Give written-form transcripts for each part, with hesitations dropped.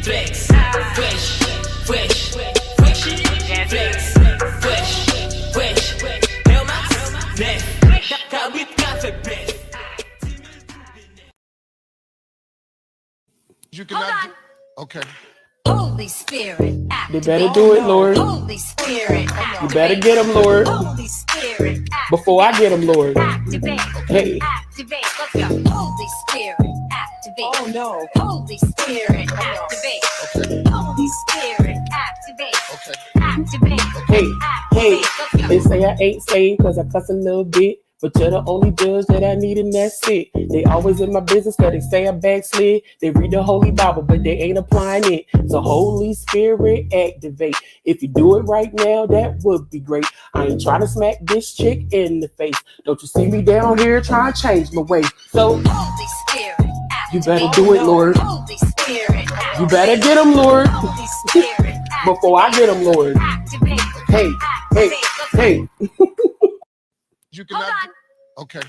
Flex, fresh, fresh, fresh, flex, fresh, Helmets, left, got with cafe breath. You cannot. Okay. Holy Spirit, They better do it, Lord. Holy Spirit, You better get them, Lord. Holy Spirit, Before I get them, Lord. activate. Hey. Activate. Let's go. Holy Spirit, activate. Oh no. Holy Spirit, activate. Holy Spirit, activate. Okay. Activate. Hey, hey, Let's go. they say I ain't saved cause I cuss a little bit. But you're the only judge that I need and that's it. They always in my business cause they say I backslid. They read the Holy Bible but they ain't applying it. So Holy Spirit activate. If you do it right now, that would be great. I ain't trying to smack this chick in the face. Don't you see me down here trying to change my way. So Holy Spirit, you better do it, Lord. Holy Spirit, You better get them, Lord. Holy Spirit, Before I get them, Lord. activate. Hey, hey, hey. You cannot. Okay.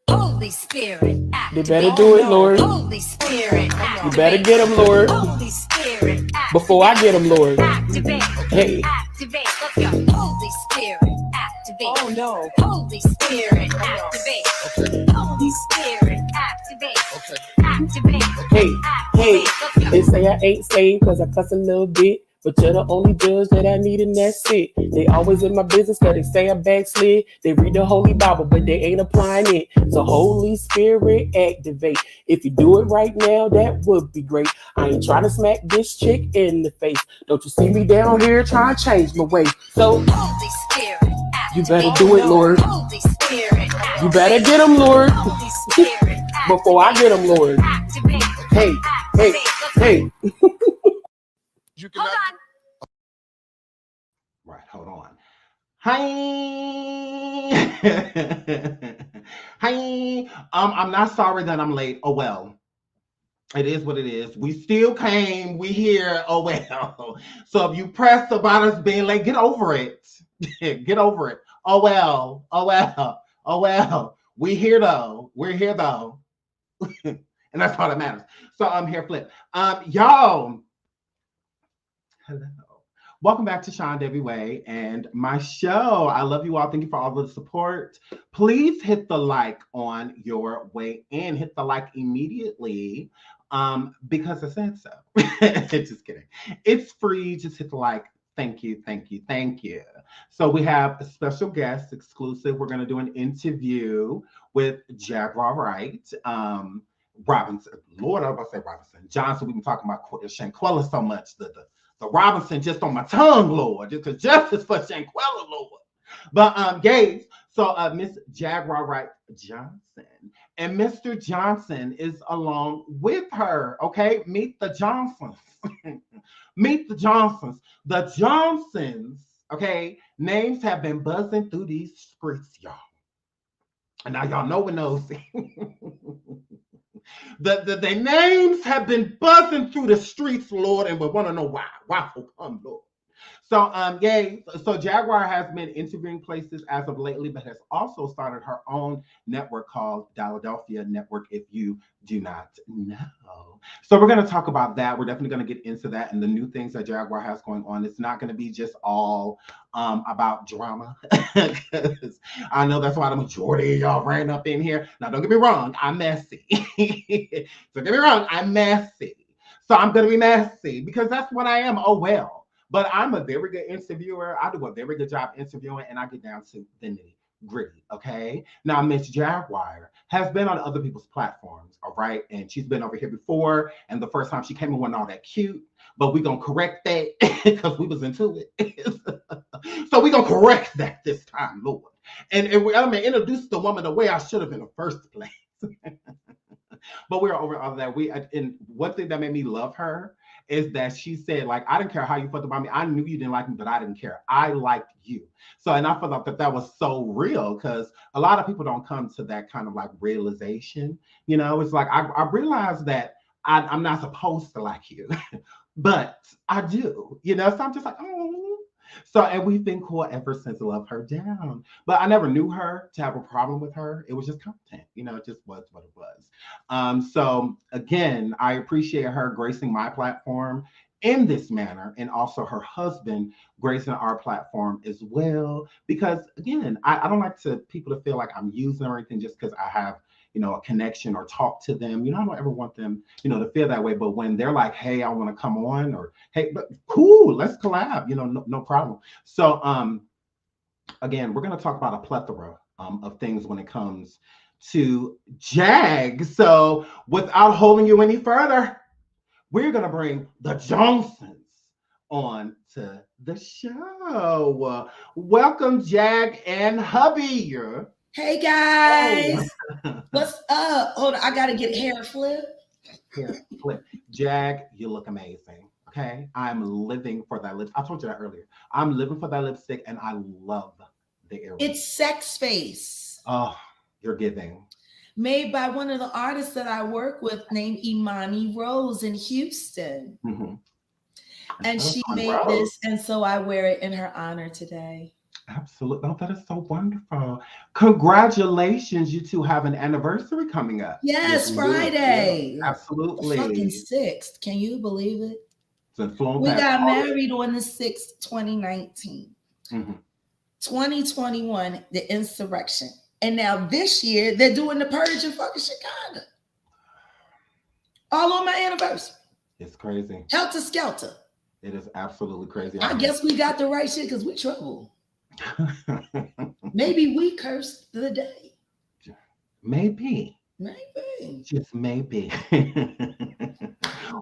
Holy Spirit, They activate. better do it, Lord. Holy Spirit, You better get them, Lord. Holy Spirit, Before I get them, Lord. activate. Hey. Activate. Let's go. Holy Spirit, activate. Oh no. Holy Spirit, activate. Okay. Holy Spirit, activate. Okay. Activate. Hey, hey, Let's go. they say I ain't saved cause I cuss a little bit. But you're the only judge that I need and that's it. They always in my business cause they say I backslid. They read the Holy Bible but they ain't applying it. So Holy Spirit activate. If you do it right now, that would be great. I ain't trying to smack this chick in the face. Don't you see me down here trying to change my way. So Holy Spirit, you better do it, Lord. Holy Spirit, You better get them, Lord. Holy Spirit, Before I get them, Lord. activate. Hey, hey, hey. You cannot. Right, hold on. Hi. Hi. I'm not sorry that I'm late. Oh well. It is what it is. We still came. We here. Oh well. So if you press about us being late, get over it. Get over it. Oh well. Oh well. Oh well. We here though. We're here though. And that's all that matters. So I'm here, Flip. Y'all. Hello. Welcome back to Sean Debbie Way and my show. I love you all. Thank you for all the support. Please hit the like on your way in. Hit the like immediately because I said so. Just kidding. It's free. Just hit the like. Thank you, thank you, thank you. So we have a special guest exclusive. We're going to do an interview with Jaguar Wright. Robinson. Lord, I was about to say Robinson. Johnson, we've been talking about Shanquella so much. The Robinson just on my tongue, Lord, just because justice for Shanquella, Lord. But gays, so Miss Jaguar Wright-Johnson and Mr. Johnson is along with her. Okay, meet the Johnsons. Meet the Johnsons. The Johnsons. Okay, names have been buzzing through these streets, y'all. And now y'all know we're nosy. The names have been buzzing through the streets, Lord, and we want to know why. Why for come, Lord? So, so Jaguar has been interviewing places as of lately, but has also started her own network called Philadelphia Network, if you do not know. So we're going to talk about that. We're definitely going to get into that and the new things that Jaguar has going on. It's not going to be just all about drama, because I know that's why the majority of y'all ran up in here. Now, don't get me wrong, I'm messy. Don't get me wrong, I'm messy. So I'm going to be messy because that's what I am. Oh, well. But I'm a very good interviewer. I do a very good job interviewing, and I get down to the nitty gritty, okay? Now, Miss Jaguar has been on other people's platforms, all right? And she's been over here before, and the first time she came in wasn't all that cute, but we're going to correct that because we was into it. So we're going to correct that this time, Lord. And I'm going to introduce the woman the way I should have in the first place. But we're over all of that. And one thing that made me love her is that she said, like, I didn't care how you felt about me. I knew you didn't like me, but I didn't care. I liked you. So, and I felt that was so real because a lot of people don't come to that kind of like realization. You know, it's like, I realized that I'm not supposed to like you, but I do, you know? So I'm just like, oh, So, and we've been cool ever since. Love her down. But I never knew her to have a problem with her. It was just content, it just was what it was. So again, I appreciate her gracing my platform in this manner, and also her husband gracing our platform as well. Because again, I don't like people to feel like I'm using them or anything just because I have a connection or talk to them. I don't ever want them, to feel that way. But when they're like, hey, I want to come on, or hey, but cool, let's collab, no problem. So again, we're going to talk about a plethora of things when it comes to Jag. So without holding you any further, we're going to bring the Johnsons on to the show. Welcome, Jag and hubby. Hey guys, what's up? Hold on, I gotta get hair flip. Hair flip. Jag, you look amazing. Okay, I'm living for that lipstick. I told you that earlier. I'm living for that lipstick, and I love the earrings. It's Sex Face. Oh, you're giving. Made by one of the artists that I work with, named Imani Rose in Houston. Mm-hmm. And she made this, and so I wear it in her honor today. Absolutely. Oh, that is so wonderful. Congratulations. You two have an anniversary coming up. Yes, Friday. Yeah, absolutely. The fucking 6th. Can you believe it? We got married on the 6th, 2019. Mm-hmm. 2021, the insurrection. And now this year, they're doing the purge in fucking Chicago. All on my anniversary. It's crazy. Helter skelter. It is absolutely crazy. I guess we got the right shit because we trouble. Maybe we cursed the day. Maybe. Maybe. Just maybe.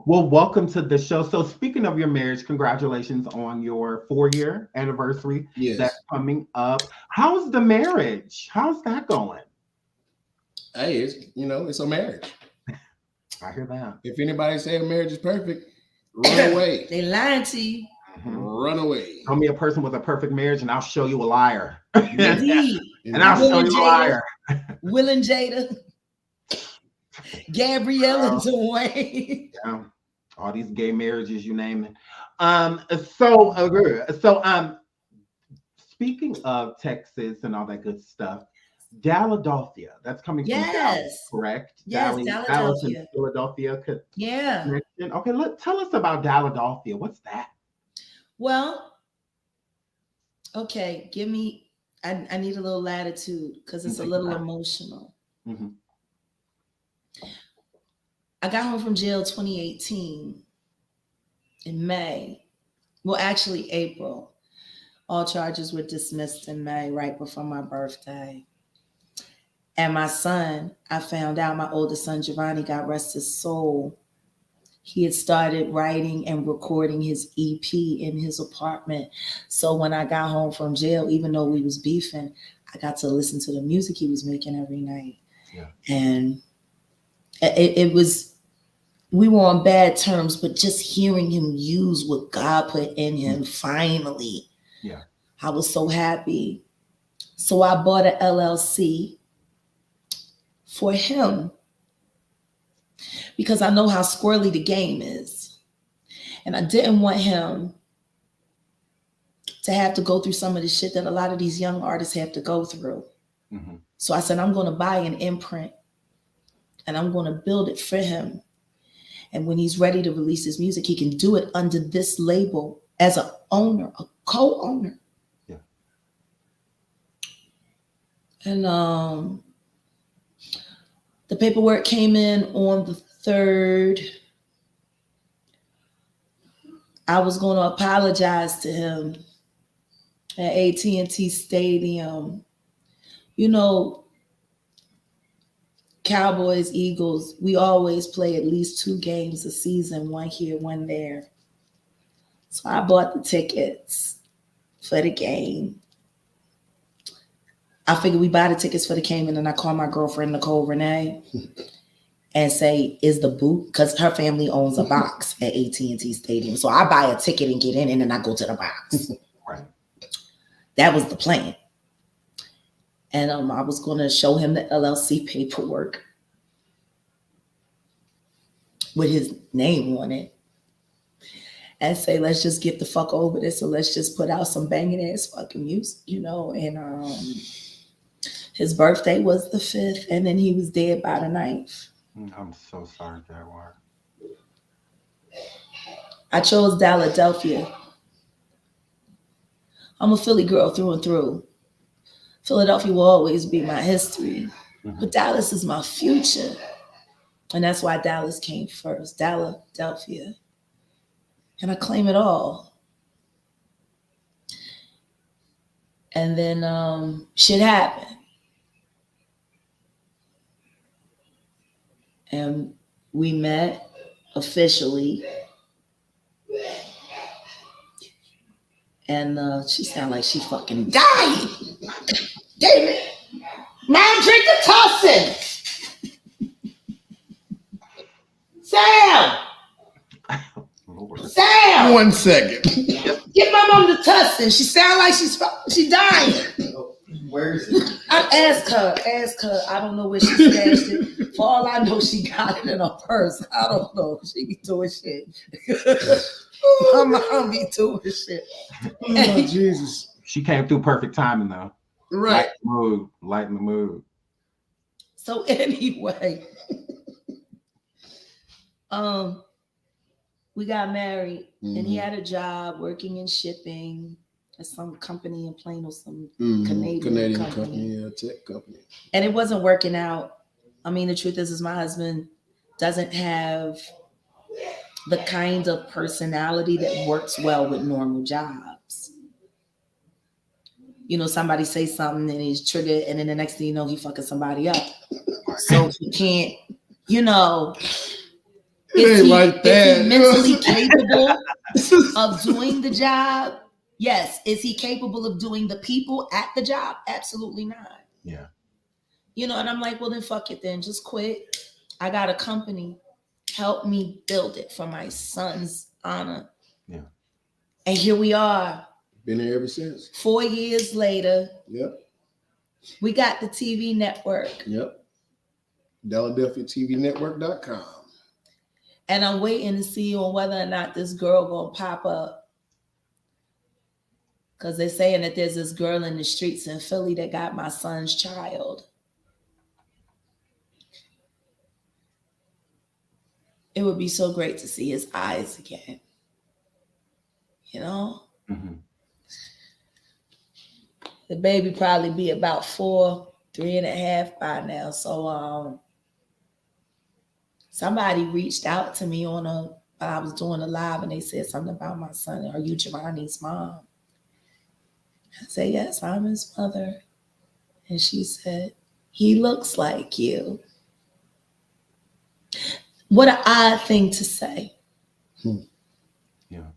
Well, welcome to the show. So speaking of your marriage, congratulations on your 4-year anniversary. Yes. That's coming up. How's the marriage? How's that going? Hey, it's a marriage. I hear that. If anybody say a marriage is perfect, run away. They lying to you. Mm-hmm. Run away. Tell me a person with a perfect marriage, and I'll show you a liar. Indeed. And I'll show you a liar. Will and Jada, Gabrielle and Dwayne. Yeah. All these gay marriages, you name it. Speaking of Texas and all that good stuff, Dalladelphia, that's coming from Dallas, correct? Yes, Dallas and Dalladelphia. Philadelphia. Yeah. Okay, tell us about Dalladelphia. What's that? Well, okay, I need a little latitude because it's a little emotional. Mm-hmm. I got home from jail 2018 in May. Well, actually April. All charges were dismissed in May, right before my birthday. And my son, I found out my oldest son, Giovanni, God rest his soul. He had started writing and recording his EP in his apartment. So when I got home from jail, even though we was beefing, I got to listen to the music he was making every night. Yeah. And it was, we were on bad terms, but just hearing him use what God put in him, finally, yeah, I was so happy. So I bought an LLC for him because I know how squirrely the game is. And I didn't want him to have to go through some of the shit that a lot of these young artists have to go through. Mm-hmm. So I said, I'm going to buy an imprint and I'm going to build it for him. And when he's ready to release his music, he can do it under this label as an owner, a co-owner. Yeah. And the paperwork came in on the 3rd. I was going to apologize to him at AT&T Stadium. You know, Cowboys, Eagles, we always play at least 2 games a season, one here, one there. So I bought the tickets for the game. I figured we buy the tickets for the game, and then I call my girlfriend, Nicole Renee, and say, is the booth, because her family owns a box at AT&T Stadium. So I buy a ticket and get in, and then I go to the box. Right. That was the plan. And I was going to show him the LLC paperwork with his name on it. and say, let's just get the fuck over this. So let's just put out some banging ass fucking music, you know. And his birthday was the 5th, and then he was dead by the 9th. I'm so sorry, Jaguar. I chose Philadelphia. I'm a Philly girl through and through. Philadelphia will always be my history, but Dallas is my future. And that's why Dallas came first, Philadelphia. And I claim it all. And then shit happened. And we met officially. And she sounded like she fucking died. Damn it. Mom, drink the Tussin. Sam. Sam. 1 second. Get my mom the Tussin. She sound like she dying. Where is it? Ask her. I don't know where she stashed it. For all I know, she got it in her purse. I don't know. She be doing shit. My mom be doing shit. Oh, Jesus. She came through perfect timing though. Right. Lighten the mood. So anyway, we got married, and he had a job working in shipping at some company in Plano, some Canadian company. Yeah, tech company. And it wasn't working out. I mean, the truth is my husband doesn't have the kind of personality that works well with normal jobs. You know, somebody say something and he's triggered, and then the next thing you know, he fucking somebody up. So he can't, you know. Is he mentally capable of doing the job? Yes. Is he capable of doing the people at the job? Absolutely not. Yeah. You know, and I'm like, well, then fuck it then. Just quit. I got a company. Help me build it for my son's honor. Yeah. And here we are. Been there ever since. 4 years later. Yep. We got the TV network. Yep. PhiladelphiaTVNetwork.com. And I'm waiting to see on whether or not this girl gonna pop up. Because they're saying that there's this girl in the streets in Philly that got my son's child. It would be so great to see his eyes again. You know? Mm-hmm. The baby probably be about 4, 3.5 by now. So somebody reached out to me I was doing a live, and they said something about my son. Are you Giovanni's mom? I said, yes, I'm his mother. And she said, he looks like you. What an odd thing to say. Yeah.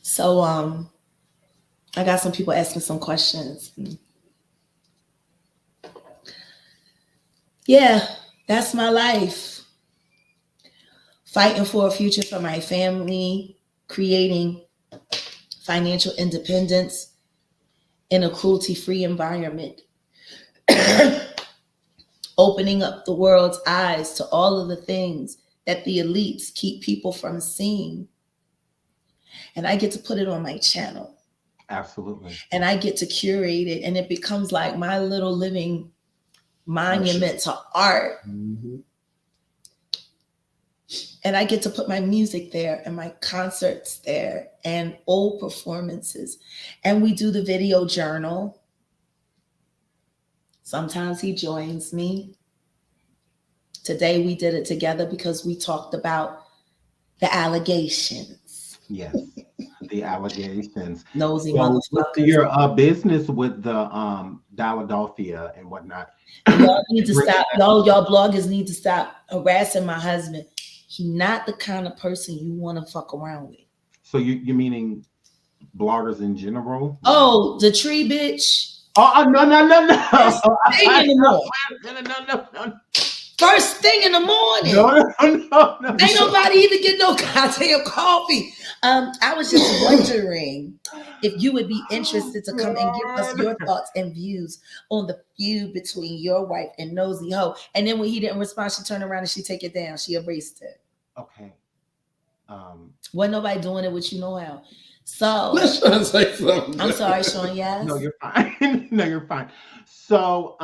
So I got some people asking some questions. Yeah, that's my life. Fighting for a future for my family, creating financial independence in a cruelty-free environment. Opening up the world's eyes to all of the things that the elites keep people from seeing. And I get to put it on my channel. Absolutely. And I get to curate it, and it becomes like my little living monument to art. Mm-hmm. And I get to put my music there and my concerts there and old performances. And we do the video journal. Sometimes he joins me. Today we did it together because we talked about the allegations. Yes, the allegations. Nosy So motherfuckers. your business with the Philadelphia and whatnot. Y'all need to stop. Y'all bloggers need to stop harassing my husband. He's not the kind of person you want to fuck around with. So you meaning bloggers in general? Oh, the tree bitch. Oh no. First thing in the morning. No. First thing in the morning. No. Ain't nobody even get no goddamn coffee. I was just wondering if you would be interested to come and give us your thoughts and views on the feud between your wife and Nosy Ho. And then when he didn't respond, she turned around and she take it down. She erased it. Okay. Wasn't nobody doing it with you know how. So Let's try to say something. I'm sorry, Sean. Yes. No, you're fine. No, you're fine. So,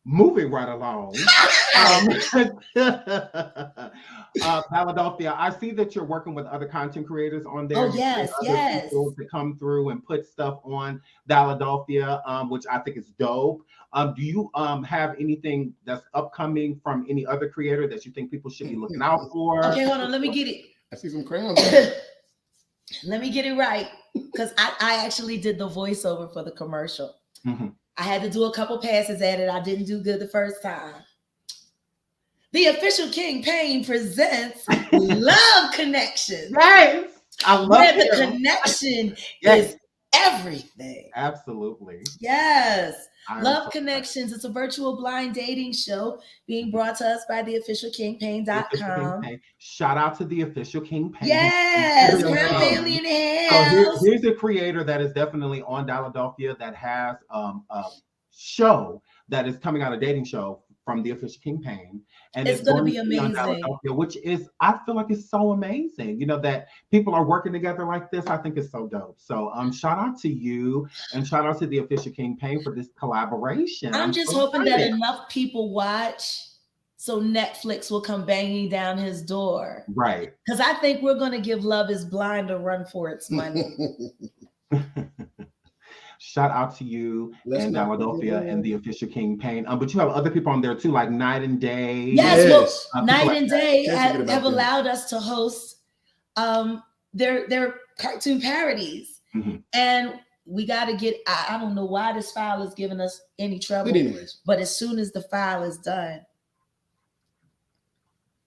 moving right along. Philadelphia, I see that you're working with other content creators on there. Oh, yes, yes. People to come through and put stuff on Philadelphia, which I think is dope. Do you have anything that's upcoming from any other creator that you think people should be looking out for? Okay, hold on. Let me get it. I see some crowns. Let me get it right, because I actually did the voiceover for the commercial. Mm-hmm. I had to do a couple passes at it. I didn't do good the first time. The Official King Payne presents Love Connection. Yes, I love Where the it. connection Yes. is everything. Absolutely. Yes. I'm Love so Connections. It's a virtual blind dating show being brought to us by theofficialkingpayne.com. Shout out to the Official King Payne. Yes, Crown Family in the house. Here's a creator that is definitely on Philadelphia that has a show that is coming out, a dating show from the Official King Payne. And It's gonna be on amazing. Philadelphia, which is, I feel like it's so amazing. You know, that people are working together like this. I think it's so dope. So shout out to you and shout out to the Official King Payne for this collaboration. I'm just so hoping that excited. enough people watch so Netflix will come banging down his door. Right. Because I think we're going to give Love is Blind a run for its money. Shout out to you and Philadelphia and the Official King Payne. But you have other people on there too, like Night and Day. Yes, well, people Night like and that. Day Can't forget about have them. allowed us to host their cartoon parodies. Mhm. And we got to get, I don't know why this file is giving us any trouble, But anyways, but as soon as the file is done,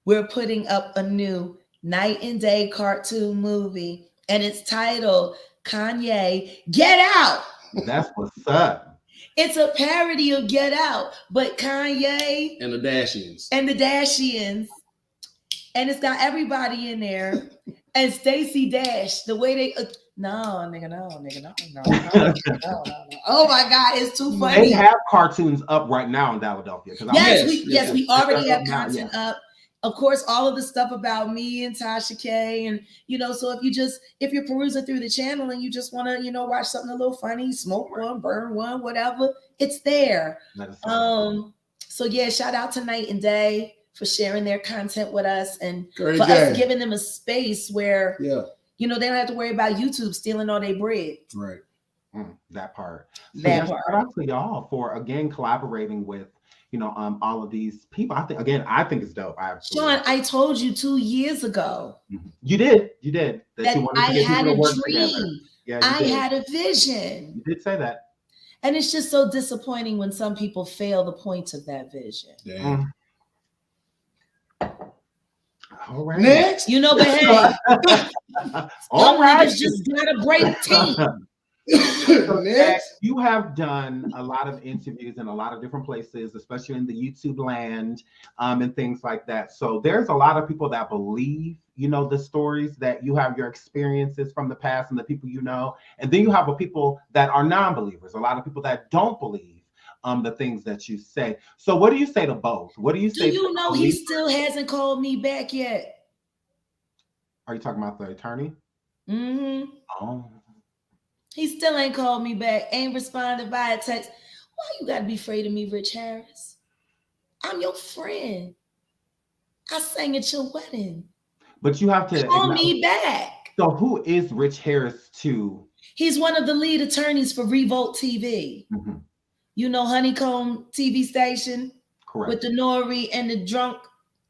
we're putting up a new Night and Day cartoon movie, and it's titled Kanye Get Out. That's what's up. It's a parody of Get Out, but Kanye and the Dashians. and the Dashians, and it's got everybody in there, and Stacey Dash. The way they no. Oh my God, it's too They funny. have cartoons up right now in Philadelphia. Yes, Yes, we already have It's up now, content up. Of course, all of the stuff about me and Tasha K, and so if you're perusing through the channel and you just want to watch something a little funny, smoke one, burn one, whatever, it's there. That is so So yeah, shout out to Night and Day for sharing their content with us and Great for day. us giving them a space where Yeah, they don't have to worry about YouTube stealing all their bread. right. that part. So That yeah, part. shout out to y'all for again collaborating with all of these people. I think it's dope. I absolutely. Sean, I told you 2 years ago You did that you wanted to I get had people to a work dream. together. Yeah, you I did. had a vision. You did say that. And it's just so disappointing when some people fail the point of that vision. Damn. All right. Next. But hey, All some right. niggas just gotta break team. Next. You have done a lot of interviews in a lot of different places, especially in the YouTube land, and things like that. So there's a lot of people that believe, the stories that you have, your experiences from the past and the people and then you have people that are non-believers, a lot of people that don't believe the things that you say. So what do you say to both? What do you say? Do you know he still hasn't called me back yet? Are you talking about the attorney? Mm-hmm. Oh. He still ain't called me back, ain't responded via text. Why you gotta be afraid of me, Rich Harris? I'm your friend. I sang at your wedding. But you have to Call me back. So who is Rich Harris to? He's one of the lead attorneys for Revolt TV. Mm-hmm. Honeycomb TV station. Correct. With the Nori and the drunk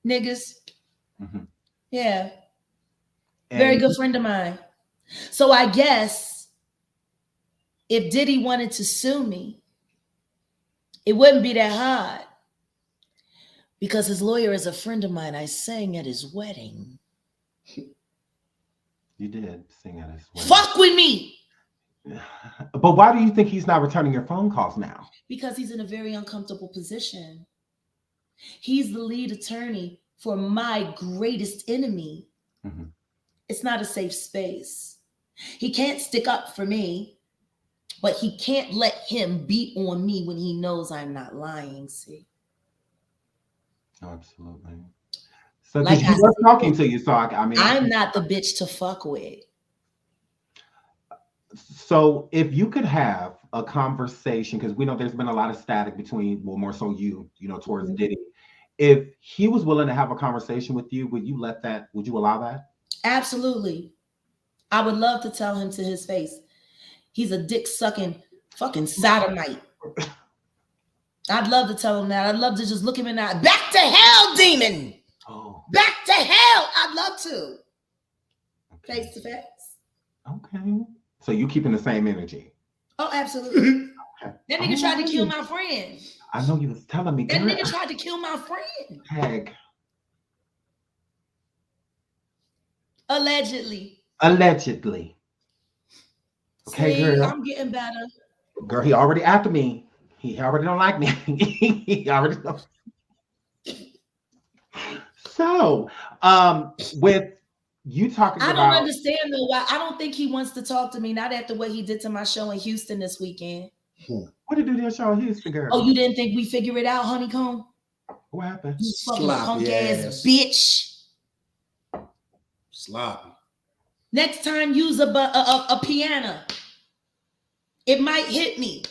niggas. Mm-hmm. Yeah. Very good friend of mine. So I guess if Diddy wanted to sue me, it wouldn't be that hard because his lawyer is a friend of mine. I sang at his wedding. You did sing at his wedding. Fuck with me. But why do you think he's not returning your phone calls now? Because he's in a very uncomfortable position. He's the lead attorney for my greatest enemy. Mm-hmm. It's not a safe space. He can't stick up for me, but he can't let him beat on me when he knows I'm not lying, see? Absolutely. So Like because I you were said, talking to you, so I mean, I'm not the bitch to fuck with. so if you could have a conversation, because we know there's been a lot of static between, well, more so you know, towards Mhm. Diddy. If he was willing to have a conversation with you, would you allow that? Absolutely. I would love to tell him to his face, he's a dick sucking fucking sodomite. I'd love to tell him that. I'd love to just look him in the eye. Back to hell, demon. Oh, Back to hell. I'd love to. okay. Face to face. Okay. So you keeping the same energy. Oh, absolutely. Okay. That nigga tried to kill my friend. I know you was telling me. That girl. nigga tried to kill my friend. Tag. Allegedly. Allegedly. Okay, See, girl. I'm getting better. Girl, he already after me. He already don't like me. He already don't. So, with you talking I don't about, understand though why. I don't think he wants to talk to me, not after what he did to my show in Houston this weekend. what did you do to your show in Houston, girl? Oh, you didn't think we figure it out, honeycomb? What happened? You fucking Sloppy punk ass. ass bitch. Sloppy. Next time, use a piano. It might hit me.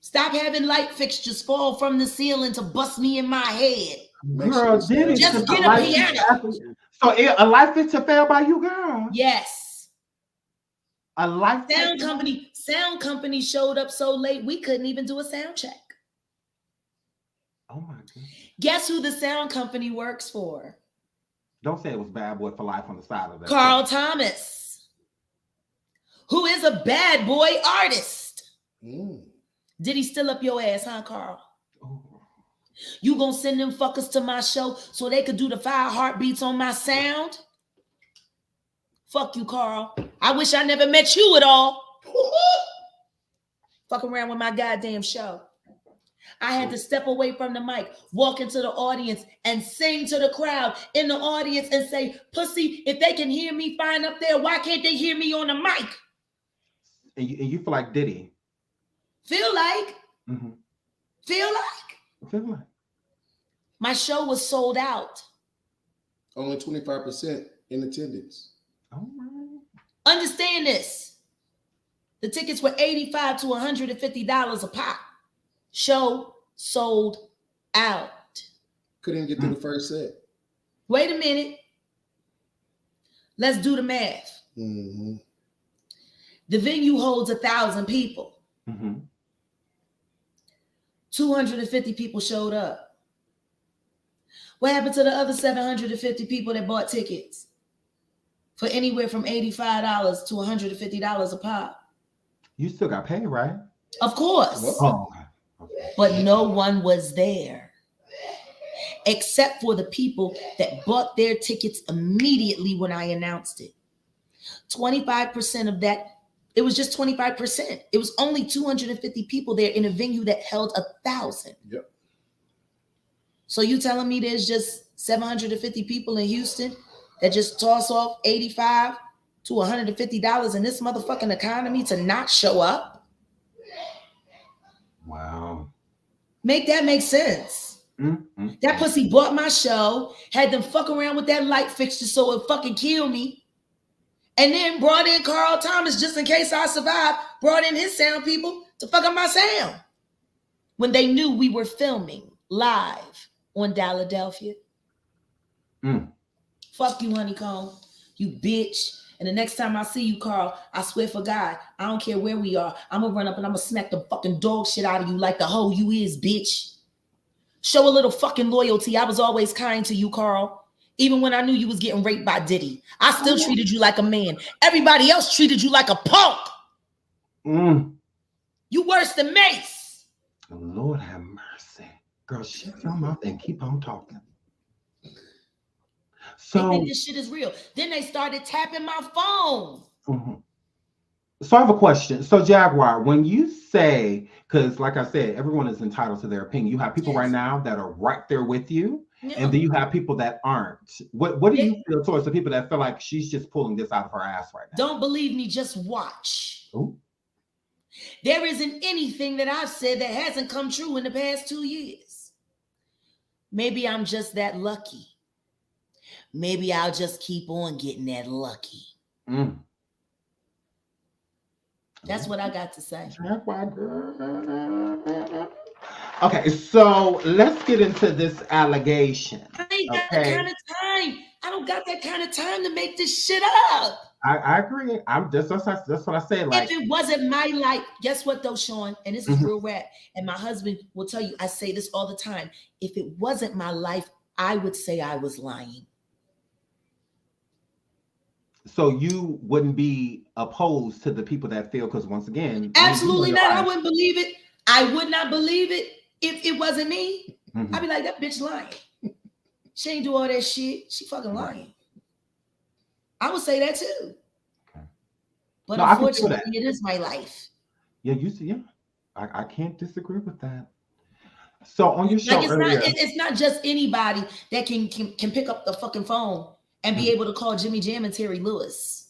Stop having light fixtures fall from the ceiling to bust me in my head. Girl, Diddy Just took get a life piano. So a life fixture fell by you, girl. Yes. A life Sound company showed up so late we couldn't even do a sound check. Oh my goodness. Guess who the sound company works for? Don't say it was Bad Boy for Life on the side of that. Carl Thomas, who is a bad boy artist. Did he still up your ass, huh, Carl? Oh. You gonna send them fuckers to my show so they could do the 5 heartbeats on my sound? Fuck you, Carl. I wish I never met you at all. Fuck around with my goddamn show. I had to step away from the mic, walk into the audience, and sing to the crowd in the audience and say, pussy, if they can hear me fine up there, why can't they hear me on the mic? And you feel like Diddy. Feel like? Mm-hmm. Feel like? Feel like. My show was sold out. Only 25% in attendance. All right. Understand this. The tickets were $85 to $150 a pop. Show sold out. Couldn't get through the first set. Wait a minute. Let's do the math. Mm-hmm. The venue holds 1,000 people. Mm-hmm. 250 people showed up. What happened to the other 750 people that bought tickets for anywhere from $85 to $150 a pop? You still got paid, right? Of course. Oh, okay. But no one was there except for the people that bought their tickets immediately when I announced it. 25% of that, it was just 25%. It was only 250 people there in a venue that held 1,000. Yep. So you telling me there's just 750 people in Houston that just toss off $85 to $150 in this motherfucking economy to not show up? Wow. Make that make sense. Mm-hmm. That pussy bought my show, had them fuck around with that light fixture so it fucking killed me, and then brought in Carl Thomas just in case I survived, brought in his sound people to fuck up my sound when they knew we were filming live on Philadelphia. Fuck you, honeycomb, you bitch. And the next time I see you, Carl, I swear for God, I don't care where we are, I'm gonna run up and I'm gonna smack the fucking dog shit out of you like the hoe you is, bitch. Show a little fucking loyalty. I was always kind to you, Carl. Even when I knew you was getting raped by Diddy, I still treated you like a man. Everybody else treated you like a punk. You worse than Mace. Lord have mercy. Girl, shut your mouth and keep on talking. They So, think this shit is real. Then they started tapping my phone. So I have a question. So Jaguar, when you say, because like I said, everyone is entitled to their opinion. You have people right now that are right there with you, and then you have people that aren't. What do you feel towards the people that feel like she's just pulling this out of her ass right now? Don't believe me, just watch. Ooh. There isn't anything that I've said that hasn't come true in the past 2 years. Maybe I'm just that lucky. maybe I'll just keep on getting that lucky. Mm. That's what I got to say. Jaguar girl. Okay, so let's get into this allegation. I ain't got that kind of time. I don't got that kind of time to make this shit up. I agree. That's what I said. Like, if it wasn't my life, guess what though, Sean? And this is real rap. And my husband will tell you, I say this all the time. If it wasn't my life, I would say I was lying. so you wouldn't be opposed to the people that feel, because once again, absolutely not. I wouldn't believe it. I would not believe it if it wasn't me. I'd be like, that bitch lying. She ain't do all that shit. She fucking lying. I would say that too. Okay. But no, unfortunately, it is my life. Yeah, you see, yeah. I can't disagree with that. So on your show, like it's not just anybody that can pick up the fucking phone and be able to call Jimmy Jam and Terry Lewis.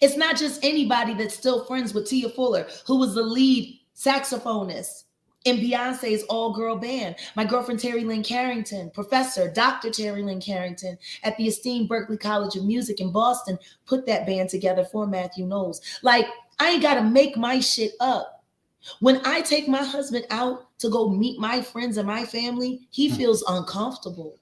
It's not just anybody that's still friends with Tia Fuller, who was the lead saxophonist in Beyonce's all-girl band. My girlfriend Terry Lynn Carrington, Professor Dr. Terry Lynn Carrington at the esteemed Berklee College of Music in Boston, put that band together for Matthew Knowles. Like, I ain't got to make my shit up. When I take my husband out to go meet my friends and my family, he feels uncomfortable.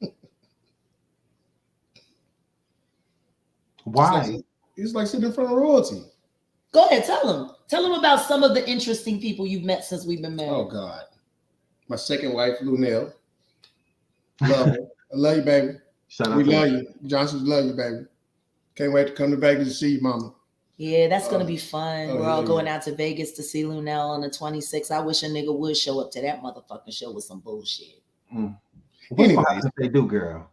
Why? It's like sitting in front of royalty. Go ahead, tell him. Tell him about some of the interesting people you've met since we've been married. Oh, God. My second wife, Lunell. Love her. I love you, baby. We love you. Johnson's love you, baby. Can't wait to come to Vegas to see you, mama. Yeah, that's going to be fun. We're all going out to Vegas to see Lunell on the 26th. I wish a nigga would show up to that motherfucking show with some bullshit. Anyways, they do, girl.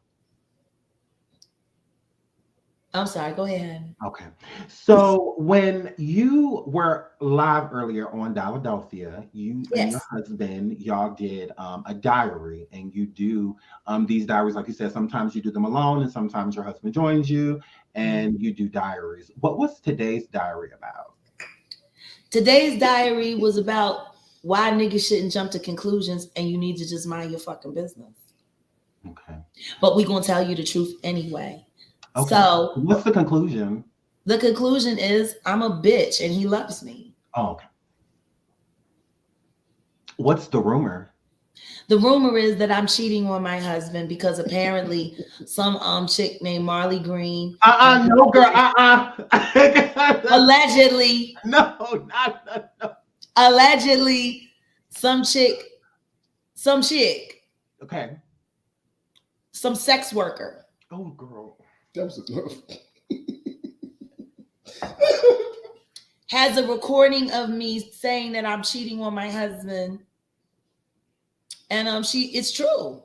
I'm sorry, go ahead. Okay. So when you were live earlier on Philadelphia, you and your husband, y'all did a diary, and you do these diaries, like you said, sometimes you do them alone and sometimes your husband joins you and you do diaries. What was today's diary about? Today's diary was about why niggas shouldn't jump to conclusions and you need to just mind your fucking business. Okay. But we're going to tell you the truth anyway. Okay. So what's the conclusion? The conclusion is I'm a bitch and he loves me. Oh, okay. What's the rumor? The rumor is that I'm cheating on my husband because apparently some chick named Marley Green. No, girl. Allegedly. No. Allegedly, some chick. Okay. Some sex worker. Oh, girl. That was has a recording of me saying that I'm cheating on my husband, and it's true.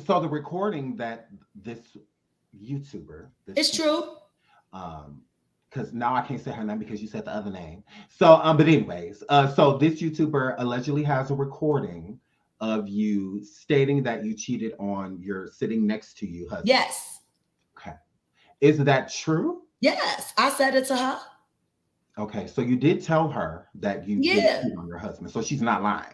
So the recording that this YouTuber, it's true. Because now I can't say her name because you said the other name. So but anyways, so this YouTuber allegedly has a recording of you stating that you cheated on your sitting next to you husband. Yes. Okay. Is that true? Yes. I said it to her. Okay. So you did tell her that you did cheat on your husband. So she's not lying.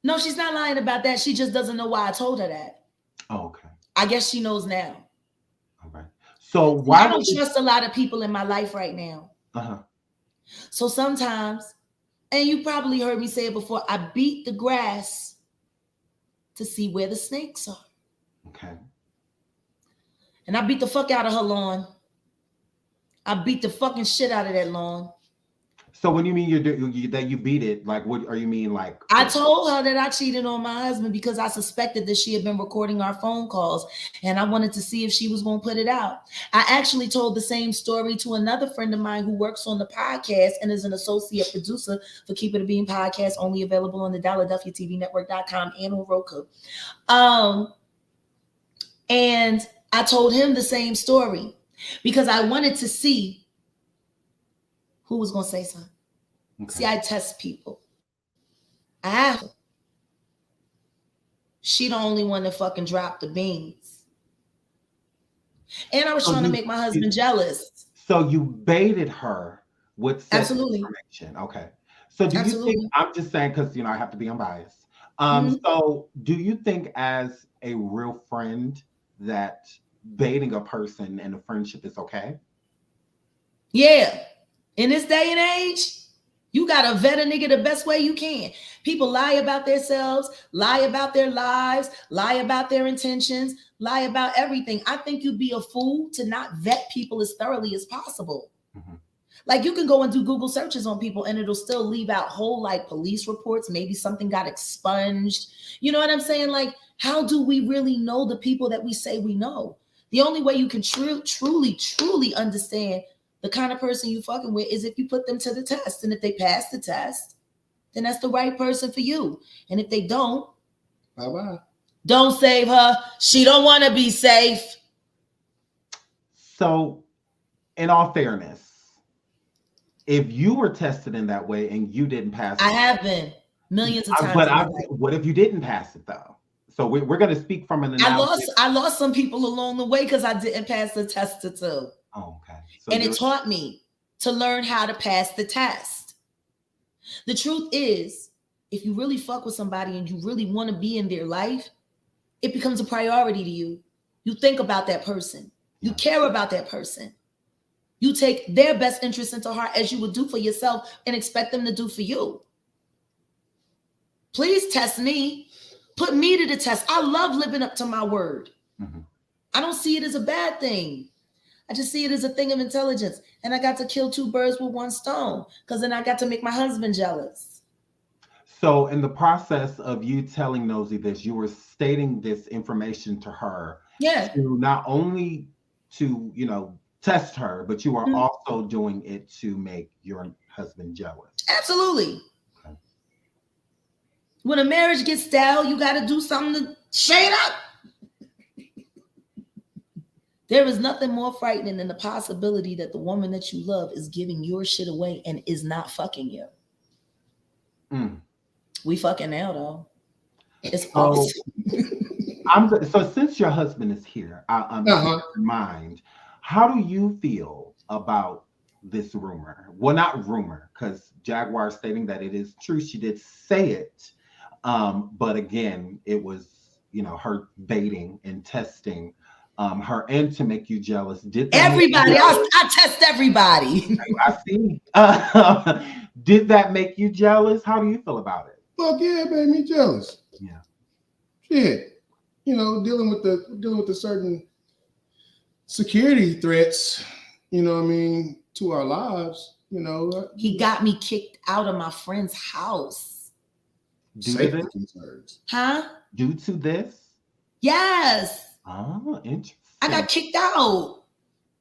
No, she's not lying about that. She just doesn't know why I told her that. Oh, okay. I guess she knows now. All right. So why I don't trust a lot of people in my life right now. Uh-huh. So sometimes, and you probably heard me say it before, I beat the grass to see where the snakes are. Okay. And I beat the fuck out of her lawn. I beat the fucking shit out of that lawn. So when you mean that you beat it, like what are you mean? Like I told her that I cheated on my husband because I suspected that she had been recording our phone calls and I wanted to see if she was going to put it out. I actually told the same story to another friend of mine who works on the podcast and is an associate producer for Keep It a Bean podcast, only available on the DphiladelphiaTVNetwork.com and on Roku. And I told him the same story because I wanted to see who was going to say something. Okay. See, I test people. I have her. She the only one that fucking dropped the beans. And I was trying to make my husband jealous. So you baited her with absolutely information. Okay. So do you think, I'm just saying because, I have to be unbiased. So do you think as a real friend that baiting a person in a friendship is okay? Yeah. In this day and age, you gotta vet a nigga the best way you can. People lie about themselves, lie about their lives, lie about their intentions, lie about everything. I think you'd be a fool to not vet people as thoroughly as possible. Mhm. Like you can go and do Google searches on people and it'll still leave out whole like police reports. Maybe something got expunged. You know what I'm saying? Like, how do we really know the people that we say we know? The only way you can truly understand the kind of person you fucking with is if you put them to the test. And if they pass the test, then that's the right person for you. And if they don't, bye-bye. Don't save her. She don't want to be safe. So, in all fairness, if you were tested in that way and you didn't pass it, I have been millions of times. But what if you didn't pass it though? So we're going to speak from an analysis. I lost some people along the way because I didn't pass the test too. Oh, okay. So and it taught me to learn how to pass the test. The truth is, if you really fuck with somebody and you really want to be in their life, it becomes a priority to you. You think about that person. You care about that person. You take their best interests into heart as you would do for yourself and expect them to do for you. Please test me. Put me to the test. I love living up to my word. Mm-hmm. I don't see it as a bad thing. I just see it as a thing of intelligence. And I got to kill two birds with one stone because then I got to make my husband jealous. So in the process of you telling Nosy this, you were stating this information to her. Yeah. To not only to, test her, but you are also doing it to make your husband jealous. Absolutely. Okay. When a marriage gets stale, you got to do something to shade up. There is nothing more frightening than the possibility that the woman that you love is giving your shit away and is not fucking you. We fucking now, though. It's awesome. So since your husband is here, I'm in mind, how do you feel about this rumor? Well, not rumor, because Jaguar stating that it is true. She did say it. But again, it was, her baiting and testing her and to make you jealous. Did everybody? I test everybody. I see. Did that make you jealous? How do you feel about it? Fuck yeah, it made me jealous. Yeah. Shit. Dealing with the certain security threats, to our lives, He got me kicked out of my friend's house. Safety concerns. Huh? Due to this? Yes. Oh, interesting. I got kicked out.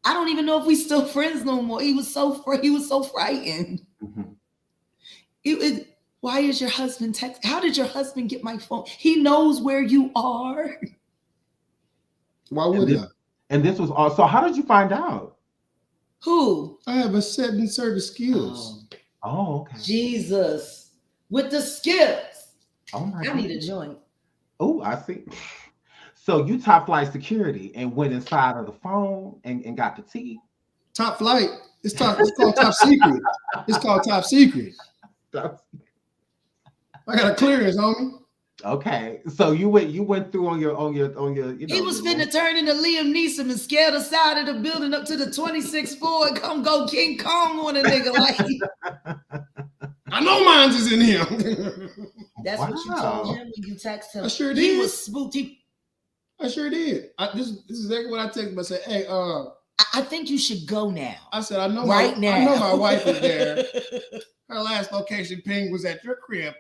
I don't even know if we still friends no more. He was so frightened. Mm-hmm. Why is your husband text? How did your husband get my phone? He knows where you are. Why would he? And this was also, how did you find out? Who? I have a set and certain skills. Oh, okay. Jesus. With the skills. Oh my God. I need a joint. Oh, I see. So you top flight security and went inside of the phone and got the tea. Top flight. It's called top secret. It's called top secret. I got a clearance, homie. Okay, so you went through on your. He was finna turn into Liam Neeson and scare the side of the building up to the 26th floor and come go King Kong on a nigga like. I know mine's is in here. That's what you told him when you text him. I sure did. He was spooked. I sure did. This is exactly what I texted him. I said, "Hey, I think you should go now." I said, "I know now. I know my wife is there. Her last location ping was at your crib.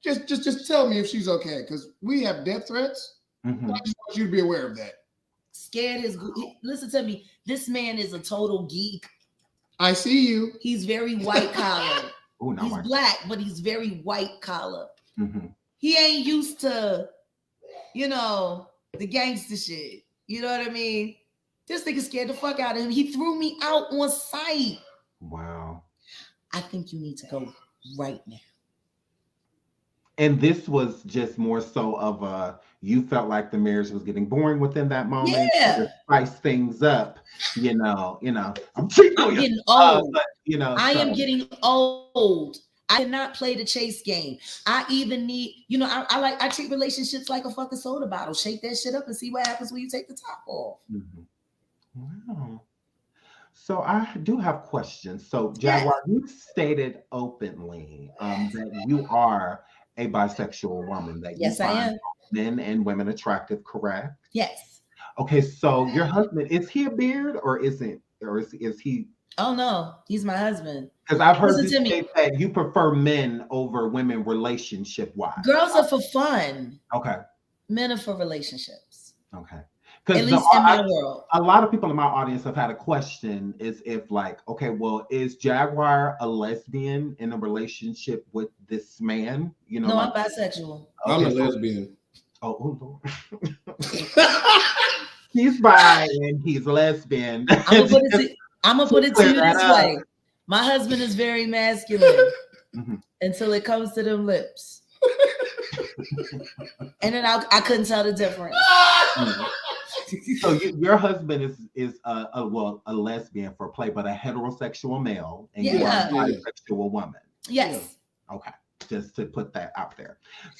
Just tell me if she's okay, because we have death threats. Mm-hmm. I just want you to be aware of that." Scared is. Listen to me. This man is a total geek. I see you. He's very white collar. Ooh, no, he's black, but he's very white collar. Mm-hmm. He ain't used to, the gangster shit. You know what I mean? This nigga scared the fuck out of him. He threw me out on sight. Wow. I think you need to go right now. And this was just more so of you felt like the marriage was getting boring within that moment. Yeah. To spice things up, I'm getting old. I am getting old. I cannot play the chase game. I even need, you know, I treat relationships like a fucking soda bottle. Shake that shit up and see what happens when you take the top off. Wow. So I do have questions. So Jaguar, you stated openly that you are a bisexual woman. That Yes, you I find am. men and women attractive, correct? Yes. Okay, so your husband, is he a beard or isn't, or is he? Oh no, he's my husband. Because I've heard you Listen to say me. that you prefer men over women relationship wise. Girls are for fun. Okay. Men are for relationships. Okay. At least in my world. A lot of people in my audience have had a question is if like, okay, well, is Jaguar a lesbian in a relationship with this man? You know, No, like, I'm bisexual. I'm a lesbian. oh Lord. He's bi and he's lesbian. I'm gonna put it to you clear this that way. My husband is very masculine Mhm. until it comes to them lips. And then I couldn't tell the difference. So your husband is a lesbian for play, but a heterosexual male, and you are a bisexual woman. Yes. Okay, just to put that out there.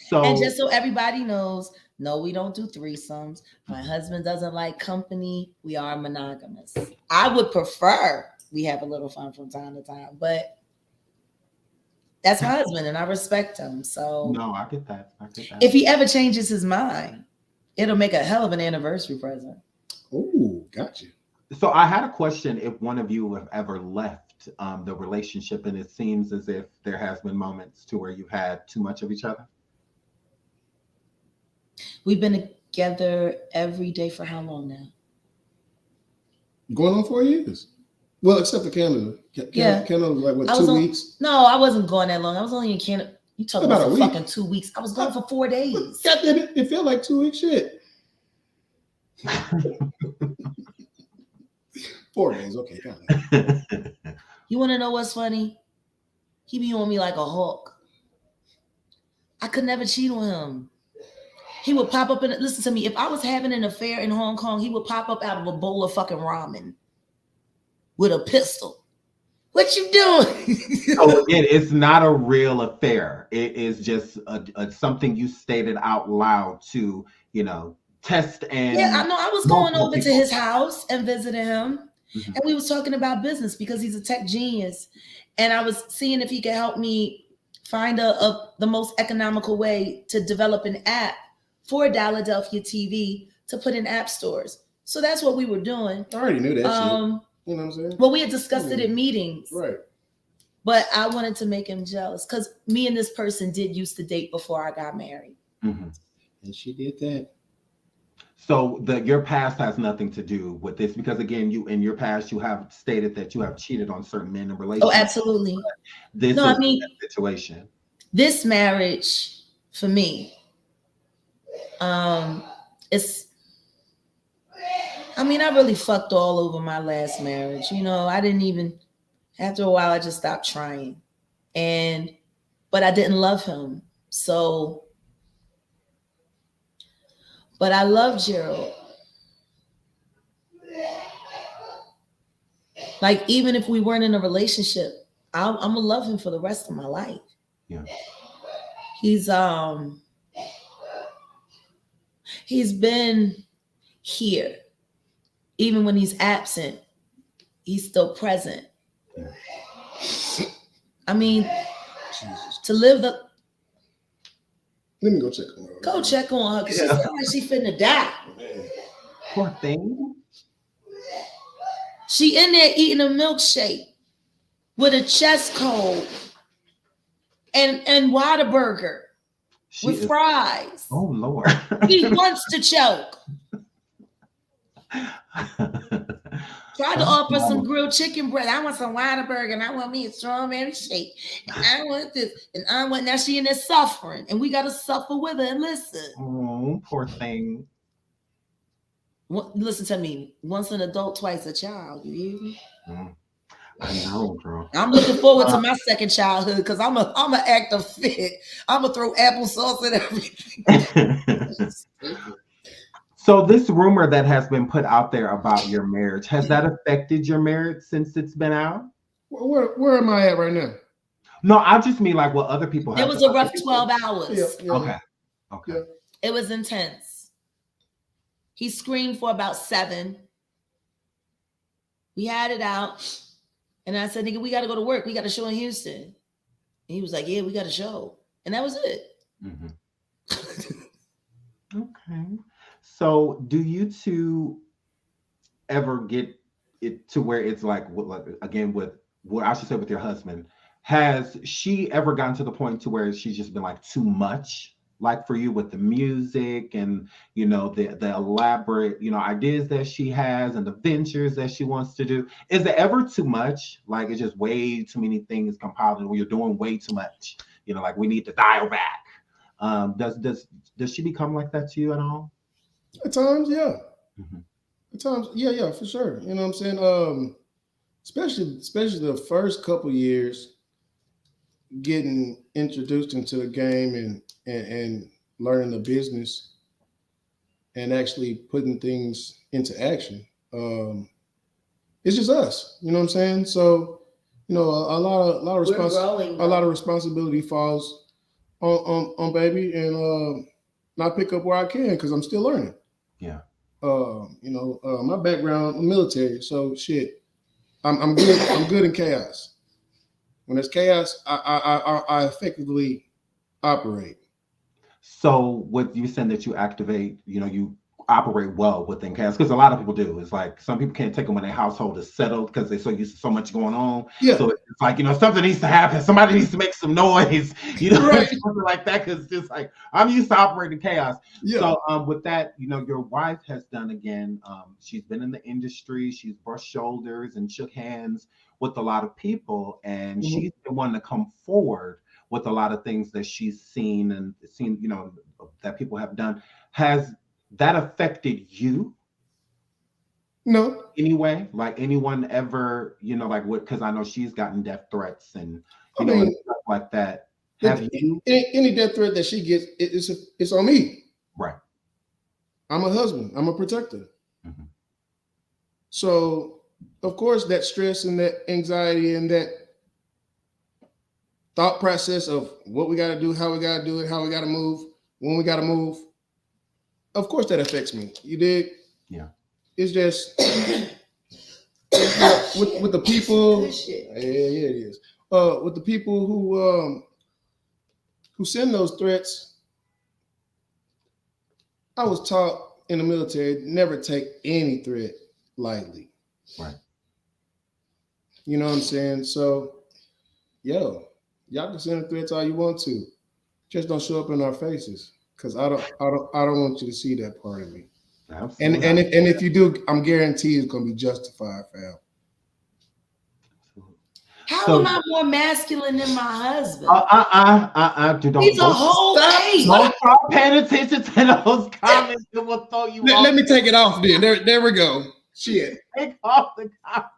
So And just so everybody knows, no, we don't do threesomes. My husband doesn't like company. We are monogamous. I would prefer we have a little fun from time to time, but that's my husband and I respect him. So no, I get that. If he ever changes his mind, it'll make a hell of an anniversary present. Oh, gotcha. So I had a question: if one of you have ever left the relationship, and it seems as if there has been moments to where you've had too much of each other. We've been together every day for how long now? Going on 4 years. Well, except for Canada. Canada was like, what, 2 weeks? No, I wasn't going that long. I was only in Canada. You talking about a for week. fucking 2 weeks. I was gone for 4 days. God damn it. It felt like 2 weeks shit. 4 days. Okay, got it. You want to know what's funny? He be on me like a hawk. I could never cheat on him. He would pop up listen to me. If I was having an affair in Hong Kong, he would pop up out of a bowl of fucking ramen with a pistol. What you doing? So again, it's not a real affair. It is just something you stated out loud to, you know, test and. Yeah, I know. I was going over to his house and visiting him. Mm-hmm. And we was talking about business because he's a tech genius. And I was seeing if he could help me find the most economical way to develop an app for Philadelphia TV to put in app stores. So that's what we were doing. I already knew that shit. You know what I'm saying? Well, we had discussed it in meetings. Right. But I wanted to make him jealous because me and this person did used to date before I got married. Mm-hmm. And she did that. So your past has nothing to do with this because again, you in your past you have stated that you have cheated on certain men in relationships. Oh, absolutely. This no, is I mean that situation. This marriage for me, it's. I mean, I really fucked all over my last marriage. You know, I didn't even. After a while, I just stopped trying, but I didn't love him. So. But I love Gerald. Like, even if we weren't in a relationship, I'm gonna love him for the rest of my life. Yeah. He's been here. Even when he's absent, he's still present. Yeah. I mean, Jesus. to live the. Let me go check on her. Go check on her because she sounds like she finna die. Poor thing. She in there eating a milkshake with a chest cold and Whataburger with fries. Oh Lord. He wants to choke. Tried to offer some grilled chicken breast. I want some Whataburger and I want me a strawberry shake. And I want this. And I want now she in there suffering. And we gotta suffer with her and listen. Oh, poor thing. Listen to me. Once an adult, twice a child. You hear me? I know, girl. I'm looking forward to my second childhood because I'm a act of fit. I'm gonna throw applesauce at everything. So this rumor that has been put out there about your marriage, has that affected your marriage since it's been out? Where am I at right now? No, I just mean like what other people have. It was a rough 12 hours. Yeah. Okay. Okay. Yeah. It was intense. He screamed for about 7. We had it out. And I said, nigga, we got to go to work. We got a show in Houston. And he was like, yeah, we got a show. And that was it. Okay. So do you two ever get it to where it's like again with what I should say with your husband, has she ever gotten to the point to where she's just been like too much, like for you with the music and the elaborate ideas that she has and the ventures that she wants to do? Is it ever too much? Like it's just way too many things compiled where you're doing way too much, like we need to dial back. Does she become like that to you at all? At times, yeah. At times, yeah, for sure. You know what I'm saying? Especially the first couple years, getting introduced into the game and learning the business and actually putting things into action. It's just us. You know what I'm saying? So, a lot of responsibility falls on baby, and I pick up where I can because I'm still learning. Yeah. My background military, so shit. I'm good. I'm good in chaos. When there's chaos, I effectively operate. So what you saying that you activate, you operate well within chaos, because a lot of people do. It's like some people can't take them when their household is settled because they're so used to so much going on. Yeah. So it's like, something needs to happen. Somebody needs to make some noise, Right. something like that. Because it's just like, I'm used to operating chaos. Yeah. So with that, your wife has done again. She's been in the industry. She's brushed shoulders and shook hands with a lot of people, and she's the one to come forward with a lot of things that she's seen that people have done. Has that affected you? No. Anyway, like anyone ever, like what? Because I know she's gotten death threats and and stuff like that. Have you? Any death threat that she gets, it's on me. Right. I'm a husband. I'm a protector. So, of course, that stress and that anxiety and that thought process of what we got to do, how we got to do it, how we got to move, when we got to move. Of course, that affects me. You dig? Yeah. It's just with the people. Yeah, it is. With the people who send those threats, I was taught in the military never take any threat lightly. Right. You know what I'm saying? So, y'all can send threats all you want to, just don't show up in our faces, because I don't want you to see that part of me. Absolutely. And if you do, I'm guaranteed it's gonna be justified, fam. How am I more masculine than my husband? He's a whole ape. Don't start paying attention to those comments. It will throw you off. Let me take it off then. There we go. Shit. Take off the comments.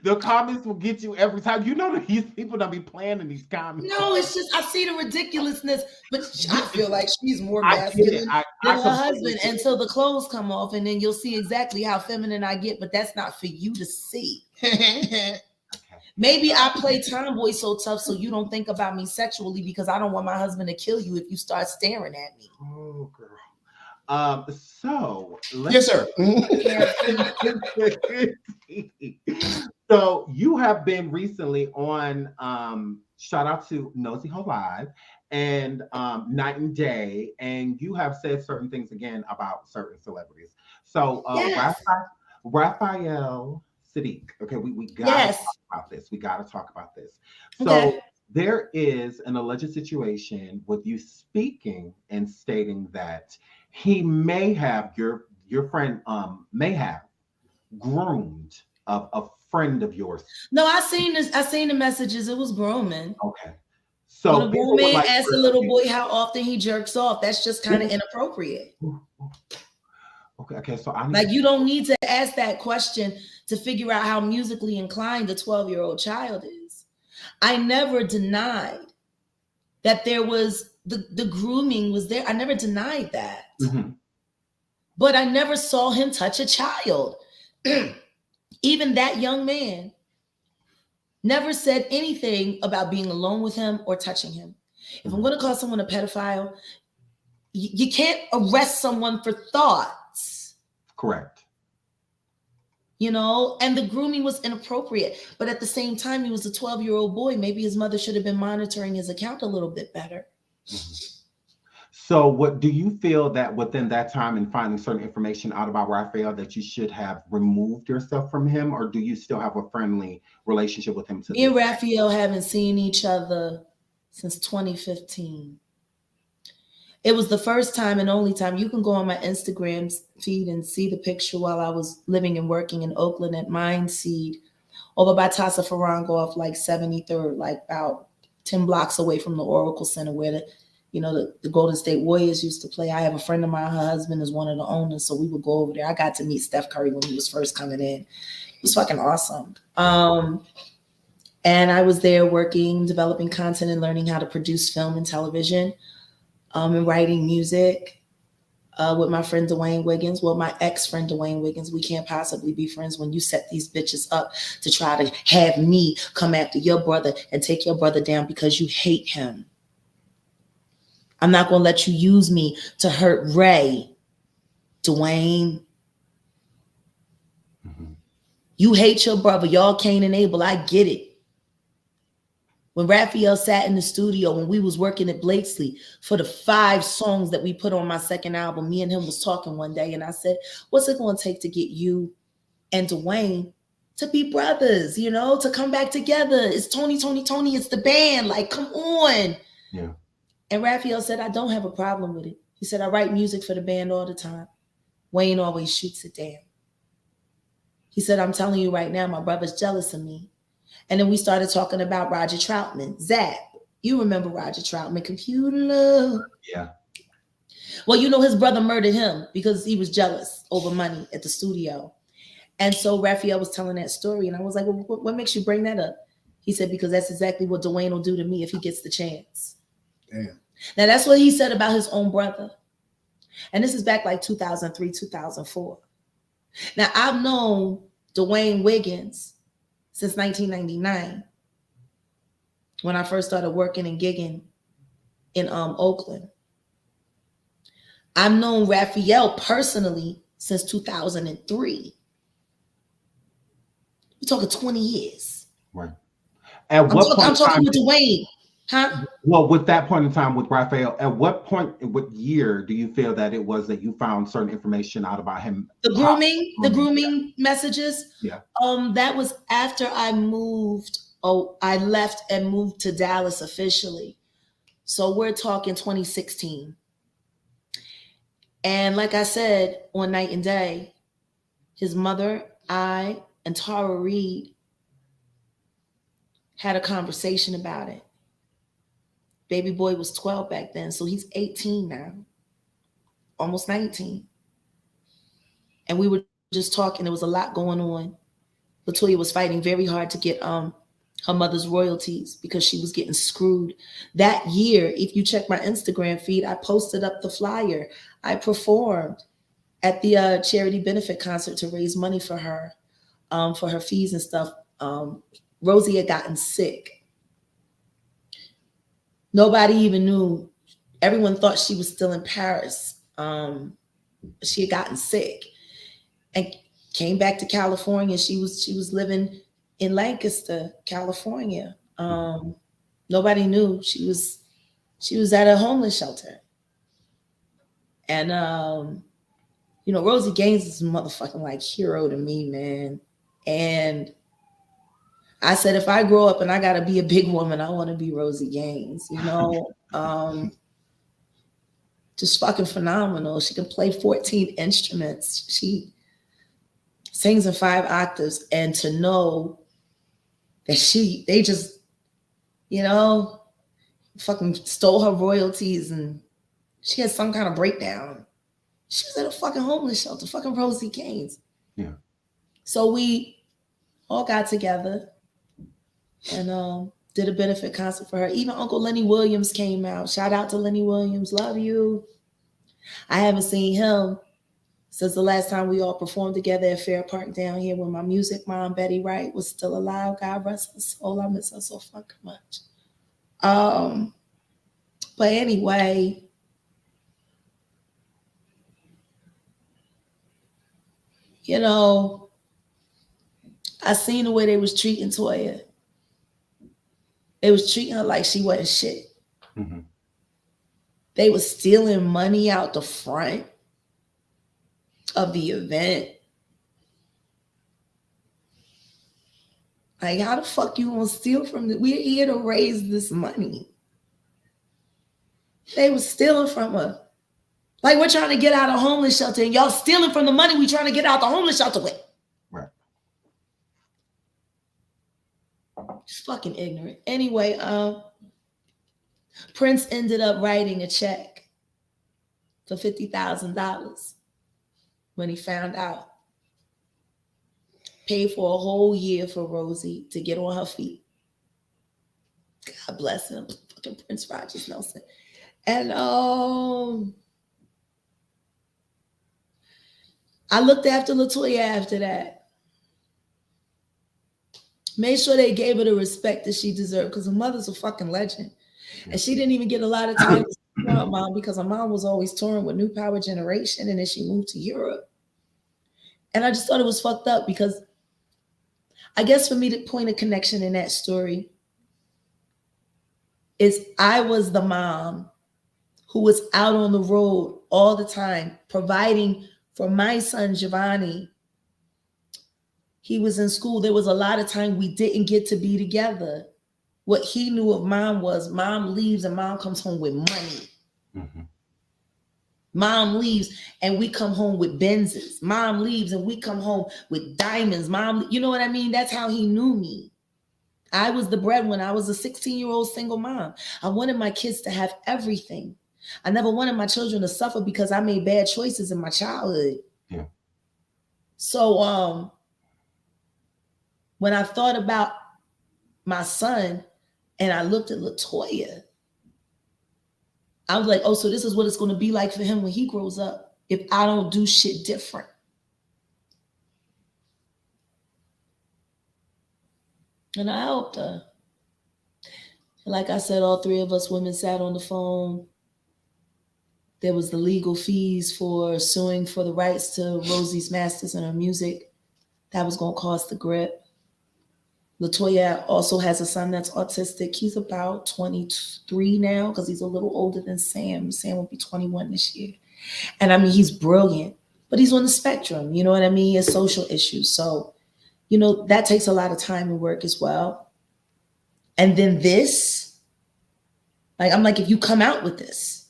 The comments will get you every time. That these people don't be playing in these comments. No, it's just I see the ridiculousness, but I feel like she's more masculine than her husband until the clothes come off, and then you'll see exactly how feminine I get. But that's not for you to see. Maybe I play tomboy so tough so you don't think about me sexually, because I don't want my husband to kill you if you start staring at me. Oh, girl. Yes, sir. So you have been recently on shout out to Nosy Ho Live and Night and Day, and you have said certain things again about certain celebrities. So Raphael Saadiq. Okay, we gotta talk about this. We gotta talk about this. So there is an alleged situation with you speaking and stating that he may have, your friend may have groomed a friend of yours. No, I seen the messages. It was grooming. Okay. So when a grown man asks a little boy how often he jerks off, that's just kind of inappropriate. Okay. So you don't need to ask that question to figure out how musically inclined the 12-year-old child is. I never denied that there was the grooming was there. I never denied that. But I never saw him touch a child. even that young man never said anything about being alone with him or touching him. If I'm going to call someone a pedophile, you can't arrest someone for thoughts. Correct. You know, and the grooming was inappropriate. But at the same time, he was a 12-year-old boy. Maybe his mother should have been monitoring his account a little bit better. So what do you feel that within that time and finding certain information out about Raphael that you should have removed yourself from him, or do you still have a friendly relationship with him? Me and Raphael haven't seen each other since 2015. It was the first time and only time. You can go on my Instagram feed and see the picture while I was living and working in Oakland at Mindseed over by Tasha K off like 73rd, like about 10 blocks away from the Oracle Center where the Golden State Warriors used to play. I have a friend of mine, her husband is one of the owners, so we would go over there. I got to meet Steph Curry when he was first coming in. It was fucking awesome. And I was there working, developing content and learning how to produce film and television. And writing music with my friend Dwayne Wiggins. Well, my ex-friend Dwayne Wiggins. We can't possibly be friends when you set these bitches up to try to have me come after your brother and take your brother down because you hate him. I'm not going to let you use me to hurt Ray, Dwayne. Mm-hmm. You hate your brother. Y'all Cain and Abel. I get it. When Raphael sat in the studio, when we was working at Blakesley for the 5 songs that we put on my second album, me and him was talking one day and I said, what's it going to take to get you and Dwayne to be brothers, to come back together? It's Tony, it's the band. Like, come on. Yeah. And Raphael said, I don't have a problem with it. He said, I write music for the band all the time. Wayne always shoots it down. He said, I'm telling you right now, my brother's jealous of me. And then we started talking about Roger Troutman. Zap, you remember Roger Troutman, Computer Love. Yeah. Well, his brother murdered him because he was jealous over money at the studio. And so Raphael was telling that story. And I was like, well, what makes you bring that up? He said, because that's exactly what Dwayne will do to me if he gets the chance. Damn. Now, that's what he said about his own brother. And this is back like 2003, 2004. Now, I've known Dwayne Wiggins since 1999, when I first started working and gigging in Oakland. I've known Raphael personally since 2003. We're talking 20 years. Right. At what point? I'm talking with Dwayne. Huh? Well, with that point in time with Raphael, at what point, what year do you feel that it was that you found certain information out about him? The grooming messages. Yeah. That was after I moved. I left and moved to Dallas officially. So we're talking 2016. And like I said, on Night and Day, his mother, I, and Tara Reid had a conversation about it. Baby boy was 12 back then, so he's 18 now, almost 19. And we were just talking. There was a lot going on. Latoya was fighting very hard to get her mother's royalties because she was getting screwed. That year, if you check my Instagram feed, I posted up the flyer. I performed at the charity benefit concert to raise money for her fees and stuff. Rosie had gotten sick. Nobody even knew. Everyone thought she was still in Paris. She had gotten sick and came back to California. She was living in Lancaster, California. Nobody knew she was at a homeless shelter. And Rosie Gaines is a motherfucking like hero to me, man. And I said, if I grow up and I got to be a big woman, I want to be Rosie Gaines, just fucking phenomenal. She can play 14 instruments. She sings in 5 octaves. And to know that they just, fucking stole her royalties and she had some kind of breakdown. She was at a fucking homeless shelter, fucking Rosie Gaines. Yeah. So we all got together and did a benefit concert for her. Even Uncle Lenny Williams came out. Shout out to Lenny Williams. Love you. I haven't seen him Since the last time we all performed together at Fair Park down here when my music mom, Betty Wright, was still alive. God rest her soul. I miss her so fucking much. But anyway, you know, I seen the way they was treating Toya. They was treating her like she wasn't shit. Mm-hmm. They was stealing money out the front of the event. Like, how the fuck you gonna steal from the? We're here to raise this money. They was stealing from her. Like, we're trying to get out of homeless shelter, and y'all stealing from the money we trying to get out the homeless shelter with. Right. It's fucking ignorant. Anyway, Prince ended up writing a check for $50,000 when he found out. Paid for a whole year for Rosie to get on her feet. God bless him. Fucking Prince Rogers Nelson. And I looked after LaToya after that. Made sure they gave her the respect that she deserved because her mother's a fucking legend. And she didn't even get a lot of time to see her mom because her mom was always touring with New Power Generation, and then she moved to Europe. And I just thought it was fucked up because I guess for me to point a connection in that story is I was the mom who was out on the road all the time providing for my son, Giovanni. He was in school. There was a lot of time we didn't get to be together. What he knew of mom was mom leaves and mom comes home with money. Mm-hmm. Mom leaves and we come home with Benzes. Mom leaves and we come home with diamonds. Mom, you know what I mean? That's how he knew me. I was the breadwinner. I was a 16-year-old single mom. I wanted my kids to have everything. I never wanted my children to suffer because I made bad choices in my childhood. Yeah. So when I thought about my son and I looked at LaToya, I was like, oh, so this is what it's going to be like for him when he grows up if I don't do shit different. And I helped her. Like I said, all three of us women sat on the phone. There was the legal fees for suing for the rights to Rosie's masters and her music. That was going to cost the grip. LaToya also has a son that's autistic. He's about 23 now because he's a little older than Sam. Sam will be 21 this year. And I mean, he's brilliant, but he's on the spectrum. You know what I mean? He has social issues. So, you know, that takes a lot of time and work as well. And then this, like, I'm like, if you come out with this,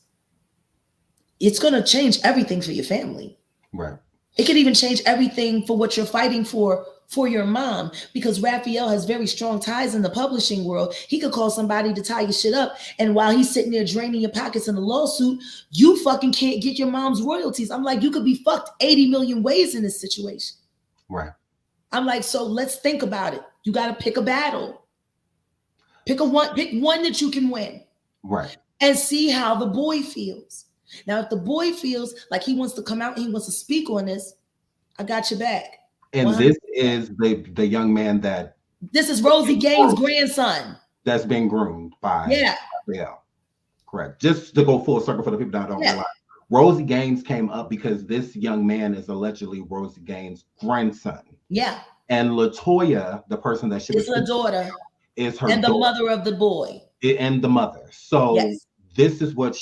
it's going to change everything for your family. Right. It could even change everything for what you're fighting for your mom, because Raphael has very strong ties in the publishing world. He could call somebody to tie your shit up. And while he's sitting there draining your pockets in a lawsuit, you fucking can't get your mom's royalties. I'm like, you could be fucked 80 million ways in this situation. Right. I'm like, so let's think about it. You got to pick a battle. Pick one that you can win. Right. And see how the boy feels. Now, if the boy feels like he wants to come out and he wants to speak on this, I got your back. And 100%. This is the young man that... This is Rosie Gaines' grandson. That's been groomed by... Yeah. Correct. Just to go full circle for the people that don't realize. Rosie Gaines came up because this young man is allegedly Rosie Gaines' grandson. Yeah. And LaToya, the person that she was... It's her daughter. Is her and the daughter. Mother of the boy. And the mother. So... Yes. This is what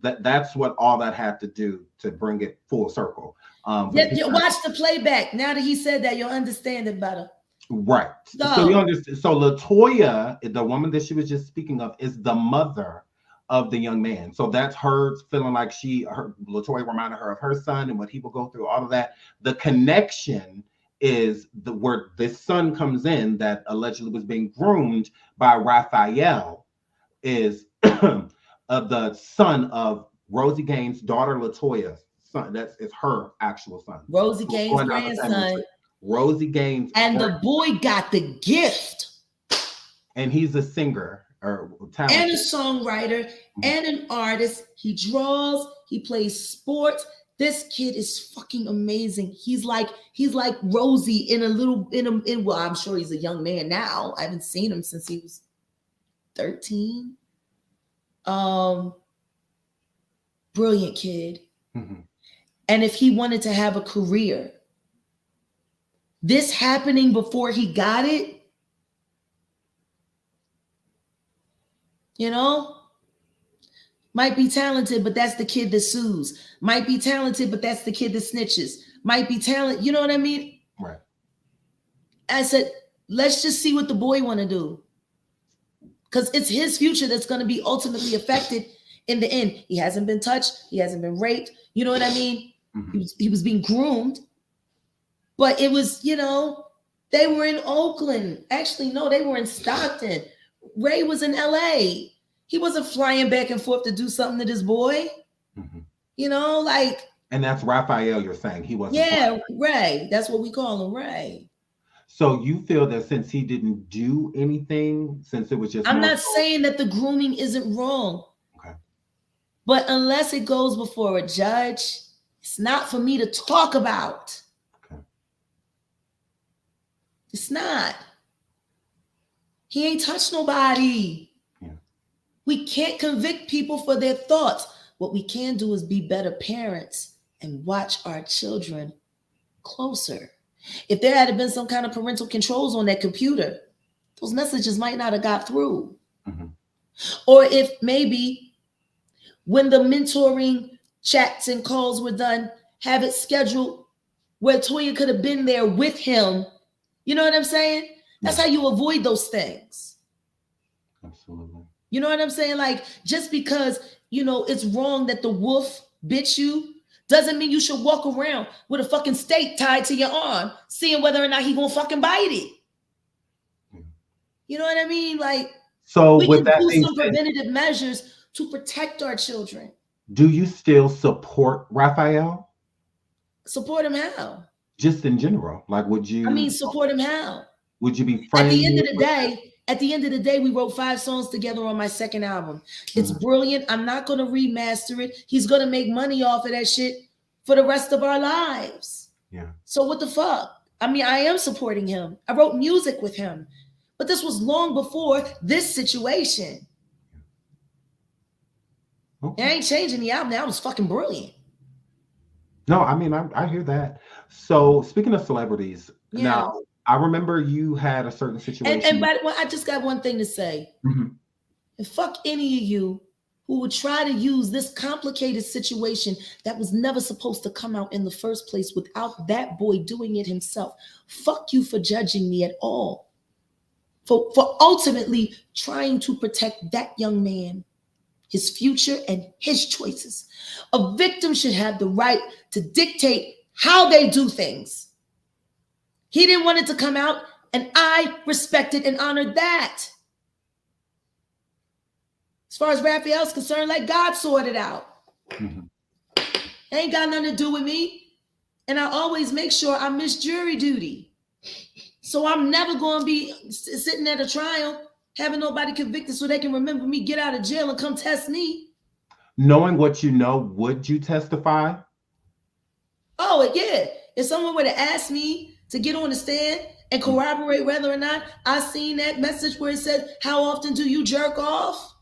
that's what all that had to do to bring it full circle. Watch the playback. Now that he said that, you'll understand it better. Right. So you understand. So LaToya, the woman that she was just speaking of, is the mother of the young man. So that's her feeling like LaToya reminded her of her son and what he will go through, all of that. The connection is where this son comes in that allegedly was being groomed by Raphael is the son of Rosie Gaines' daughter LaToya's son. It's her actual son. Rosie Gaines' grandson. Rosie Gaines. And the boy got the gift. And he's a singer or talented. And a songwriter and an artist. He draws, he plays sports. This kid is fucking amazing. He's like Rosie well, I'm sure he's a young man now. I haven't seen him since he was 13. Brilliant kid. Mm-hmm. And if he wanted to have a career, this happening before he got it, you know, might be talented, but that's the kid that sues. Might be talented, but that's the kid that snitches. Might be talented, you know what I mean? Right. I said, let's just see what the boy want to do. Because it's his future that's going to be ultimately affected in the end. He hasn't been touched. He hasn't been raped. You know what I mean? Mm-hmm. He was being groomed. But it was, you know, they were in Oakland. Actually, no, they were in Stockton. Ray was in LA. He wasn't flying back and forth to do something to this boy. Mm-hmm. You know, like. And that's Raphael, you're saying. He wasn't. Yeah, Ray. That's what we call him, Ray. So you feel that since he didn't do anything, since it was just. I'm not saying that the grooming isn't wrong. Okay. But unless it goes before a judge, it's not for me to talk about. Okay. It's not. He ain't touched nobody. Yeah. We can't convict people for their thoughts. What we can do is be better parents and watch our children closer. If there had been some kind of parental controls on that computer, those messages might not have got through. Mm-hmm. Or if maybe when the mentoring chats and calls were done, have it scheduled where Toya could have been there with him. You know what I'm saying? That's how you avoid those things. Absolutely. You know what I'm saying? Like, just because, you know, it's wrong that the wolf bit you doesn't mean you should walk around with a fucking stake tied to your arm, seeing whether or not he gonna fucking bite it. Yeah. You know what I mean? Like, so we with can that do being some said, preventative measures to protect our children. do you still support Raphael? Support him how? Just in general, like, would you? I mean, support him how? Would you be friends? At the end of the day, we wrote 5 songs together on my second album. It's brilliant. I'm not going to remaster it. He's going to make money off of that shit for the rest of our lives. Yeah. So what the fuck? I mean, I am supporting him. I wrote music with him, but this was long before this situation. Okay. It ain't changing the album. The album's fucking brilliant. No, I mean, I hear that. So speaking of celebrities, now I remember you had a certain situation. And by the way, I just got one thing to say. Mm-hmm. And fuck any of you who would try to use this complicated situation that was never supposed to come out in the first place without that boy doing it himself. Fuck you for judging me at all. For ultimately trying to protect that young man, his future, and his choices. A victim should have the right to dictate how they do things. He didn't want it to come out, and I respected and honored that. As far as Raphael's concerned, let God sort it out. Mm-hmm. It ain't got nothing to do with me. And I always make sure I miss jury duty. So I'm never going to be sitting at a trial having nobody convicted so they can remember me, get out of jail, and come test me. Knowing what you know, would you testify? Oh, yeah. If someone were to ask me to get on the stand and corroborate whether or not I seen that message where it said, how often do you jerk off?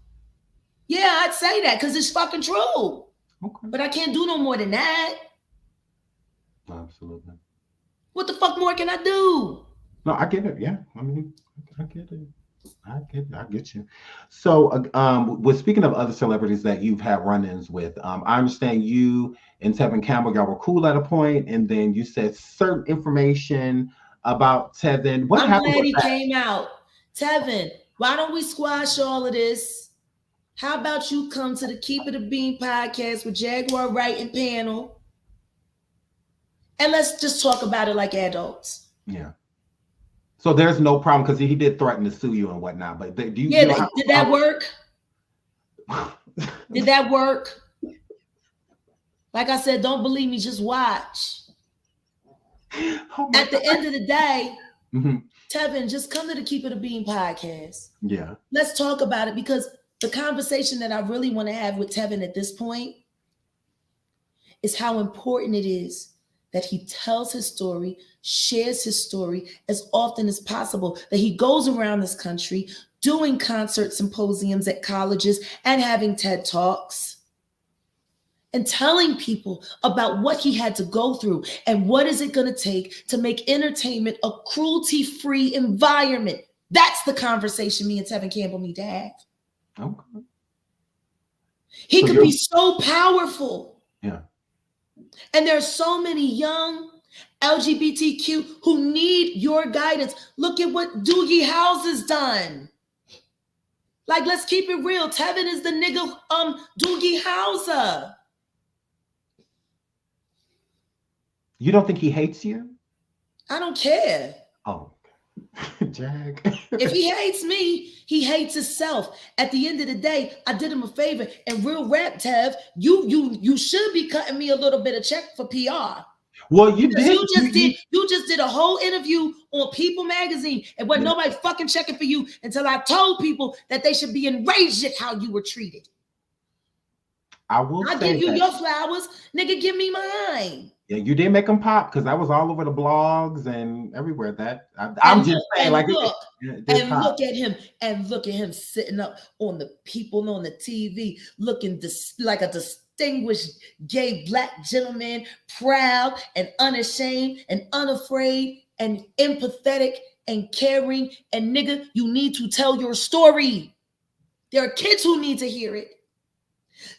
Yeah, I'd say that because it's fucking true. Okay. But I can't do no more than that. Absolutely. What the fuck more can I do? No, I get it. Yeah. I mean, I get it. I get you. So, with speaking of other celebrities that you've had run-ins with, I understand you and Tevin Campbell, y'all were cool at a point, and then you said certain information about Tevin. What happened? I'm glad he came out. Tevin, why don't we squash all of this? How about you come to the Keep It a Bean podcast with Jaguar, Wright, and Panel, and let's just talk about it like adults. Yeah. So there's no problem because he did threaten to sue you and whatnot. But do you? Yeah, did that work? Did that work? Like I said, don't believe me, just watch. At the end of the day, Tevin, just come to the Keep It a Bean podcast. Yeah. Let's talk about it, because the conversation that I really want to have with Tevin at this point is how important it is that he tells his story, shares his story as often as possible, that he goes around this country doing concert symposiums at colleges and having TED Talks and telling people about what he had to go through and what is it going to take to make entertainment a cruelty-free environment. That's the conversation me and Tevin Campbell need to have. Okay. He So could be so powerful. Yeah. And there are so many young LGBTQ who need your guidance. Look at what Doogie House has done. Like, let's keep it real. Tevin is the nigga, Doogie Howser. You don't think he hates you? I don't care. Oh, Jag. If he hates me, he hates himself. At the end of the day, I did him a favor. And real rap, Tev, you should be cutting me a little bit of check for PR. Well, you did. You just did a whole interview on People Magazine, and wasn't nobody fucking checking for you until I told people that they should be enraged at how you were treated. I give you your flowers, nigga. Give me mine. Yeah, you did make them pop because I was all over the blogs and everywhere. I'm just saying, like, look at him sitting up on the people on the TV, looking like a distinguished gay black gentleman, proud and unashamed and unafraid and empathetic and caring. And nigga, you need to tell your story. There are kids who need to hear it.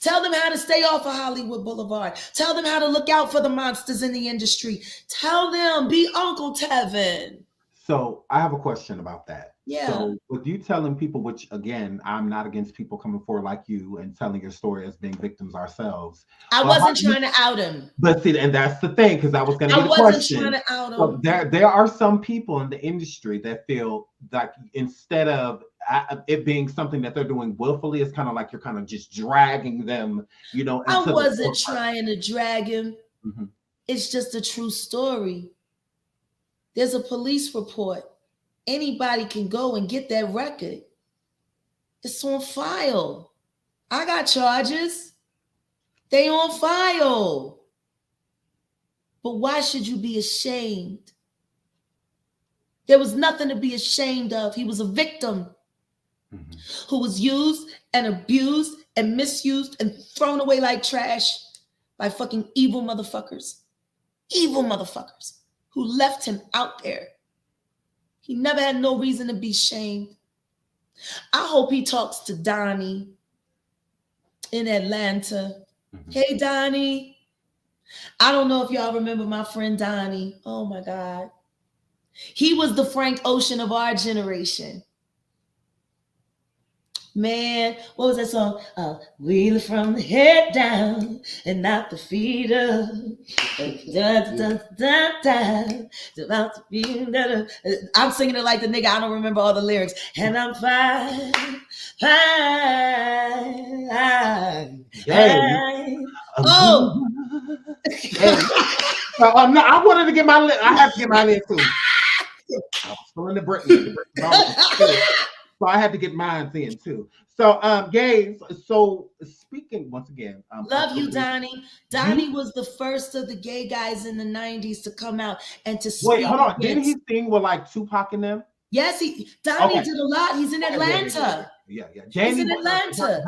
Tell them how to stay off of Hollywood Boulevard. Tell them how to look out for the monsters in the industry. Tell them, be Uncle Tevin. So I have a question about that. Yeah. So with you telling people, which again, I'm not against people coming forward like you and telling your story as being victims ourselves. I wasn't trying to out him. But see, and that's the thing, because I was going to get a question. I wasn't trying to out him. So there are some people in the industry that feel like instead of it being something that they're doing willfully, it's kind of like you're kind of just dragging them, you know. I wasn't trying to drag him. Mm-hmm. It's just a true story. There's a police report. Anybody can go and get that record. It's on file. I got charges. They on file. But why should you be ashamed? There was nothing to be ashamed of. He was a victim who was used and abused and misused and thrown away like trash by fucking evil motherfuckers. Evil motherfuckers who left him out there. He never had no reason to be shamed. I hope he talks to Donnie in Atlanta. Hey, Donnie. I don't know if y'all remember my friend Donnie. Oh, my God. He was the Frank Ocean of our generation. Man, what was that song? Wheel from the head down and not the feet up. I'm singing it like the nigga. I don't remember all the lyrics. And I'm fine. Oh. No, I wanted to get my lip. I have to get my lip too. I was pulling the Britney. So I had to get mine in too. So, gays. So speaking once again, love you, Donnie. Donnie was the first of the gay guys in the '90s to come out and to speak. Wait, hold on. Didn't he sing with like Tupac and them? Yes, Donnie did a lot. He's in Atlanta. Yeah. He's in Atlanta.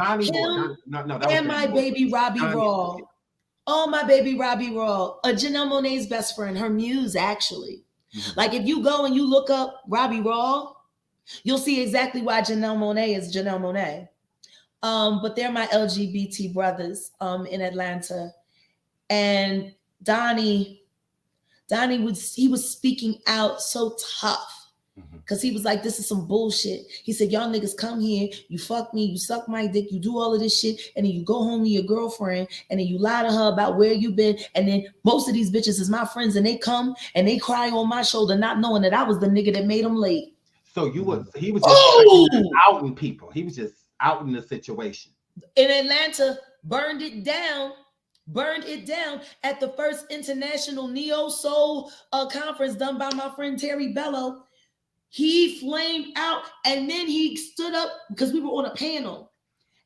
And my baby Robbie Raw. Oh, my baby Robbie Raw. Janelle Monáe's best friend, her muse, actually. Like if you go and you look up Robbie Raw, you'll see exactly why Janelle Monáe is Janelle Monáe. But they're my LGBT brothers in Atlanta. And Donnie was speaking out so tough. Because he was like, this is some bullshit. He said, y'all niggas come here, you fuck me, you suck my dick, you do all of this shit, and then you go home to your girlfriend, and then you lie to her about where you been, and then most of these bitches is my friends, and they come, and they cry on my shoulder, not knowing that I was the nigga that made them late. So he was just outing people. He was just outing the situation. In Atlanta, burned it down at the first international neo soul conference done by my friend Terry Bello. He flamed out, and then he stood up because we were on a panel,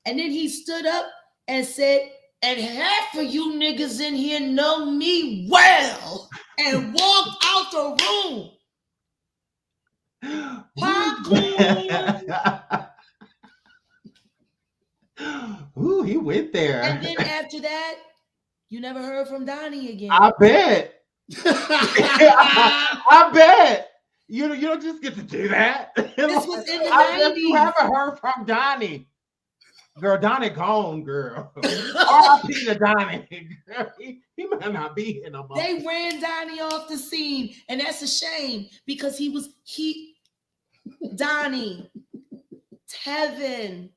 and then he stood up and said, And half of you niggas in here know me well and walked out the room. Popcorn. Ooh, he went there. And then after that, you never heard from Donnie again. I bet. I bet. You don't just get to do that. This was in the I bet you 90s. haven't heard from Donnie. Girl, Donnie gone, girl. R.I.P. to Donnie. Girl, he might not be here no more. They ran Donnie off the scene, and that's a shame because Donnie, Tevin.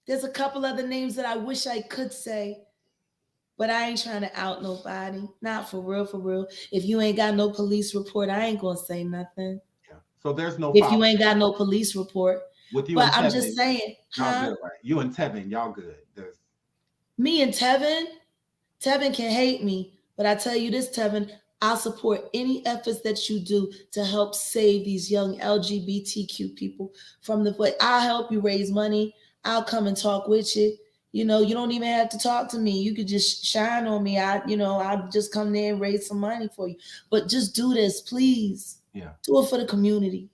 There's a couple other names that I wish I could say, but I ain't trying to out nobody. Not for real, for real. If you ain't got no police report, I ain't gonna say nothing. Yeah. So there's no. If you ain't got no police report, with you, but and I'm Tevin, just saying, y'all good, right? You and Tevin, y'all good. There's... Me and Tevin can hate me, but I tell you this, Tevin, I'll support any efforts that you do to help save these young LGBTQ people from the foot. I'll help you raise money. I'll come and talk with you. You know, you don't even have to talk to me. You could just shine on me. I'll just come there and raise some money for you. But just do this, please. Yeah. Do it for the community.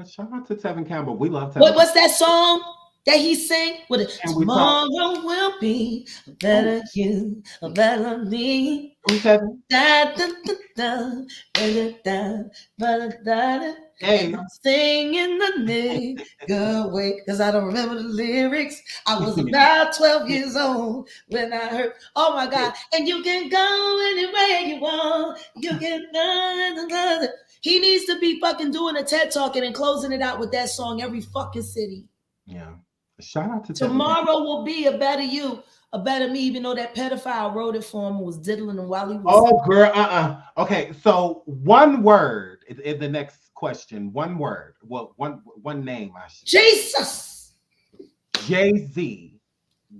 Shout out to Tevin Campbell. We love Tevin. What's that song that he sang? Tomorrow will be a better you, a better me. Who's Tevin? Da, da, da, da, da, da, da, da, da. Hey. I'm singing the nigga way because I don't remember the lyrics. I was about 12 years old when I heard, oh my God, and you can go anywhere you want. You can go. He needs to be fucking doing a TED Talking and closing it out with that song every fucking city. Yeah. Shout out to Tomorrow will be a better you, a better me, even though that pedophile wrote it for him and was diddling him while he was. Oh, girl, Okay, so one word in the next question. One word. Well, one name, I should. Jesus. Jay-Z.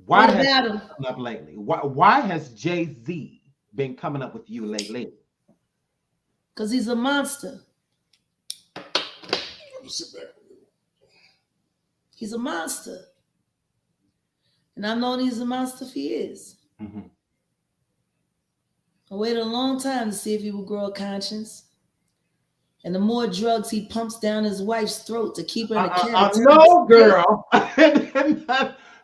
Why has he come up lately? Why has Jay-Z been coming up with you lately? Because he's a monster. He's a monster. And I've known he's a monster for years. Mm-hmm. I waited a long time to see if he would grow a conscience. And the more drugs he pumps down his wife's throat to keep her in a character. No, girl.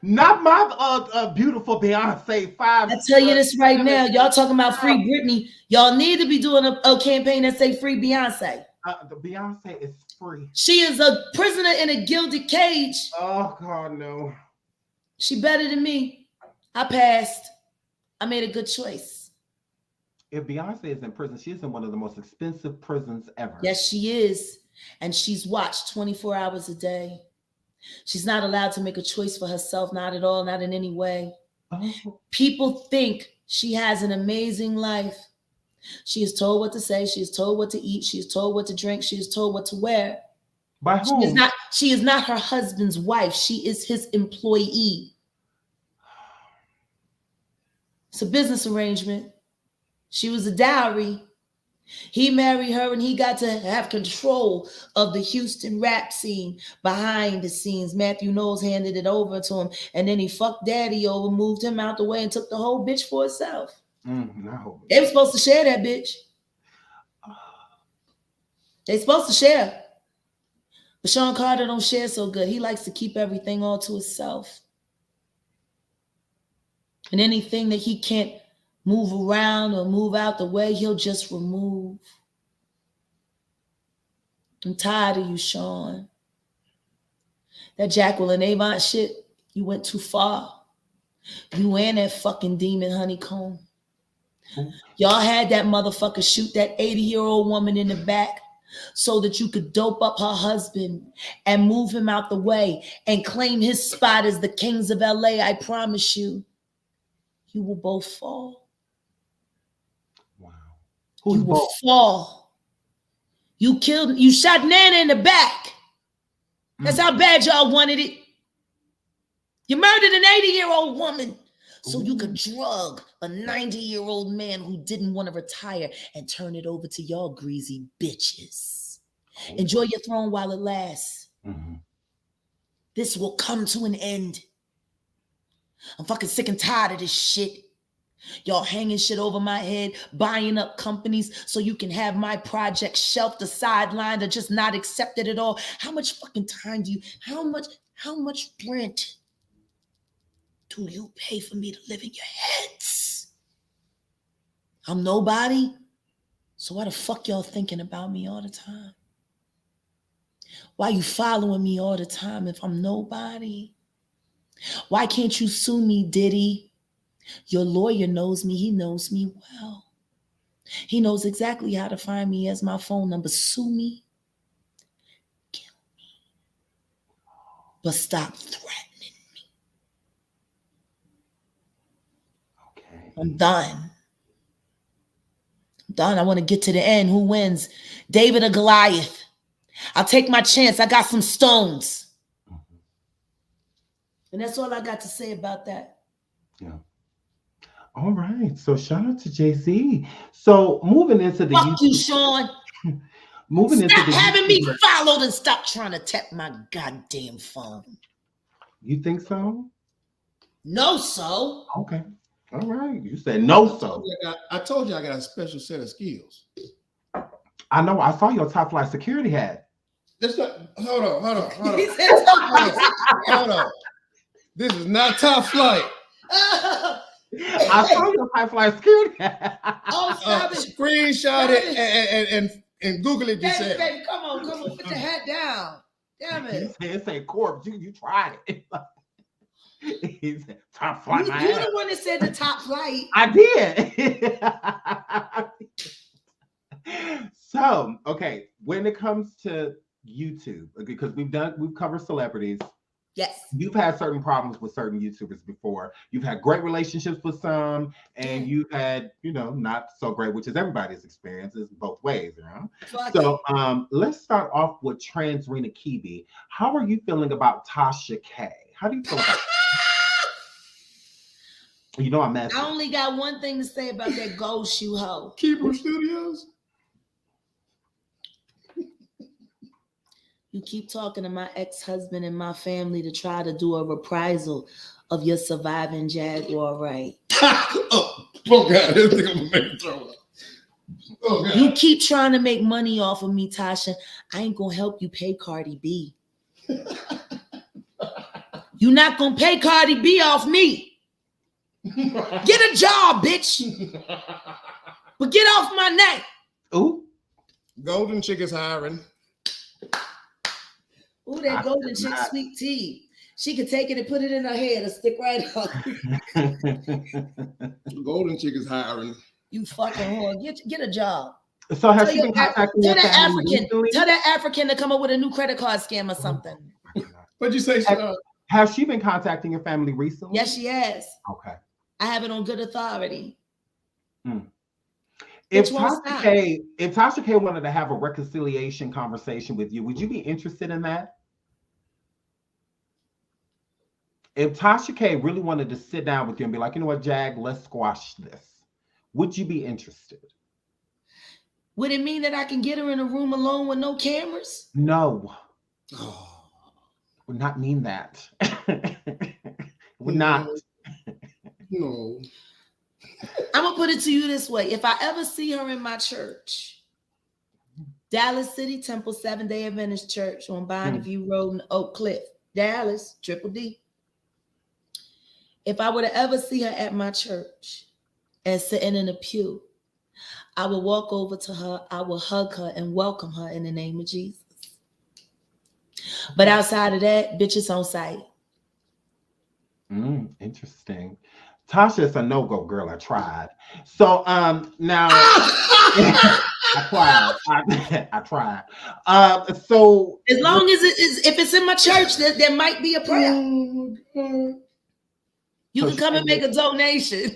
Not my beautiful Beyonce 5. I tell you this right now. Y'all talking about free Britney. Y'all need to be doing a campaign that say free Beyonce. The Beyonce is free. She is a prisoner in a gilded cage. Oh, God, no. She better than me. I passed. I made a good choice. If Beyonce is in prison, she's in one of the most expensive prisons ever. Yes, she is. And she's watched 24 hours a day. She's not allowed to make a choice for herself, not at all, not in any way. Oh. People think she has an amazing life. She is told what to say. She is told what to eat. She is told what to drink. She is told what to wear. By whom? She is not her husband's wife. She is his employee. It's a business arrangement. She was a dowry. He married her and he got to have control of the Houston rap scene behind the scenes. Matthew Knowles handed it over to him, and then he fucked daddy over, moved him out the way, and took the whole bitch for herself. No. They were supposed to share that bitch. They supposed to share. But Sean Carter don't share so good. He likes to keep everything all to himself. And anything that he can't move around or move out the way, he'll just remove. I'm tired of you, Sean. That Jacqueline Avon shit, you went too far. You and that fucking demon Honeycomb. Y'all had that motherfucker shoot that 80-year-old woman in the back so that you could dope up her husband and move him out the way and claim his spot as the kings of LA. I promise you, you will both fall. Wow. You will fall. You shot Nana in the back. That's how bad y'all wanted it. You murdered an 80-year-old woman so you could drug a 90-year-old man who didn't want to retire and turn it over to y'all greasy bitches. Enjoy your throne while it lasts. Mm-hmm. This will come to an end. I'm fucking sick and tired of this shit. Y'all hanging shit over my head, buying up companies so you can have my project shelved, the sideline, or just not accepted at all. How much fucking time do you, how much rent do you pay for me to live in your heads? I'm nobody. So why the fuck y'all thinking about me all the time? Why you following me all the time if I'm nobody? Why can't you sue me, Diddy? Your lawyer knows me. He knows me well. He knows exactly how to find me as my phone number. Sue me. Kill me. But stop threatening me. Okay. I'm done. I want to get to the end. Who wins? David or Goliath? I'll take my chance. I got some stones. And that's all I got to say about that. Yeah. All right. So shout out to JC. So moving into the Fuck you, Sean. moving Stop into the having me YouTuber- followed and stop trying to tap my goddamn phone. You think so? No, so. Okay. All right. You said no, so. I told you I got a special set of skills. I know. I saw your top flight security hat. That's not. Hold on. He said Hold on. This is not top flight. I saw your top flight security hat. Oh, stop it. Screenshot it and Google it yourself. Baby, come on, put your hat down. Damn it. It said corpse. You tried it. He said top flight. You're the one that said the top flight. I did. So, okay, when it comes to YouTube, because we've covered celebrities. Yes. You've had certain problems with certain YouTubers before. You've had great relationships with some, and you've had, not so great, which is everybody's experiences both ways, So let's start off with Trans Rena Kibi. How are you feeling about Tasha K? How do you feel about You know I'm asking. I only got one thing to say about that ghost you hoe. Keeper Studios. You keep talking to my ex-husband and my family to try to do a reprisal of your surviving Jaguar, right? Oh God, this thing gonna make me throw up. Oh God. You keep trying to make money off of me, Tasha. I ain't gonna help you pay Cardi B. You're not gonna pay Cardi B off me. Get a job, bitch. But get off my neck. Ooh. Golden Chick is hiring. Ooh, that golden chick sweet tea. She could take it and put it in her head and stick right up. Golden Chick is hiring. You fucking whore. Get a job. So has she been contacting your family recently? Tell that African to come up with a new credit card scam or something. What'd you say? Has she been contacting your family recently? Yes, she has. Okay. I have it on good authority. If Tasha K wanted to have a reconciliation conversation with you, would you be interested in that? If Tasha K really wanted to sit down with you and be like, you know what, Jag, let's squash this, would you be interested? Would it mean that I can get her in a room alone with no cameras? No. Oh. Would not mean that. Would not. No. I'm gonna put it to you this way. If I ever see her in my church, Dallas City Temple 7-Day Adventist Church on Bonneview Road in Oak Cliff, Dallas, Triple D. If I were to ever see her at my church and sitting in a pew, I will walk over to her, I will hug her and welcome her in the name of Jesus. But outside of that, bitches on site. Interesting. Tasha is a no-go girl. I tried. So now I tried. So as long as it is, if it's in my church, there might be a prayer. You can come and make a donation.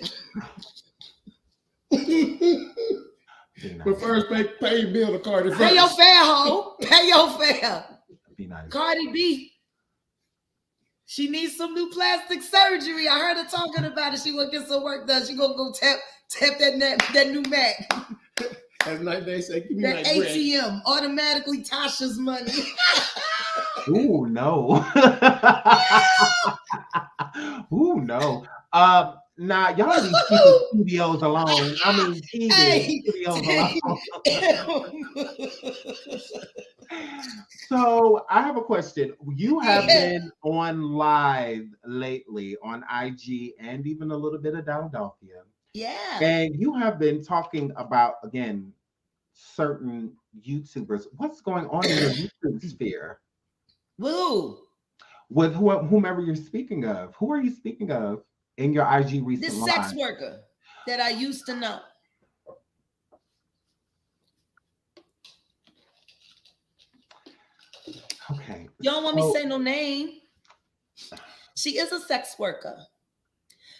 But first, pay your bill to Cardi. Pay your fare, ho. Pay your fare. Be nice. Cardi B. She needs some new plastic surgery. I heard her talking about it. She gonna get some work done. She gonna go tap that new Mac. As like they say, give me that like ATM bread. automatically Tasha's money. Ooh, no. Ooh, no. Nah, y'all need to keep the studios alone. I mean, TV Hey. studios alone. So I have a question. You have been on live lately on IG and even a little bit of Philadelphia. Yeah. And you have been talking about, again, certain YouTubers. What's going on in your YouTube sphere? Woo. With whomever you're speaking of. Who are you speaking of in your IG recent This live? sex worker that I used to know. Okay. You don't want me to say no name. She is a sex worker.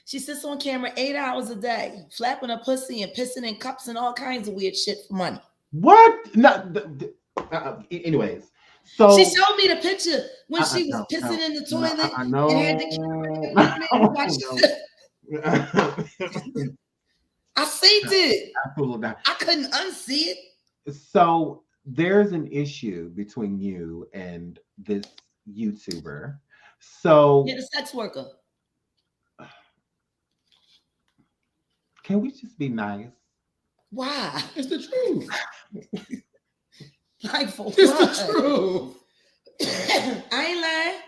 She sits on camera 8 hours a day, flapping her pussy and pissing in cups and all kinds of weird shit for money. What? No. Anyways, so she showed me the picture when she was pissing in the toilet I know. and had the I seen it. Absolutely not. I couldn't unsee it. So there's an issue between you and this YouTuber. So Yeah, the sex worker. Can we just be nice? Why? It's the truth. Like for It's what? the truth. I ain't lying.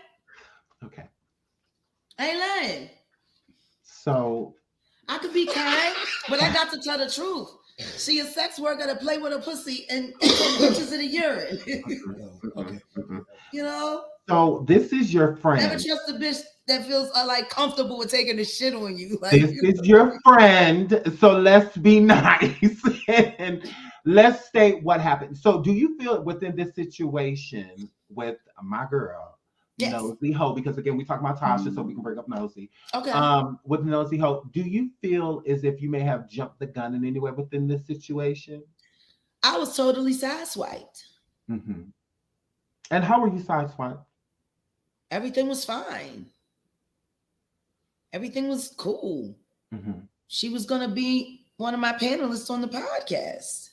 Okay. I ain't lying. So I could be kind, but I got to tell the truth. She a sex worker to play with her pussy and take pictures of the urine. Okay. You know? So this is your friend. Never trust a bitch that feels like comfortable with taking the shit on you. Like, This is your friend. So let's be nice and let's state what happened. So do you feel within this situation with my girl, yes. Nosy Ho, because again, we talk about Tasha, so we can bring up Nosy. Okay. With Nosy Ho, do you feel as if you may have jumped the gun in any way within this situation? I was totally sideswiped. Mm-hmm. And how were you sideswiped? Everything was fine. Everything was cool. Mm-hmm. She was going to be one of my panelists on the podcast.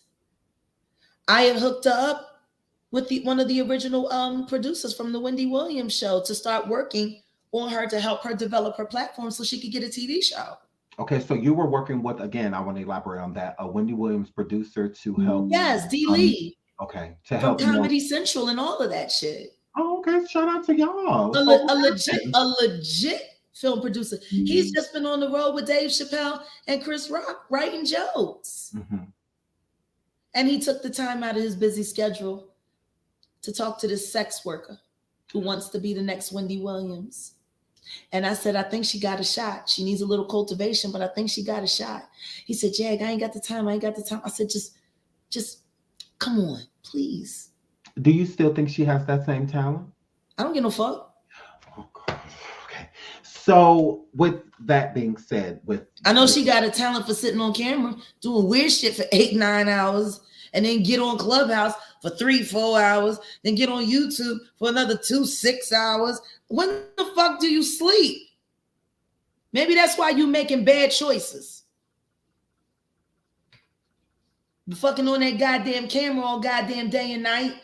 I had hooked her up with one of the original producers from the Wendy Williams show to start working on her to help her develop her platform so she could get a TV show. Okay, so you were working with, again, I want to elaborate on that, a Wendy Williams producer to help. Yes, D. Lee. Okay, to From help. Comedy Central and all of that shit. Oh, okay, shout out to y'all. A legit film producer. He's just been on the road with Dave Chappelle and Chris Rock writing jokes. Mm-hmm. And he took the time out of his busy schedule to talk to this sex worker who wants to be the next Wendy Williams. And I said, I think she got a shot. She needs a little cultivation, but I think she got a shot. He said, Jag, I ain't got the time. I said, just come on, please. Do you still think she has that same talent? I don't give no fuck. Oh, God. Okay. So with that being said, I know she got a talent for sitting on camera, doing weird shit for 8-9 hours, and then get on Clubhouse for 3-4 hours, then get on YouTube for another 2-6 hours. When the fuck do you sleep? Maybe that's why you making bad choices. You fucking on that goddamn camera all goddamn day and night,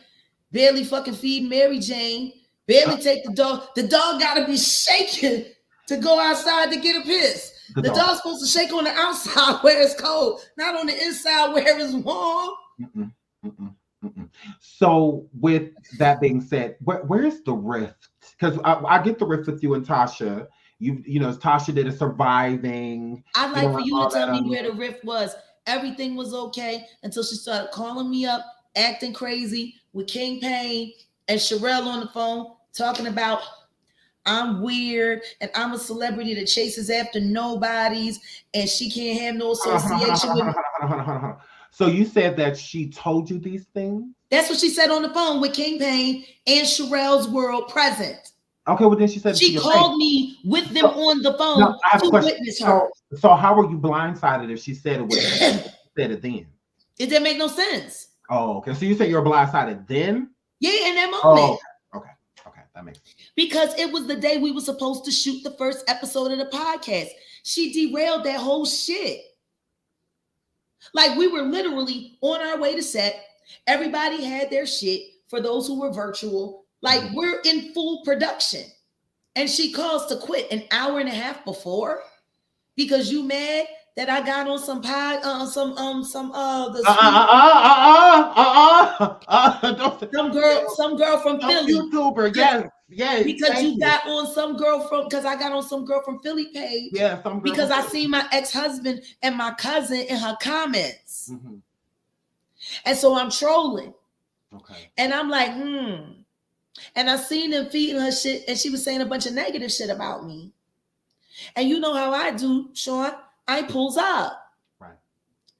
barely fucking feed Mary Jane, barely take the dog. The dog gotta be shaking to go outside to get a piss. The dog's supposed to shake on the outside where it's cold, not on the inside where it's warm. So with that being said, where's the rift? Because I get the rift with you and Tasha. You know, Tasha did a surviving. I'd like for you to tell me where the rift was. Everything was okay until she started calling me up, acting crazy with King Payne and Sherelle on the phone, talking about I'm weird and I'm a celebrity that chases after nobodies and she can't have no association with me. So you said that she told you these things? That's what she said on the phone with King Payne and Sherelle's World present. Okay, well then she said she called me with them on the phone to witness her. So how were you blindsided if she said it was said it then? It didn't make no sense. Oh, okay. So you say you were blindsided then? Yeah, in that moment. Oh, okay, that makes sense. Because it was the day we were supposed to shoot the first episode of the podcast. She derailed that whole shit. Like we were literally on our way to set. Everybody had their shit for those who were virtual. Like we're in full production. And she calls to quit an hour and a half before. Because you mad that I got on some pie, some girl from Philly. YouTuber, yes. Because you got on some girl from, because I got on some girl from Philly page. Yeah, some girl. Because I seen my ex-husband and my cousin in her comments. Mm-hmm. And so I'm trolling. Okay. And I'm like, And I seen them feeding her shit, and she was saying a bunch of negative shit about me. And you know how I do, Sean. I pulls up. Right.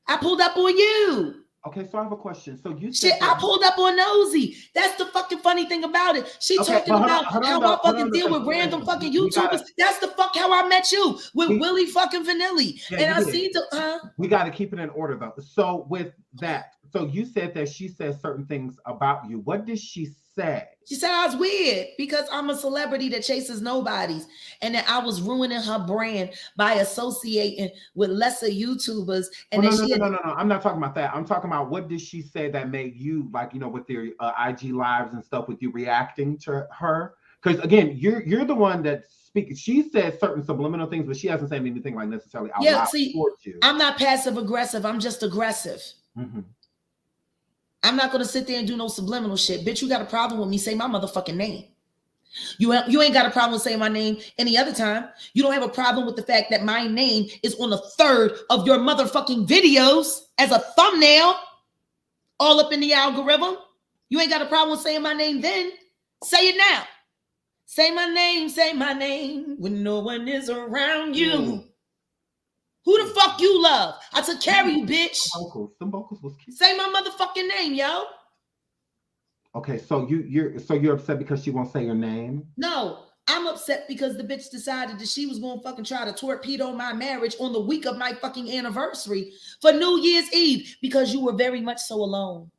I pulled up on you. Okay, so I have a question. So you shit, I pulled up on Nosy. That's the fucking funny thing about it. She talking about how I fucking deal with random fucking YouTubers. That's the fuck how I met you with Willie fucking Vanilli. Yeah, and I see we got to keep it in order though. So with that, so you said that she said certain things about you. What did she say? She said I was weird because I'm a celebrity that chases nobodies, and that I was ruining her brand by associating with lesser YouTubers. And no, I'm not talking about that. I'm talking about what did she say that made you, like, you know, with your IG lives and stuff, with you reacting to her? Because again, you're the one that speaks. She said certain subliminal things, but she hasn't said anything like necessarily out loud towards you. I'm not passive aggressive. I'm just aggressive. Mm-hmm. I'm not gonna sit there and do no subliminal shit. Bitch, you got a problem with me? Say my motherfucking name. You ain't got a problem with saying my name any other time. You don't have a problem with the fact that my name is on a third of your motherfucking videos as a thumbnail, all up in the algorithm. You ain't got a problem with saying my name then. Say it now. Say my name when no one is around you. Mm. Who the fuck you love? I took care of you, bitch. Some vocals was cute. Say my motherfucking name, yo. Okay, so you're upset because she won't say your name? No, I'm upset because the bitch decided that she was gonna fucking try to torpedo my marriage on the week of my fucking anniversary for New Year's Eve because you were very much so alone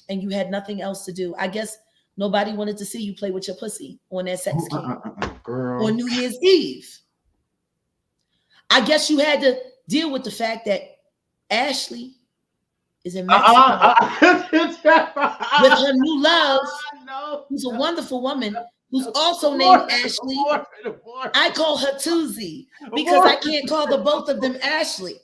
and you had nothing else to do. I guess nobody wanted to see you play with your pussy on that sex cam girl. on New Year's Eve. I guess you had to deal with the fact that Ashley is in Mexico with her new love, who's a wonderful woman, who's also named Ashley. I call her Tuesday because I can't call the both of them Ashley.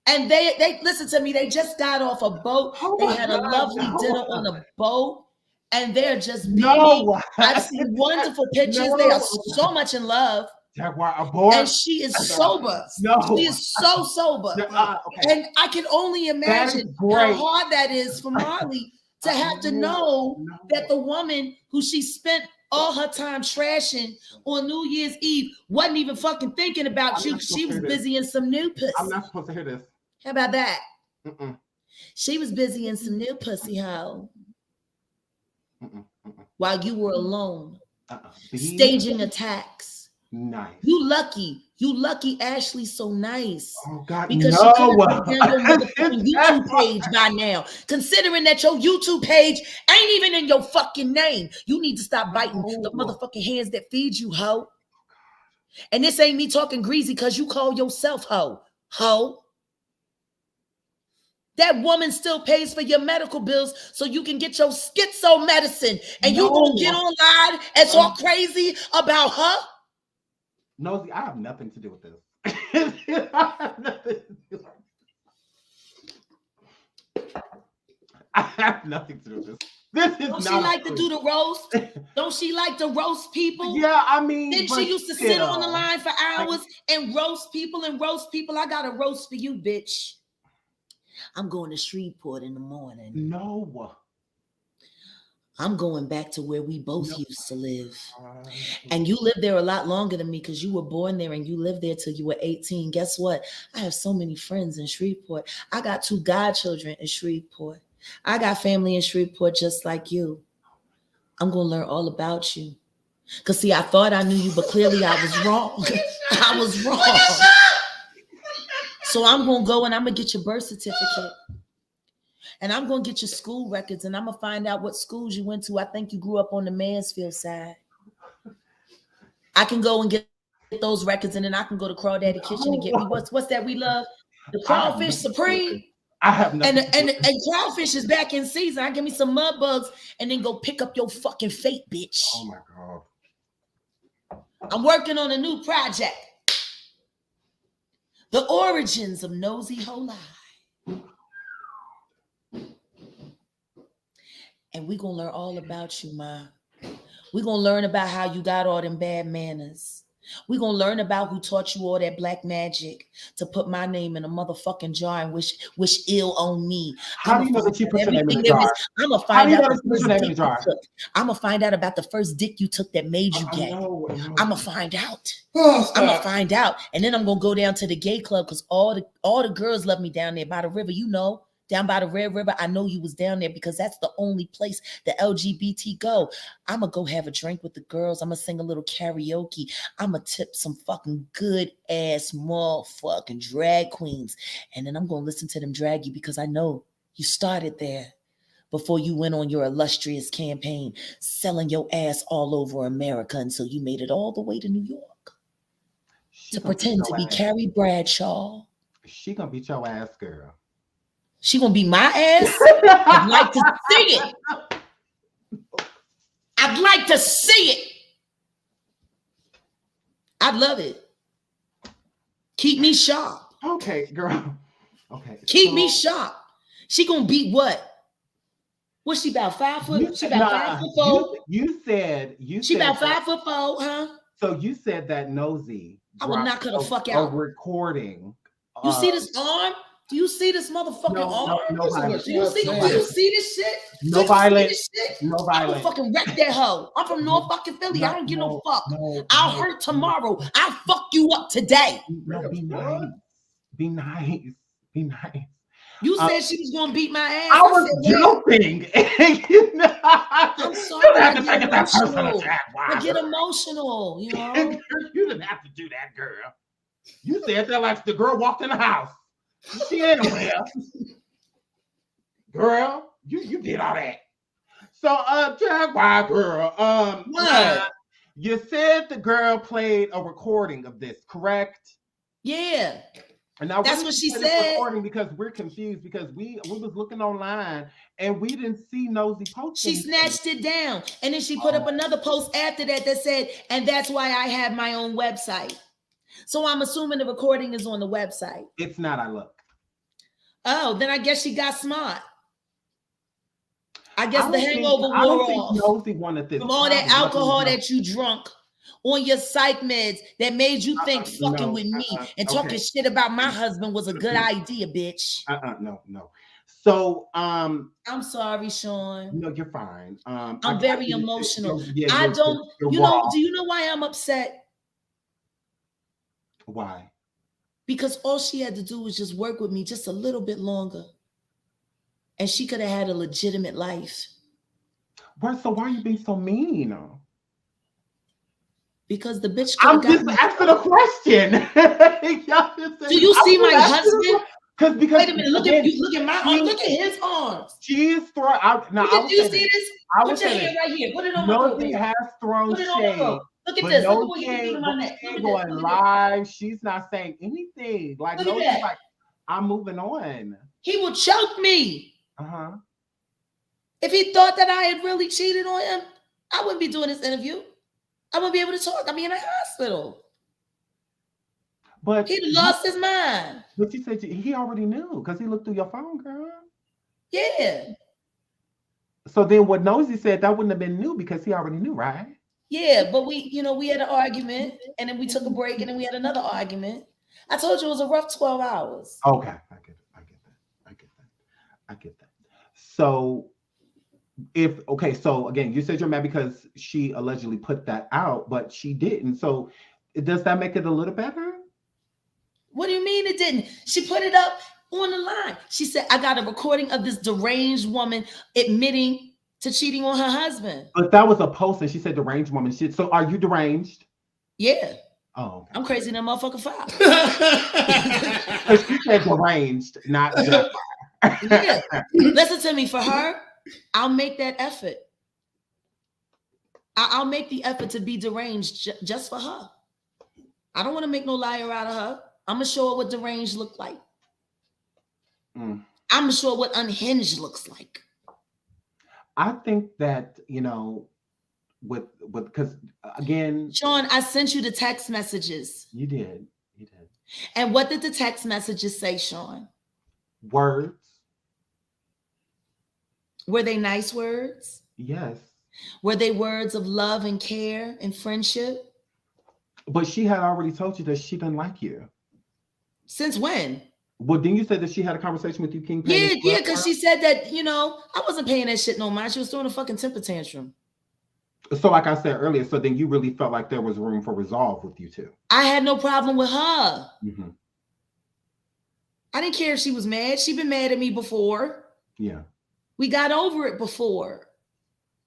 And they listen to me. They just got off a boat. They had a lovely dinner on a boat, and they're just baby. I've seen wonderful pictures. They are so much in love. Jaguar aboard. And she is sober. She is so sober. Okay. And I can only imagine how hard that is for Marley to have to know that the woman who she spent all her time trashing on New Year's Eve wasn't even fucking thinking about you. She was busy in some new pussy. I'm not supposed to hear this. How about that? She was busy in some new pussy, hoe. While you were alone, staging attacks. Nice. You lucky Ashley so nice. Oh God, because she could have been on your YouTube page by now. Considering that your YouTube page ain't even in your fucking name. You need to stop biting the motherfucking hands that feed you, hoe. And this ain't me talking greasy because you call yourself hoe. Hoe. That woman still pays for your medical bills so you can get your schizo medicine. And you gonna get online and talk crazy about her? Nosy, I have nothing to do with this. I have nothing to do with this. This is Don't she like to do the roast? Don't she like to roast people? Yeah, I mean, then she used to sit on the line for hours and roast people. I got a roast for you, bitch. I'm going to Shreveport in the morning. No. I'm going back to where we both used to live. And you lived there a lot longer than me because you were born there and you lived there till you were 18. Guess what? I have so many friends in Shreveport. I got 2 godchildren in Shreveport. I got family in Shreveport just like you. I'm going to learn all about you. Because, see, I thought I knew you, but clearly I was wrong. I was wrong. So I'm going to go and I'm going to get your birth certificate. And I'm going to get your school records and I'm going to find out what schools you went to. I think you grew up on the Mansfield side. I can go and get those records and then I can go to Crawdaddy Kitchen and get me what's that we love? The Crawfish Supreme. I have nothing. And crawfish is back in season. I give me some mud bugs and then go pick up your fucking fate, bitch. Oh my God. I'm working on a new project. The origins of Nosy Holai. And we're going to learn all about you, Ma. We're going to learn about how you got all them bad manners. We're going to learn about who taught you all that black magic to put my name in a motherfucking jar and wish ill on me. How do you know that you put your name in the jar? I'm going to find out the first dick you took. I'm going to find out about the first dick you took that made you gay. I'm going to find out. I'm going to find out. And then I'm going to go down to the gay club because all the girls love me down there by the river, you know. Down by the Red River, I know you was down there because that's the only place the LGBT go. I'm going to go have a drink with the girls. I'm going to sing a little karaoke. I'm going to tip some fucking good ass motherfucking drag queens. And then I'm going to listen to them drag you because I know you started there before you went on your illustrious campaign selling your ass all over America until you made it all the way to New York to pretend to be Carrie Bradshaw. She going to beat your ass, girl. She gonna be my ass? I'd like to see it. I'd like to see it. I'd love it. Keep me sharp. Okay, girl. Okay. Keep me sharp. She gonna beat what? What's she about 5 foot? She about 5'4". You said she about 5'4", huh? So you said that Nosy. I will knock her the fuck out. A recording. You see this arm? Do you see this motherfucking arm? No violence. Do you see this shit? No violence. No violence. I'm gonna fucking wreck that hoe. I'm from North fucking Philly. I don't give no fuck. I'll hurt tomorrow. I'll fuck you up today. No, be nice. Be nice. Be nice. You said she was gonna beat my ass. I was joking. I'm sorry. I get emotional. You know. You didn't have to do that, girl. You said that like the girl walked in the house. She ain't nowhere. Girl, you did all that. So Jaguar girl, what? You said the girl played a recording of this, correct? Yeah. And now that's what she said. Recording because we're confused because we was looking online and we didn't see Nosy post. She snatched it down and then she put up another post after that said, and that's why I have my own website. So I'm assuming the recording is on the website. It's not, I look. Oh, then I guess she got smart. I guess the hangover wore off. Nosy wanted this. From all that alcohol that you drunk on your psych meds that made you think fucking with me and talking shit about my husband was a good idea, bitch. No. So, I'm sorry, Sean. No, you're fine. I'm very emotional. Do you know why I'm upset? Why? Because all she had to do was just work with me just a little bit longer. And she could have had a legitimate life. So why are you being so mean? Because the bitch I'm just asking a question. Do you see my husband? Because wait a minute, look at my arm. Look at his arms. She's throwing out. Now, do you see this? Put your hand right here. Put it on my throat. Nosy has thrown shade. Look at this. Look what you do to my neck. Going live. She's not saying anything. Like Nosy's like, I'm moving on. He will choke me. Uh-huh. If he thought that I had really cheated on him, I wouldn't be doing this interview. I wouldn't be able to talk. I'd be in a hospital. But he lost his mind. But you said he already knew because he looked through your phone, girl. Yeah. So then what Nosy said, that wouldn't have been new because he already knew, right? Yeah, but we had an argument and then we took a break and then we had another argument. I told you it was a rough 12 hours. Okay, I get that. So so again, you said you're mad because she allegedly put that out, but she didn't. So does that make it a little better? What do you mean it didn't? She put it up on the line. She said, I got a recording of this deranged woman admitting to cheating on her husband. But that was a post and she said deranged woman shit. So are you deranged? Yeah. Oh. Okay. I'm crazy than motherfucker 5. She said deranged, not just. Yeah. Listen to me, for her, I'll make that effort. I'll make the effort to be deranged just for her. I don't want to make no liar out of her. I'm going to show her what deranged look like. I'm going to show her what unhinged looks like. I think that, because again. Sean, I sent you the text messages. You did. And what did the text messages say, Sean? Words. Were they nice words? Yes. Were they words of love and care and friendship? But she had already told you that she didn't like you. Since when? Well, didn't you say that she had a conversation with you, King? Yeah, because she said that, you know, I wasn't paying that shit no mind. She was throwing a fucking temper tantrum. So like I said earlier, so then you really felt like there was room for resolve with you two. I had no problem with her. Mm-hmm. I didn't care if she was mad. She'd been mad at me before. Yeah. We got over it before.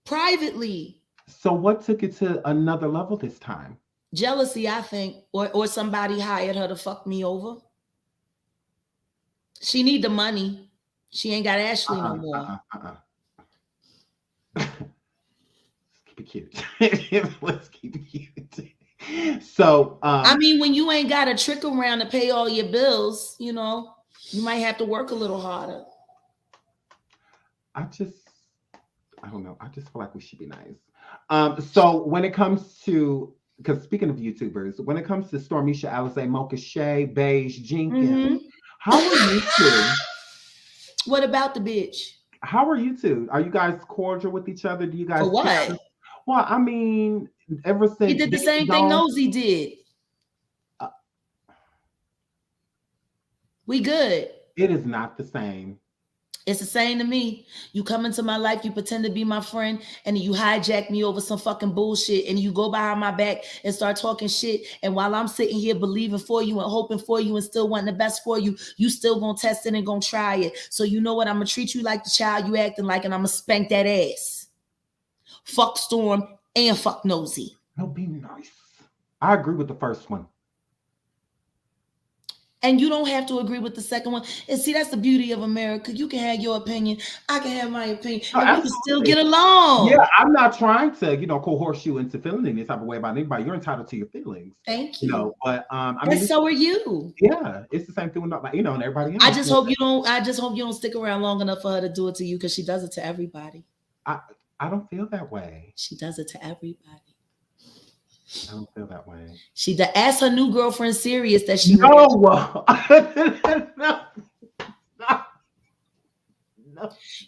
Privately. So what took it to another level this time? Jealousy, I think. Or somebody hired her to fuck me over. She need the money. She ain't got Ashley no more. Let's keep it cute. Let's keep it cute. So I mean, when you ain't got a trick around to pay all your bills, you know, you might have to work a little harder. I don't know. I just feel like we should be nice. So when it comes to, because speaking of YouTubers, when it comes to Stormesha, Alizé, Mocha Shay, Beige, Jenkins, how are you two? What about the bitch? How are you two? Are you guys cordial with each other? Do you guys? For what? Well, I mean, ever since He did the same thing Nosy did. We good. It is not the same. It's the same to me. You come into my life, you pretend to be my friend, and you hijack me over some fucking bullshit, and you go behind my back and start talking shit. And while I'm sitting here believing for you and hoping for you and still wanting the best for you, you still gonna test it and gonna try it. So you know what? I'm gonna treat you like the child you acting like, and I'm gonna spank that ass. Fuck Storm and fuck Nosy. No, be nice. I agree with the first one. And you don't have to agree with the second one. And see, that's the beauty of America. You can have your opinion. I can have my opinion. No, and we can still get along. Yeah, I'm not trying to, coerce you into feeling any type of way about anybody. You're entitled to your feelings. Thank you. But I mean, mean, so are you. Yeah, it's the same thing with and everybody else. I just hope you don't stick around long enough for her to do it to you, because she does it to everybody. I don't feel that way. She does it to everybody. I don't feel that way. She asked her new girlfriend Sirius that she no.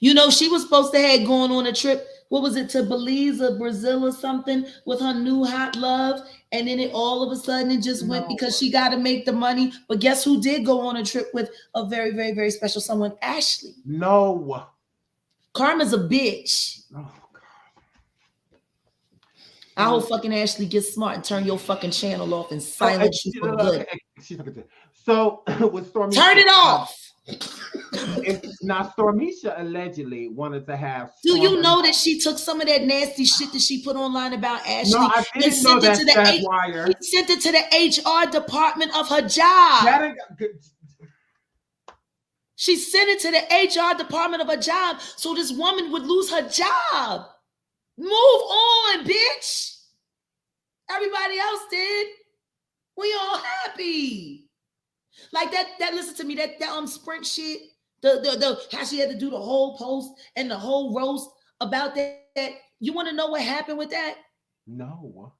You know, she was supposed to have gone on a trip. What was it, to Belize or Brazil or something with her new hot love, and then it all of a sudden it just went because she got to make the money. But guess who did go on a trip with a very, very, very special someone? Ashley. No. Karma's a bitch. Oh. I hope fucking Ashley gets smart and turn your fucking channel off and silence you for good. So with Stormesha, turn it off. Now Stormesha allegedly wanted to have. Do you know that she took some of that nasty shit that she put online about Ashley? No, I didn't know that. She sent it to the HR department of her job. She sent it to the HR department of her job so this woman would lose her job. Move on, bitch. Everybody else did. We all happy. Like that listen to me, that Sprint shit, the how she had to do the whole post and the whole roast about that. You want to know what happened with that? No.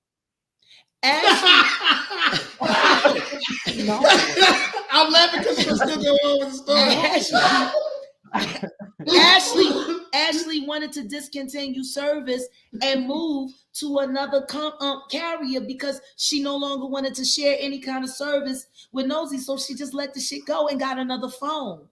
Ashley. No. I'm laughing because you're still going on with the story. Ashley wanted to discontinue service and move to another carrier because she no longer wanted to share any kind of service with Nosy. So she just let the shit go and got another phone.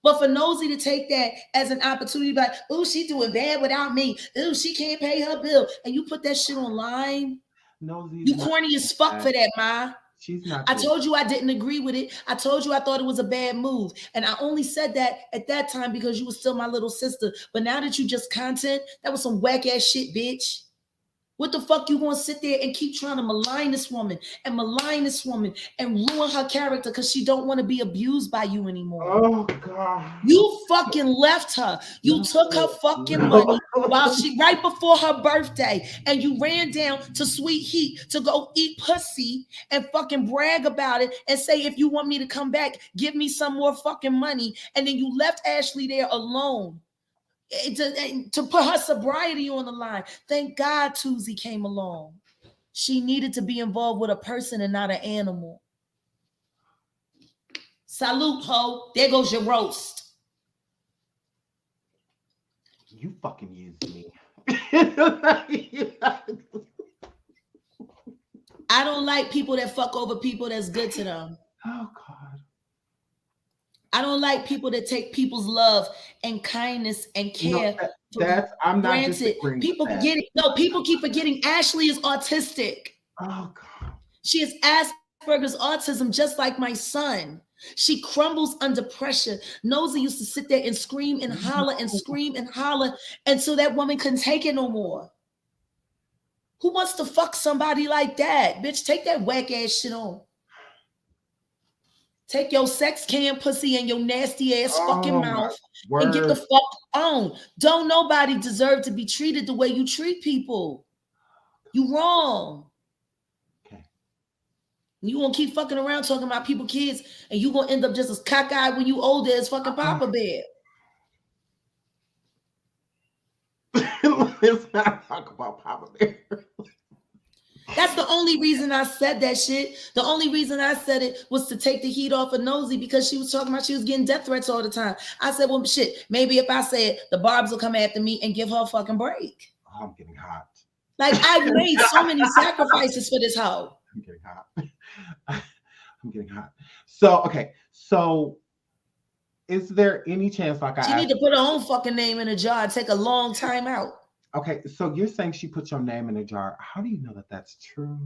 But for Nosy to take that as an opportunity, like, oh, she doing bad without me. Oh, she can't pay her bill. And you put that shit online. Nosy, you corny as fuck for that, Ma. She's not. I told you I didn't agree with it. I told you I thought it was a bad move. And I only said that at that time because you were still my little sister. But now that you just content, that was some whack ass shit, bitch. What the fuck you gonna sit there and keep trying to malign this woman and ruin her character because she don't want to be abused by you anymore? Oh God. You fucking left her. You took her fucking money while right before her birthday, and you ran down to Sweet Heat to go eat pussy and fucking brag about it and say, if you want me to come back, give me some more fucking money. And then you left Ashley there alone. To put her sobriety on the line. Thank God Tuesday came along. She needed to be involved with a person and not an animal. Salute, ho. There goes your roast. You fucking used me. I don't like people that fuck over people that's good to them. Oh God. I don't like people that take people's love and kindness and care. That's I'm not granted. disagreeing. People with that. forgetting. No, people keep forgetting. Ashley is autistic. Oh God. She has Asperger's autism, just like my son. She crumbles under pressure. Nosy used to sit there and scream and holler and scream and holler until that woman couldn't take it no more. Who wants to fuck somebody like that? Bitch, take that whack ass shit on. Take your sex can pussy and your nasty ass fucking mouth and get the fuck on. Don't nobody deserve to be treated the way you treat people. You wrong. Okay. You gonna keep fucking around talking about people kids and you gonna end up just as cockeyed when you older as fucking Papa Bear. Let's not talk about Papa Bear. That's the only reason I said that shit. The only reason I said it was to take the heat off of Nosy because she was talking about she was getting death threats all the time. I said, well, shit, maybe if I say it, the Barbs will come after me and give her a fucking break. Oh, I'm getting hot. Like, I've made so many sacrifices for this hoe. I'm getting hot. I'm getting hot. So, okay. So, is there any chance like She need to put her own fucking name in a jar and take a long time out. Okay, so you're saying she put your name in a jar. How do you know that that's true?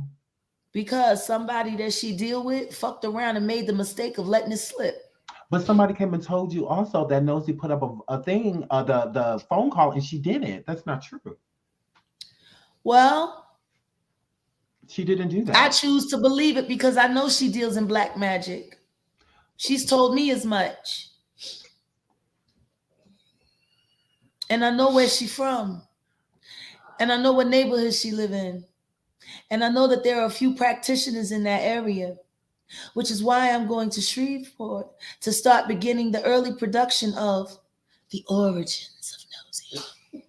Because somebody that she deal with fucked around and made the mistake of letting it slip. But somebody came and told you also that Nosy put up a thing, the phone call, and she didn't. That's not true. Well, she didn't do that. I choose to believe it because I know she deals in black magic. She's told me as much. And I know where she's from. And I know what neighborhood she live in. And I know that there are a few practitioners in that area, which is why I'm going to Shreveport to start beginning the early production of The Origins of Nosy.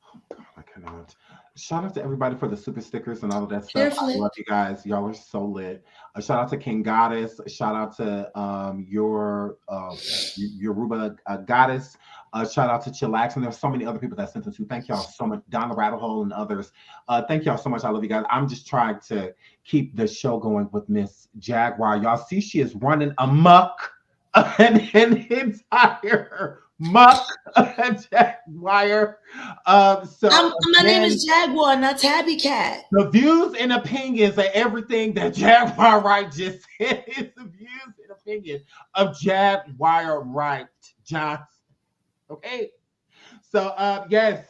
Oh God, I cannot. Shout out to everybody for the super stickers and all of that stuff. Carefully. I love you guys. Y'all are so lit. Shout out to King Goddess. Shout out to your Yoruba Goddess. Shout out to Chillax. And there's so many other people that sent us to. Thank y'all so much. Donna Rattlehole and others. Thank y'all so much. I love you guys. I'm just trying to keep the show going with Miss Jaguar. Y'all see she is running amok an entire muck Jaguar. So my name is Jaguar, not Tabby Cat. The views and opinions of everything that Jaguar Wright just said is the views and opinions of Jaguar Wright-Johnson. Okay. So yes,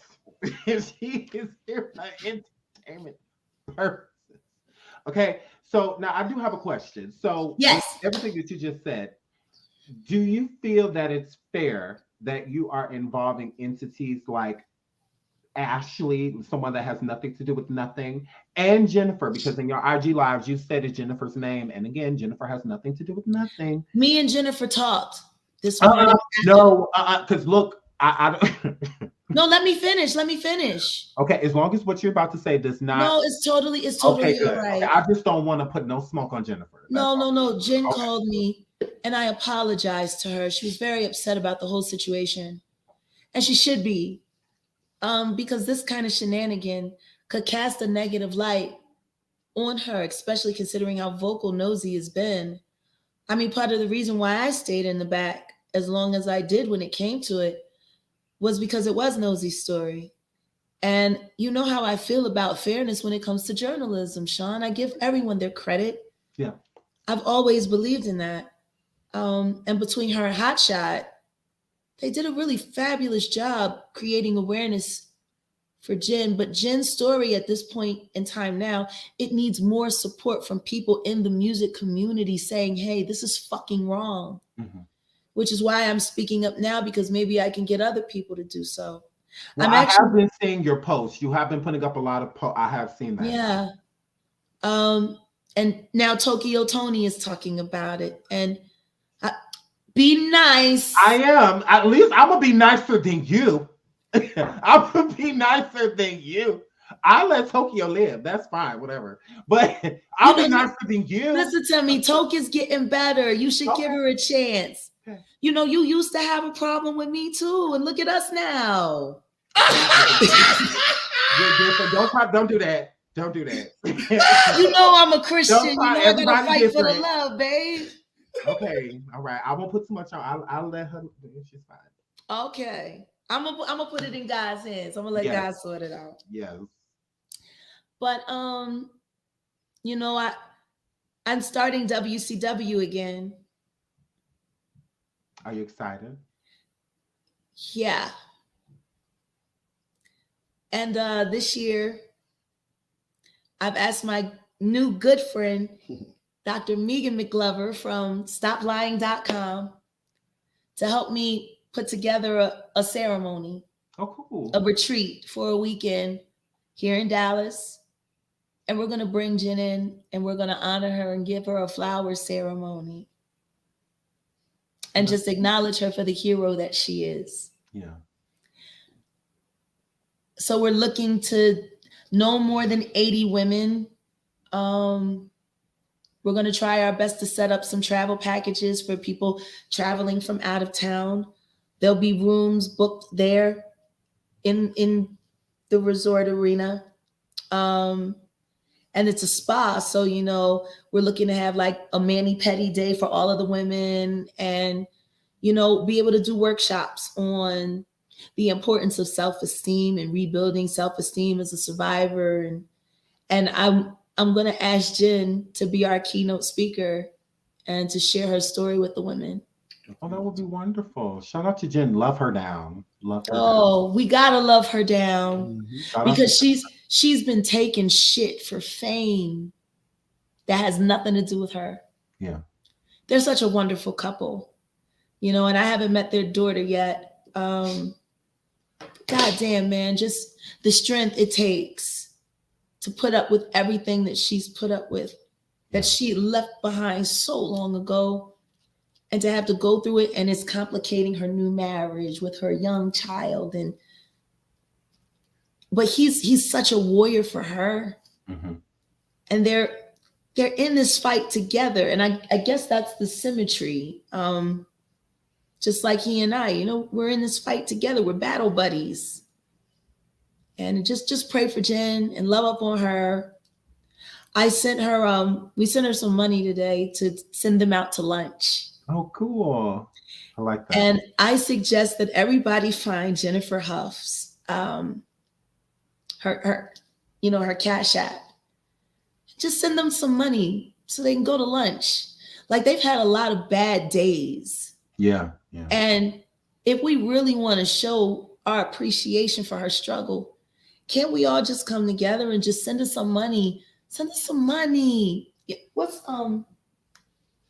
she is here for entertainment purposes. Okay. So now I do have a question. So yes, everything that you just said, do you feel that it's fair that you are involving entities like Ashley, someone that has nothing to do with nothing, and Jennifer? Because in your IG lives, you said it's Jennifer's name. And again, Jennifer has nothing to do with nothing. Me and Jennifer talked this morning. No, because look, I don't. No, let me finish. Okay, as long as what you're about to say does not. No, it's totally okay, all right. Okay, I just don't want to put no smoke on Jennifer. No. Jen called me and I apologized to her. She was very upset about the whole situation. And she should be. Because this kind of shenanigan could cast a negative light on her, especially considering how vocal Nosy has been. I mean, part of the reason why I stayed in the back as long as I did when it came to it was because it was Nosy's story. And you know how I feel about fairness when it comes to journalism, Sean. I give everyone their credit. Yeah. I've always believed in that. And between her and Hotshot, they did a really fabulous job creating awareness for Jen. But Jen's story at this point in time now, it needs more support from people in the music community saying, hey, this is fucking wrong. Mm-hmm. Which is why I'm speaking up now, because maybe I can get other people to do so. Well, I have been seeing your posts. You have been putting up a lot of posts. I have seen that. Yeah. And now Tokyo Tony is talking about it. And be nice. I am. At least I'm going to be nicer than you. I'm going to be nicer than you. I'll let Tokyo live. That's fine, whatever. But I'll be nicer than you. Listen to me. Tokyo's getting better. You should give her a chance. Okay. You know, you used to have a problem with me too. And look at us now. Don't do that. Don't do that. You know I'm a Christian. You know I gotta fight different. for the love, babe. Okay, all right. I won't put too much on. I'll let her. She's fine. Okay. I'm gonna put it in God's hands. I'm gonna let God sort it out. Yes. But you know, I'm starting WCW again. Are you excited? Yeah. And this year, I've asked my new good friend, Dr. Megan McGlover from StopLying.com, to help me put together a ceremony. Oh, cool. A retreat for a weekend here in Dallas. And we're going to bring Jen in and we're going to honor her and give her a flower ceremony. And just acknowledge her for the hero that she is. Yeah. So we're looking to no more than 80 women. We're going to try our best to set up some travel packages for people traveling from out of town. There'll be rooms booked there in the resort arena. And it's a spa. So, you know, we're looking to have like a mani-pedi day for all of the women and, you know, be able to do workshops on the importance of self-esteem and rebuilding self-esteem as a survivor. And I'm going to ask Jen to be our keynote speaker and to share her story with the women. Oh, that would be wonderful. Shout out to Jen. Love her down. Love her down. We got to love her down because she's she's been taking shit for fame that has nothing to do with her. Yeah. They're such a wonderful couple, you know, and I haven't met their daughter yet. God damn, man, just the strength it takes to put up with everything that she's put up with, that she left behind so long ago. And to have to go through it, and it's complicating her new marriage with her young child. But he's such a warrior for her. Mm-hmm. And they're in this fight together. And I guess that's the symmetry. Just like he and I, you know, we're in this fight together. We're battle buddies. And just pray for Jen and love up on her. I sent her, we sent her some money today to send them out to lunch. Oh, cool. I like that. And I suggest that everybody find Jennifer Huff's, her Cash App. Just send them some money so they can go to lunch. Like, they've had a lot of bad days. Yeah, yeah. And if we really want to show our appreciation for her struggle, can't we all just come together and just send us some money? Send us some money. What's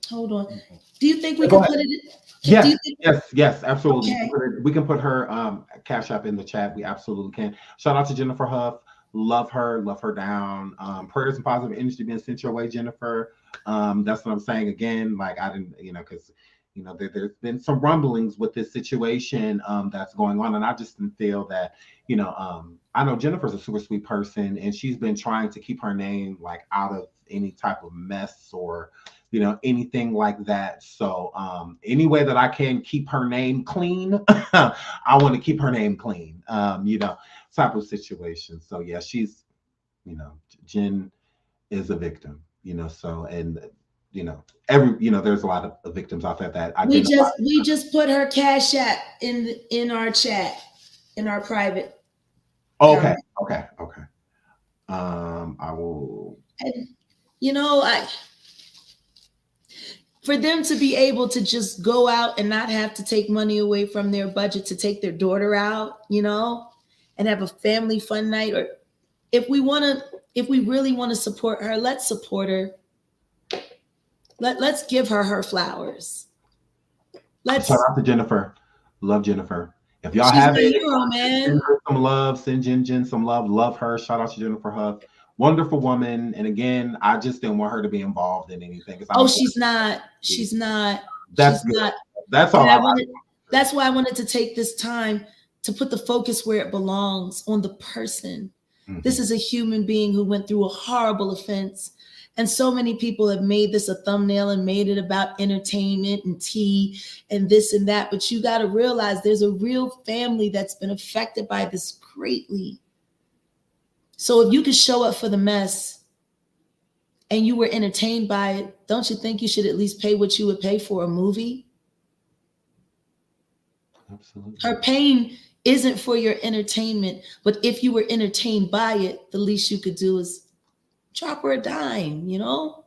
hold on. Do you think we can put it in? Yes, absolutely. Okay. We can put her Cash App in the chat. We absolutely can. Shout out to Jennifer Huff. Love her down. Prayers and positive energy being sent your way, Jennifer. That's what I'm saying again. Like, I didn't, because there's been some rumblings with this situation that's going on, and I just didn't feel that, I know Jennifer's a super sweet person, and she's been trying to keep her name like out of any type of mess or anything like that. So any way that I can keep her name clean, I want to keep her name clean, type of situation. So yeah, she's, Jen is a victim, so, and there's a lot of victims out there that we just put her Cash App in our chat, in our private. Okay. I will. And, for them to be able to just go out and not have to take money away from their budget to take their daughter out, and have a family fun night, or if we really want to support her, let's support her. Let's give her flowers. Shout out to Jennifer. Love Jennifer. If y'all have it, send her some love. Send Jen some love. Love her. Shout out to Jennifer Huff. Wonderful woman. And again, I just didn't want her to be involved in anything. She's not. She's not. That's good. Not. That's all. That's why I wanted to take this time to put the focus where it belongs, on the person. This is a human being who went through a horrible offense. And so many people have made this a thumbnail and made it about entertainment and tea and this and that. But you got to realize there's a real family that's been affected by this greatly. So if you could show up for the mess and you were entertained by it, don't you think you should at least pay what you would pay for a movie? Absolutely. Her pain isn't for your entertainment, but if you were entertained by it, the least you could do is drop her a dime, you know?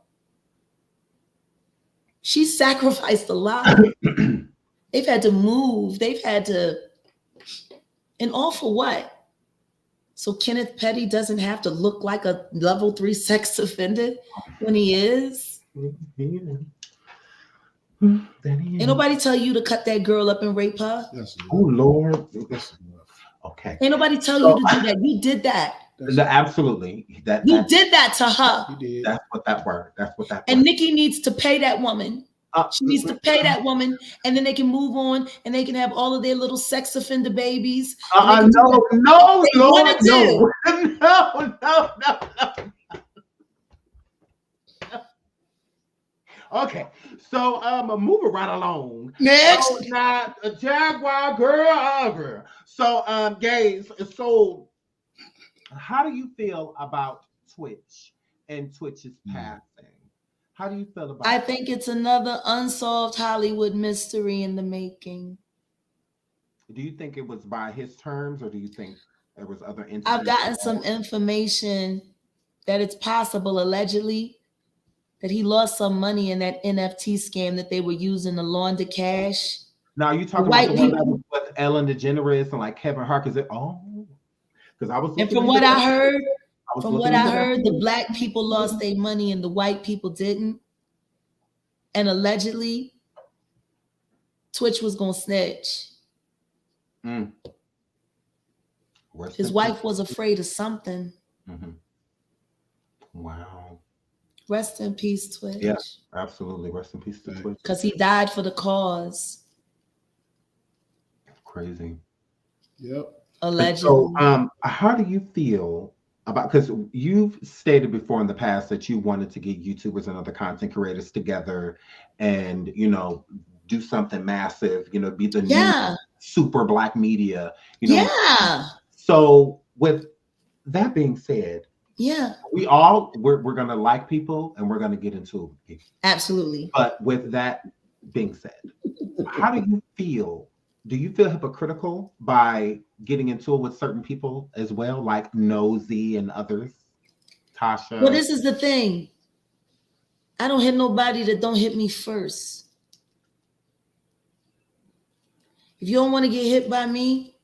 She's sacrificed a lot. They've had to move. They've had to, and all for what? So Kenneth Petty doesn't have to look like a level 3 sex offender when he is? Ain't nobody tell you to cut that girl up and rape her? Oh, Lord. Okay. Ain't nobody tell you to do that. You did that. Absolutely. You did that to her. You did. That's what that word. And Nikki needs to pay that woman. She needs to pay that woman, and then they can move on, and they can have all of their little sex offender babies. No. Okay, so moving right along. Next, so, not a Jaguar girl. So gays. So, how do you feel about Twitch and Twitch's passing? How do you feel about? I think it's another unsolved Hollywood mystery in the making. Do you think it was by his terms, or do you think there was other entities? I've gotten some information that it's possible, allegedly, that he lost some money in that NFT scam that they were using to launder cash. Now you talking about the one that was with Ellen DeGeneres and like Kevin Hart? Is it? Oh, because I was. And from what I heard, the black people lost their money and the white people didn't. And allegedly, Twitch was gonna snitch. His wife was afraid of something. Mm-hmm. Wow. Rest in peace, Twitch. Yeah, absolutely. Rest in peace to Twitch. Because he died for the cause. Crazy. Yep. Allegedly. So, how do you feel about, because you've stated before in the past that you wanted to get YouTubers and other content creators together and, you know, do something massive, you know, be the new super black media, you know. Yeah. So with that being said, we're gonna like people and we're gonna get into it. Absolutely. But with that being said, how do you feel? Do you feel hypocritical by getting into it with certain people as well, like Nosy and others? Tasha. Well, this is the thing. I don't hit nobody that don't hit me first. If you don't want to get hit by me,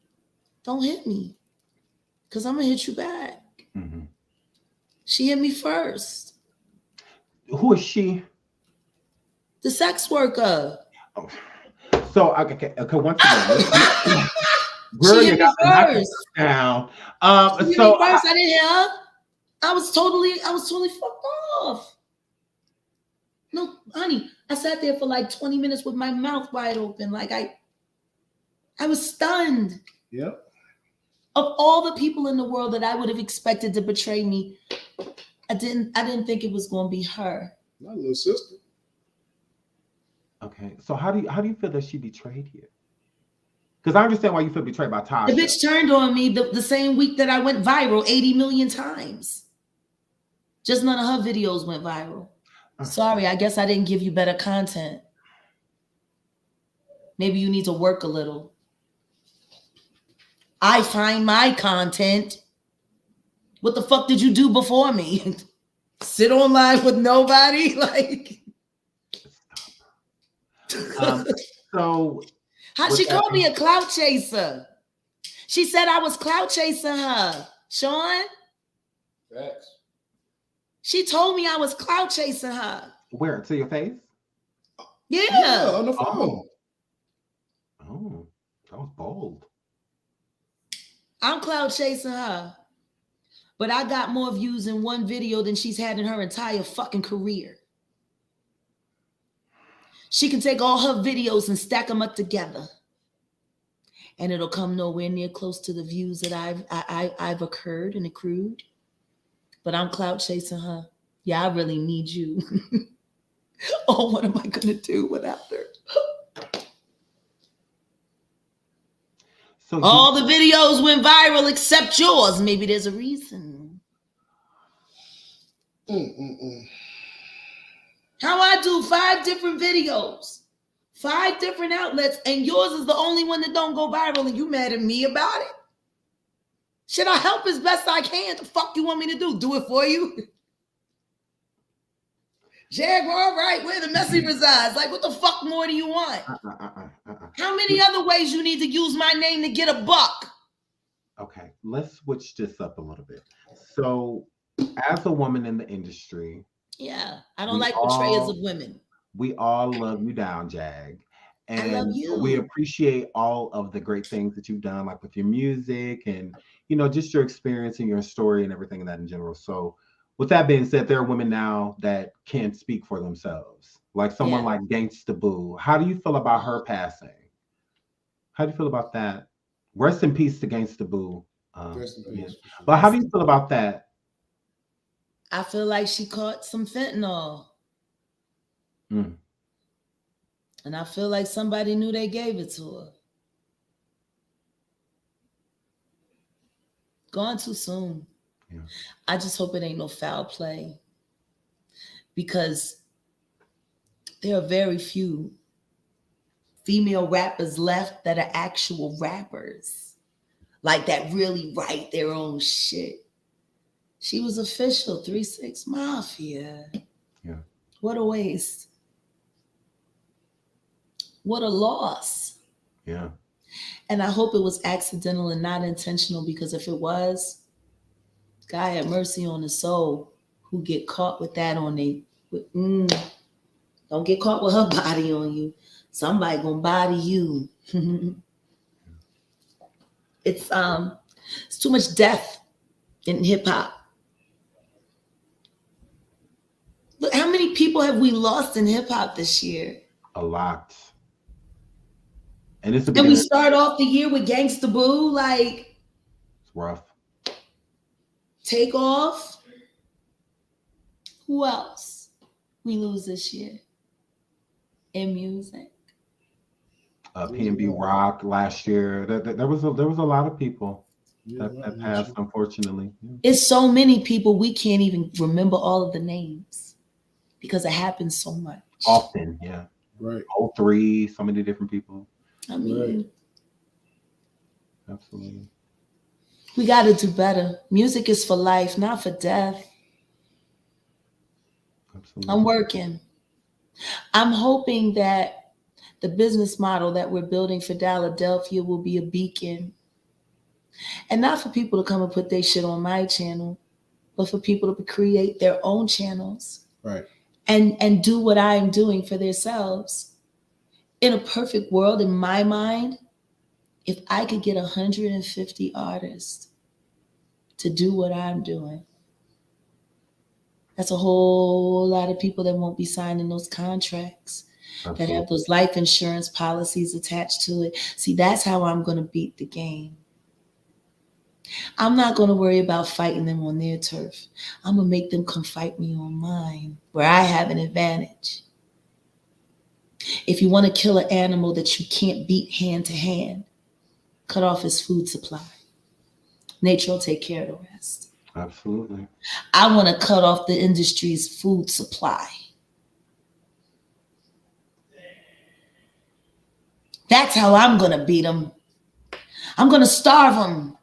don't hit me. Because I'm going to hit you back. Mm-hmm. She hit me first. Who is she? The sex worker. Oh. So, okay, once again. She hit me first. Down. She hit me first. I didn't hit her. I was totally fucked off. No, honey, I sat there for like 20 minutes with my mouth wide open. Like I was stunned. Yep. Of all the people in the world that I would have expected to betray me, I didn't think it was going to be her. My little sister. Okay, so how do you feel that she betrayed you? Because I understand why you feel betrayed by Tasha. The bitch turned on me the same week that I went viral 80 million times. Just none of her videos went viral. Sorry, I guess I didn't give you better content. Maybe you need to work a little. I find my content. What the fuck did you do before me? Sit on live with nobody? Like, so how she called me a clout chaser? She said I was clout chasing her. Sean? Facts. She told me I was clout chasing her. Where? To your face? Yeah. On the phone. Oh, that was bold. I'm clout chasing her. But I got more views in one video than she's had in her entire fucking career. She can take all her videos and stack them up together. and it'll come nowhere near close to the views that I've occurred and accrued. But I'm clout chasing her. Yeah, I really need you. Oh, what am I gonna do without her? So all the videos went viral except yours. Maybe there's a reason. How I do 5 different videos, 5 different outlets, and yours is the only one that don't go viral, and you mad at me about it? Should I help as best I can? The fuck you want me to do? Do it for you? Jaguar, right? Where the messy resides. Like, what the fuck more do you want? How many other ways you need to use my name to get a buck? Okay, let's switch this up a little bit. So, as a woman in the industry, yeah, I don't like betrayers of women. We all love you down, Jag. And I love you. We appreciate all of the great things that you've done, like with your music and, you know, just your experience and your story and everything in that in general. So, with that being said, there are women now that can't speak for themselves, like someone like Gangsta Boo. How do you feel about her passing? How do you feel about that? Rest in peace to Gangsta Boo. But how do you feel about that? I feel like she caught some fentanyl. And I feel like somebody knew they gave it to her. Gone too soon. Yeah. I just hope it ain't no foul play, because there are very few female rappers left that are actual rappers, like that really write their own shit. She was official, 3-6 Mafia. Yeah. What a waste. What a loss. Yeah. And I hope it was accidental and not intentional, because if it was, God have mercy on the soul who get caught with that on they. Don't get caught with her body on you. Somebody gonna body you. It's too much death in hip hop. Look, how many people have we lost in hip hop this year? A lot. And we start off the year with Gangsta Boo, like it's rough. Take Off. Who else we lose this year in music? P&B Rock last year. There was a lot of people that passed, unfortunately. It's so many people we can't even remember all of the names because it happens so much. Often, yeah. Right. 03, so many different people. I mean, absolutely. We got to do better. Music is for life, not for death. Absolutely. I'm working. I'm hoping that the business model that we're building for Philadelphia will be a beacon. And not for people to come and put their shit on my channel, but for people to create their own channels. Right. And do what I'm doing for themselves. In a perfect world, in my mind, if I could get 150 artists to do what I'm doing, that's a whole lot of people that won't be signing those contracts, that have those life insurance policies attached to it. See, that's how I'm going to beat the game. I'm not going to worry about fighting them on their turf. I'm going to make them come fight me on mine, where I have an advantage. If you want to kill an animal that you can't beat hand to hand, cut off his food supply. Nature will take care of the rest. Absolutely. I want to cut off the industry's food supply. That's how I'm going to beat them. I'm going to starve them.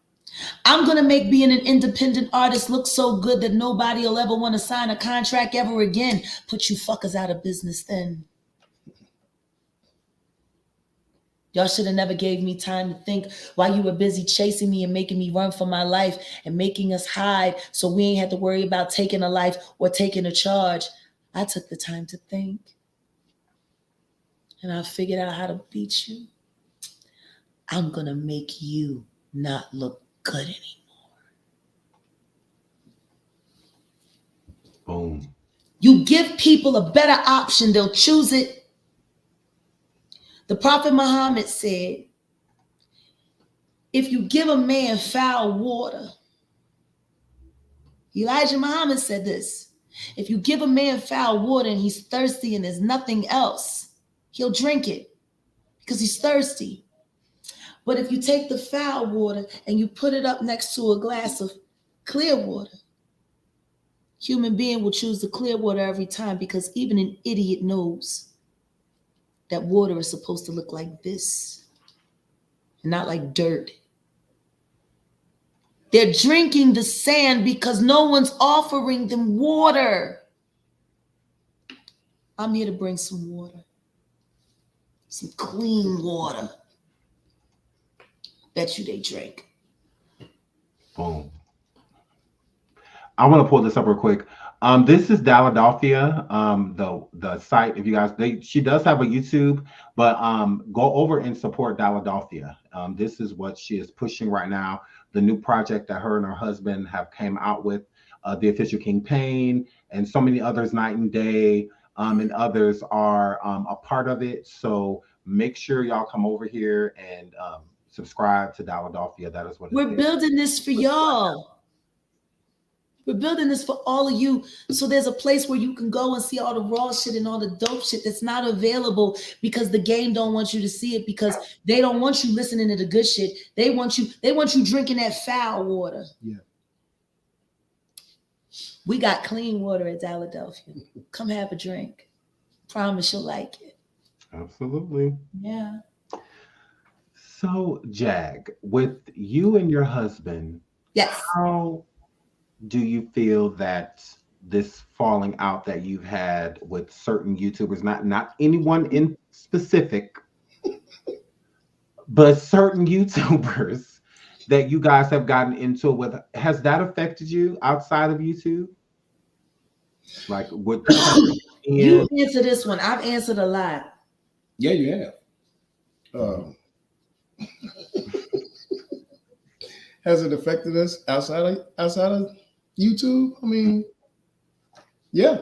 I'm going to make being an independent artist look so good that nobody will ever want to sign a contract ever again. Put you fuckers out of business then. Y'all should have never gave me time to think while you were busy chasing me and making me run for my life and making us hide so we ain't had to worry about taking a life or taking a charge. I took the time to think. And I figured out how to beat you. I'm going to make you not look good anymore. Boom. You give people a better option, they'll choose it. The Prophet Muhammad said, if you give a man foul water, Elijah Muhammad said this. If you give a man foul water and he's thirsty and there's nothing else, he'll drink it because he's thirsty. But if you take the foul water and you put it up next to a glass of clear water, human being will choose the clear water every time because even an idiot knows that water is supposed to look like this and not like dirt. They're drinking the sand because no one's offering them water. I'm here to bring some water, some clean water. Bet you they drink. Boom. I want to pull this up real quick. This is Dalladelphia, the site. If you guys, she does have a YouTube, but go over and support Dalladelphia. This is what she is pushing right now. The new project that her and her husband have came out with, the official King Pain, and so many others, Night and Day, and others are a part of it. So make sure y'all come over here and subscribe to Dalladelphia. That is what we're building this for y'all. We're building this for all of you. So there's a place where you can go and see all the raw shit and all the dope shit that's not available because the game don't want you to see it because they don't want you listening to the good shit. They want you drinking that foul water. Yeah. We got clean water at Dalladelphia. Come have a drink. Promise you'll like it. Absolutely. Yeah. So, Jag, with you and your husband, Yes. how do you feel that this falling out that you've had with certain YouTubers, not anyone in specific, but certain YouTubers that you guys have gotten into it with, has that affected you outside of YouTube? Like, what? You answer this one. I've answered a lot. Yeah, you have. Has it affected us outside of YouTube? I mean, yeah,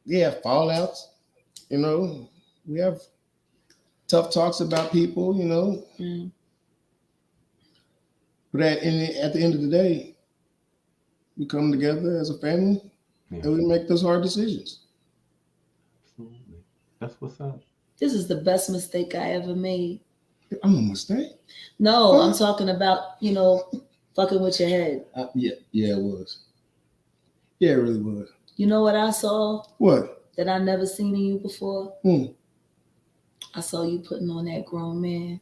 fallouts. You know, we have tough talks about people. You know, but at the end of the day, we come together as a family and we make those hard decisions. Absolutely. That's what's up. This is the best mistake I ever made. I'm a mistake. No, I'm talking about, fucking with your head. Yeah, it was. Yeah, it really was. You know what I saw? What? That I never seen in you before? I saw you putting on that grown man.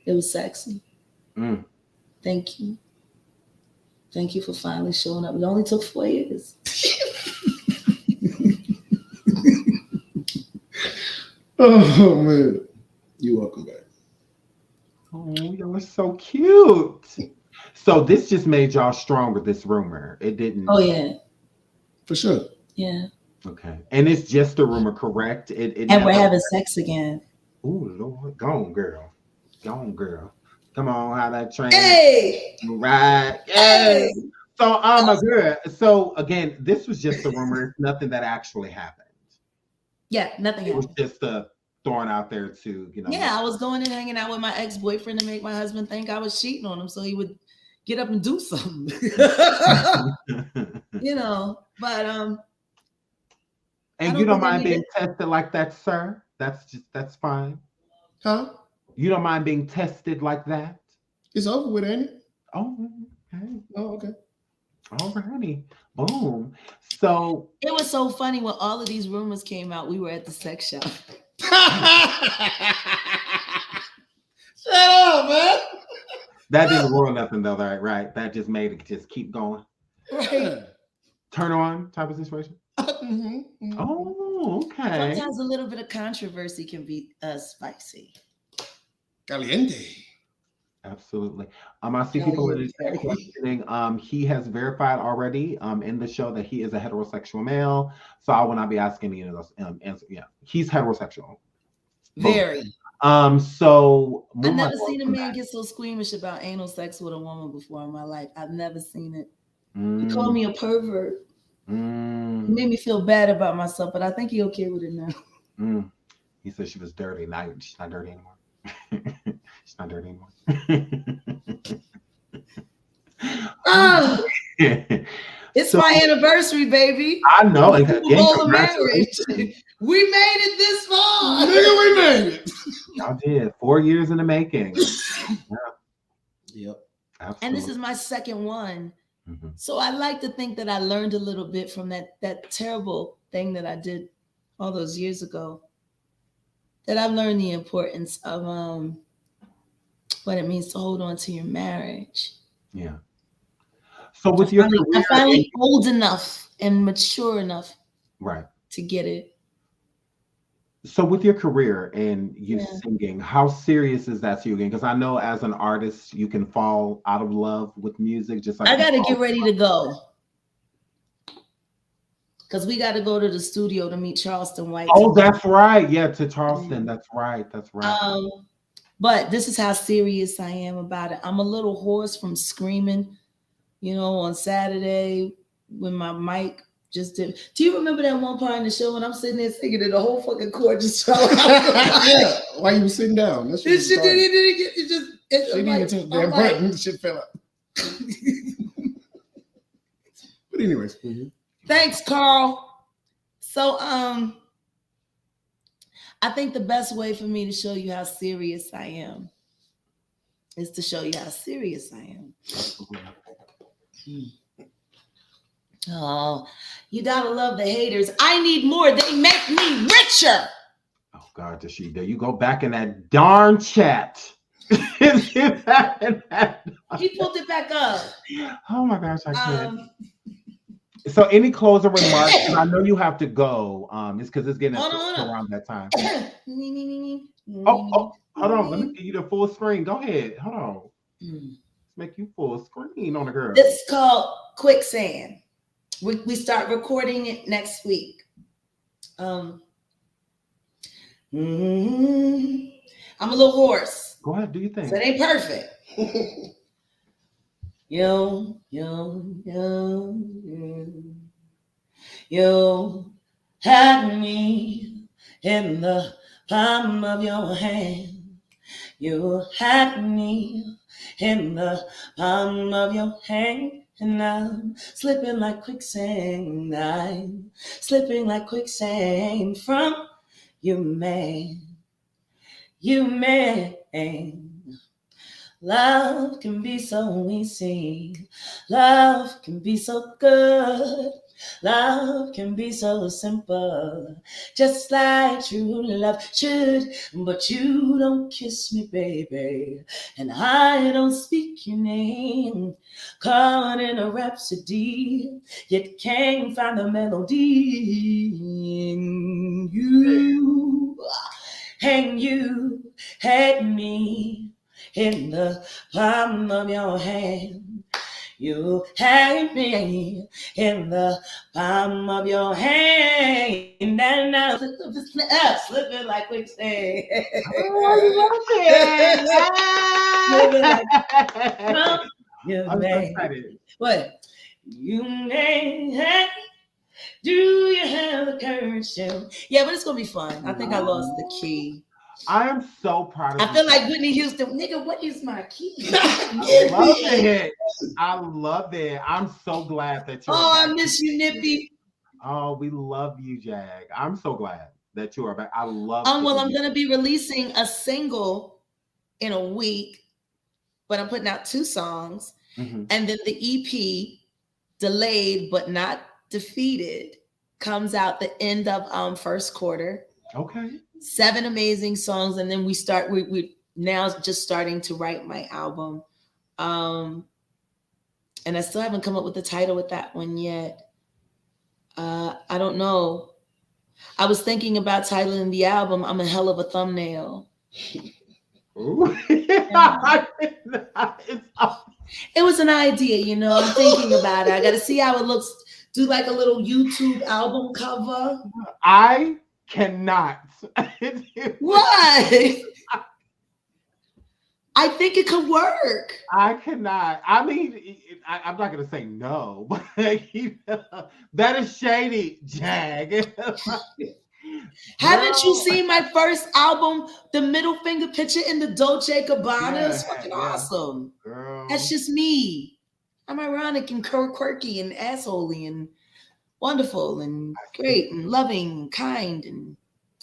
It was sexy. Thank you. Thank you for finally showing up. It only took 4 years. Oh, man. You're welcome back. Oh, y'all are so cute. So this just made y'all stronger, this rumor. It didn't. Oh, yeah. For sure. Yeah. Okay. And it's just a rumor, correct? And we're having sex again. Oh, Lord. Go on, girl. Go on, girl. Come on, how that train. Hey! Right. Hey! So, my girl. So, again, this was just a rumor. It's nothing that actually happened. Yeah, nothing It was happened. just throwing out there to, Yeah, I was going and hanging out with my ex-boyfriend to make my husband think I was cheating on him so he would get up and do something. But and you don't mind being tested like that, sir? That's fine. Huh? You don't mind being tested like that? It's over with, ain't it? Oh, okay. Oh, okay. Alrighty. Boom. So it was so funny when all of these rumors came out. We were at the sex shop. Shut up, man. That didn't ruin nothing though, right? That just made it just keep going. Right. Turn on type of situation. Oh, okay. Sometimes a little bit of controversy can be spicy. Caliente. Absolutely. I see people in the chat questioning. He has verified already in the show that he is a heterosexual male. So I will not be asking any of those answers. Yeah, he's heterosexual. Very. So I've never seen a man get so squeamish about anal sex with a woman before in my life. I've never seen it. He called me a pervert. He made me feel bad about myself, but I think he's okay with it now. He said she was dirty. Now she's not dirty anymore. She's It's not dirty anymore. It's So- my anniversary, baby. I know. And Super again, Bowl of marriage. congratulations. We made it this far. Nigga, we made it. Y'all did. 4 years in the making. Yep. Absolutely. And this is my second one. Mhm. So I like to think that I learned a little bit from that terrible thing that I did all those years ago. That I've learned the importance of what it means to hold on to your marriage. Yeah. So with your I'm career, finally old enough and mature enough right. to get it. So with your career and you Yeah. singing, how serious is that to you again? Because I know as an artist, you can fall out of love with music. Just like I you got to fall- get ready to go. Because we got to go to the studio to meet Charleston White. Oh, that's right. Yeah, to Charleston. That's right. That's right. But this is how serious I am about it. I'm a little hoarse from screaming, on Saturday when my mic just did. Do you remember that one part in the show when I'm sitting there singing and the whole fucking chord just fell out? Yeah. Why you sitting down? That This shit started. didn't get it just. It, She I'm didn't like, even touch the I'm damn like, button. The shit fell out. But anyways, thanks, Carl. So I think the best way for me to show you how serious I am is to show you how serious I am. Oh, you gotta love the haters. I need more. They make me richer. Oh God, Tasha, there you go back in that darn chat. He pulled it back up. Oh my gosh, I can't. So any closing remarks? 'Cause I know you have to go. It's because it's getting Hold on. around that time. Oh, Hold on. Let me give you the full screen. Go ahead. Hold on. Let's make you full screen on the girl. This is called Quicksand. We start recording it next week. I'm a little hoarse, Go ahead. Do you think? so it ain't perfect. You had me in the palm of your hand. You had me in the palm of your hand. And I'm slipping like quicksand. I'm slipping like quicksand from you, man. You, man. Love can be so easy. Love can be so good. Love can be so simple. Just like true love should. But you don't kiss me, baby. And I don't speak your name. Caught in a rhapsody. Yet can't find the melody. You had me in the palm of your hand. You had me in the palm of your hand. And now slipping like quicksand. I'm so excited. What? You may. Do you have the courage to? Yeah, but it's gonna be fun. I think I lost the key. I am so proud of I you. feel like Whitney Houston. Nigga, what is my key? I love it. I love it. I'm so glad that you're Oh, I back. miss you, Nippy. Oh, we love you, Jag. I'm so glad that you are back. I love Well, I'm you. gonna be releasing a single in a week, but I'm putting out 2 songs, Mhm. and then the EP, Delayed but Not Defeated, comes out the end of first quarter. Okay. 7 amazing songs, and then we now just starting to write my album. And I still haven't come up with the title with that one yet. I don't know. I was thinking about titling the album I'm a Hell of a Thumbnail. Ooh. It was an idea, I'm thinking about it. I got to see how it looks. Do like a little YouTube album cover. I cannot. What? I think it could work. I cannot. I mean, I'm not gonna say no, but that is shady, Jag. Haven't you seen my first album, the middle finger picture in the Dolce Gabbana? It's fucking awesome. Girl. That's just me. I'm ironic and quirky and assholey and wonderful and great and loving and kind and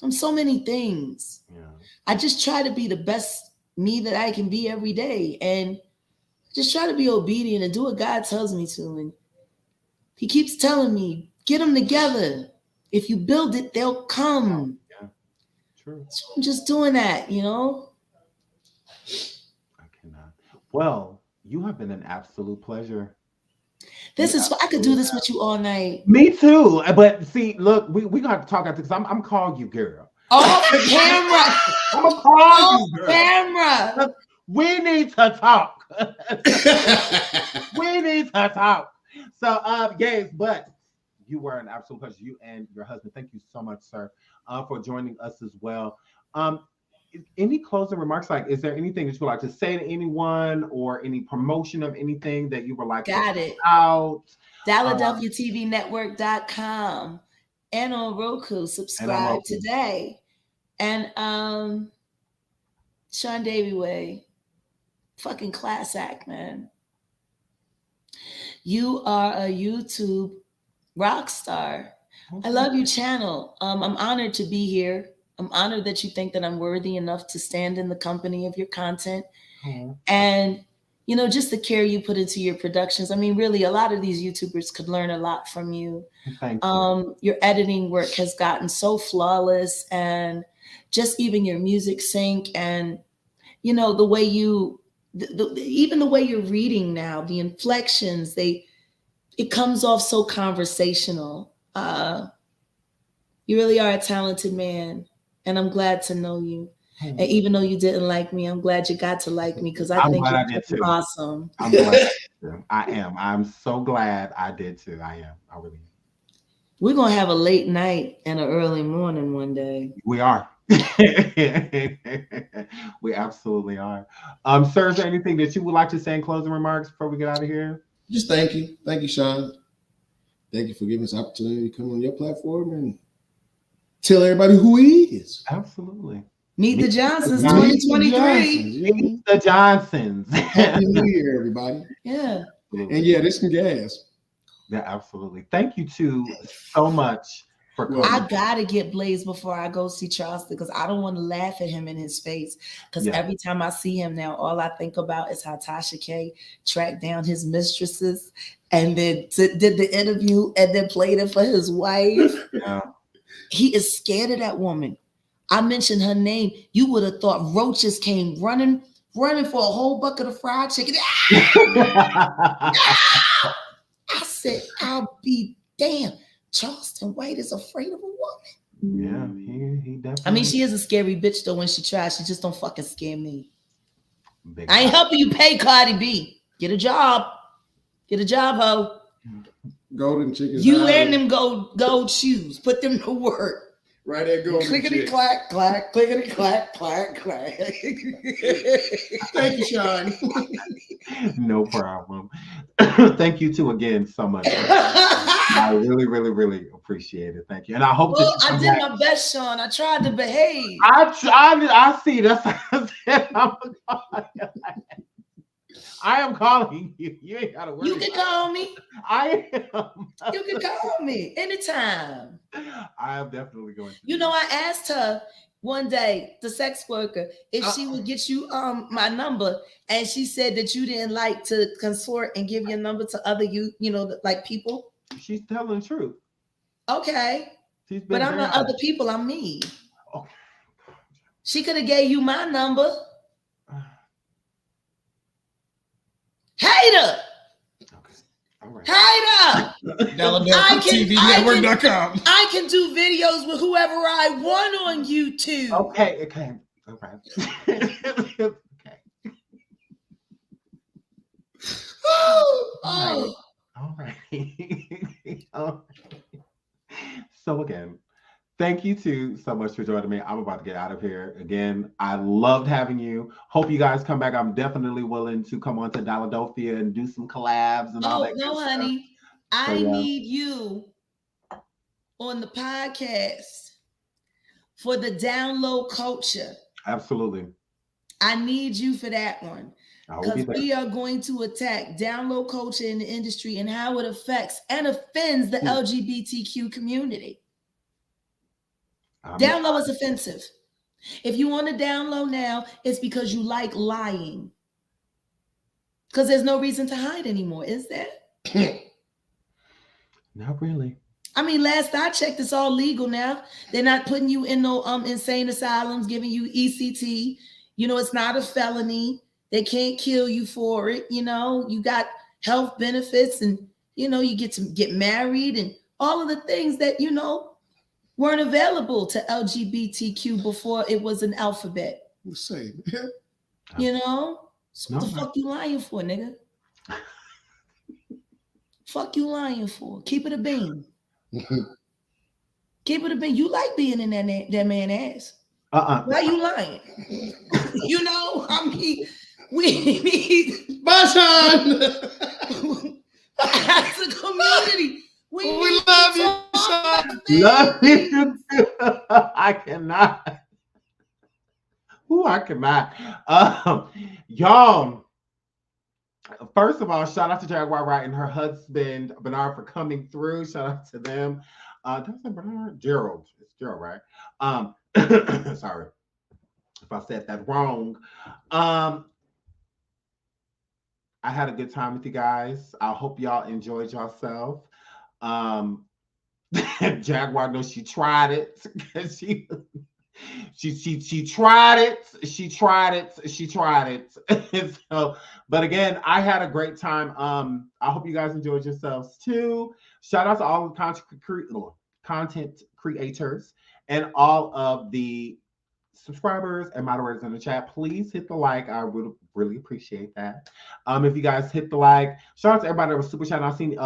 I'm so many things. Yeah. I just try to be the best me that I can be every day and just try to be obedient and do what God tells me to. And he keeps telling me, get them together. If you build it, they'll come. Yeah, true. So I'm just doing that, you know? I cannot. Well, you have been an absolute pleasure. This is, I could do this with you all night. Me too. But see, look, we got to talk after because I'm calling you girl. Off camera. I'm going to call you girl. Camera. We need to talk. We need to talk. So, yes, but you were an absolute pleasure. You and your husband. Thank you so much, sir, for joining us as well. Any closing remarks? Like, is there anything that you would like to say to anyone or any promotion of anything that you would like Got to it. out? DalaDWTVNetwork.com and on Roku. Subscribe today. And Sean Davy Way, fucking class act, man. You are a YouTube rock star. I love your channel. I'm honored to be here. I'm honored that you think that I'm worthy enough to stand in the company of your content. And, you know, just the care you put into your productions. I mean, really, a lot of these YouTubers could learn a lot from you. Thank you. Your editing work has gotten so flawless and just even your music sync and, you know, the way you, even the way you're reading now, the inflections, it comes off so conversational. You really are a talented man. And I'm glad to know you. And even though you didn't like me, I'm glad you got to like me because I think you're awesome. I'm glad I am. I'm so glad I did too. I am. I really am. We're going to have a late night and an early morning one day. We are. We absolutely are. Sir, is there anything that you would like to say in closing remarks before we get out of here? Just thank you. Thank you, Sean. Thank you for giving us the opportunity to come on your platform and tell everybody who he is. Absolutely. Meet the Johnsons 2023. Meet the Johnsons. Happy New Year, everybody. Yeah. And yeah, this some gas. Yeah, absolutely. Thank you two so much for coming. I gotta get Blaze before I go see Charleston because I don't want to laugh at him in his face. Because every time I see him now, all I think about is how Tasha K tracked down his mistresses and then did the interview and then played it for his wife. Yeah. He is scared of that woman. I mentioned her name. You would have thought roaches came running for a whole bucket of fried chicken. I said, I'll be damned. Charleston White is afraid of a woman. Yeah, he definitely. I mean, she is a scary bitch though when she tries. She just don't fucking scare me. Big I ain't helping you pay Cardi B. Get a job. Get a job, ho. Golden chicken. You and them gold shoes. Put them to work. Right there, golden Clickety clack, clack, clickety clack, clack, clack. Thank you, Sean. No problem. Thank you two again so much. I really, really, really appreciate it. Thank you. And I hope I did my best, Sean. I tried to behave. I see. That's I am calling you. You ain't gotta worry. You can call me. I am. You can call me anytime. I am definitely going to. You know, I asked her one day, the sex worker, if she would get you my number, and she said that you didn't like to consort and give your number to other you know, like people. She's telling the truth. Okay. But I'm not other people, I'm me. Oh. She could have gave you my number. Hater! Okay. All right. Hater! DalaDWTVNetwork.com. I can do videos with whoever I want on YouTube. Okay. Okay. Oh. All right. So again, thank you two so much for joining me. I'm about to get out of here. Again, I loved having you. Hope you guys come back. I'm definitely willing to come on to Philadelphia and do some collabs and all that. No, honey. I need you on the podcast. for the download culture. Absolutely. I need you for that one. I will be Because there. we are going to attack download culture in the industry and how it affects and offends the LGBTQ community. Download is offensive. If you want to download now, it's because you like lying. Because there's no reason to hide anymore, is there? Not really. I mean, last I checked, it's all legal now. They're not putting you in no insane asylums, giving you ECT. You know, it's not a felony. They can't kill you for it. You know, you got health benefits and, you know, you get to get married and all of the things that, you know, weren't available to LGBTQ before it was an alphabet. We'll say. You know? So what the No. fuck you lying for, nigga? Fuck you lying for? Keep it a bean. Keep it a bean. You like being in that man ass. Why you lying? You know, I mean, we need Bashan! as a community. We love you, Bashan. Love you. I cannot. Ooh, I cannot. Y'all, first of all, shout out to Jaguar Wright and her husband, Bernard, for coming through. Shout out to them. That's Bernard? Gerald. It's Gerald, right? Sorry if I said that wrong. I had a good time with you guys. I hope y'all enjoyed yourself. Jaguar knows she tried it. She tried it. So, but again, I had a great time. I hope you guys enjoyed yourselves too. Shout out to all the content creators and all of the subscribers and moderators in the chat. Please hit the like. I would really appreciate that. If you guys hit the like, shout out to everybody that was super chatting. I've seen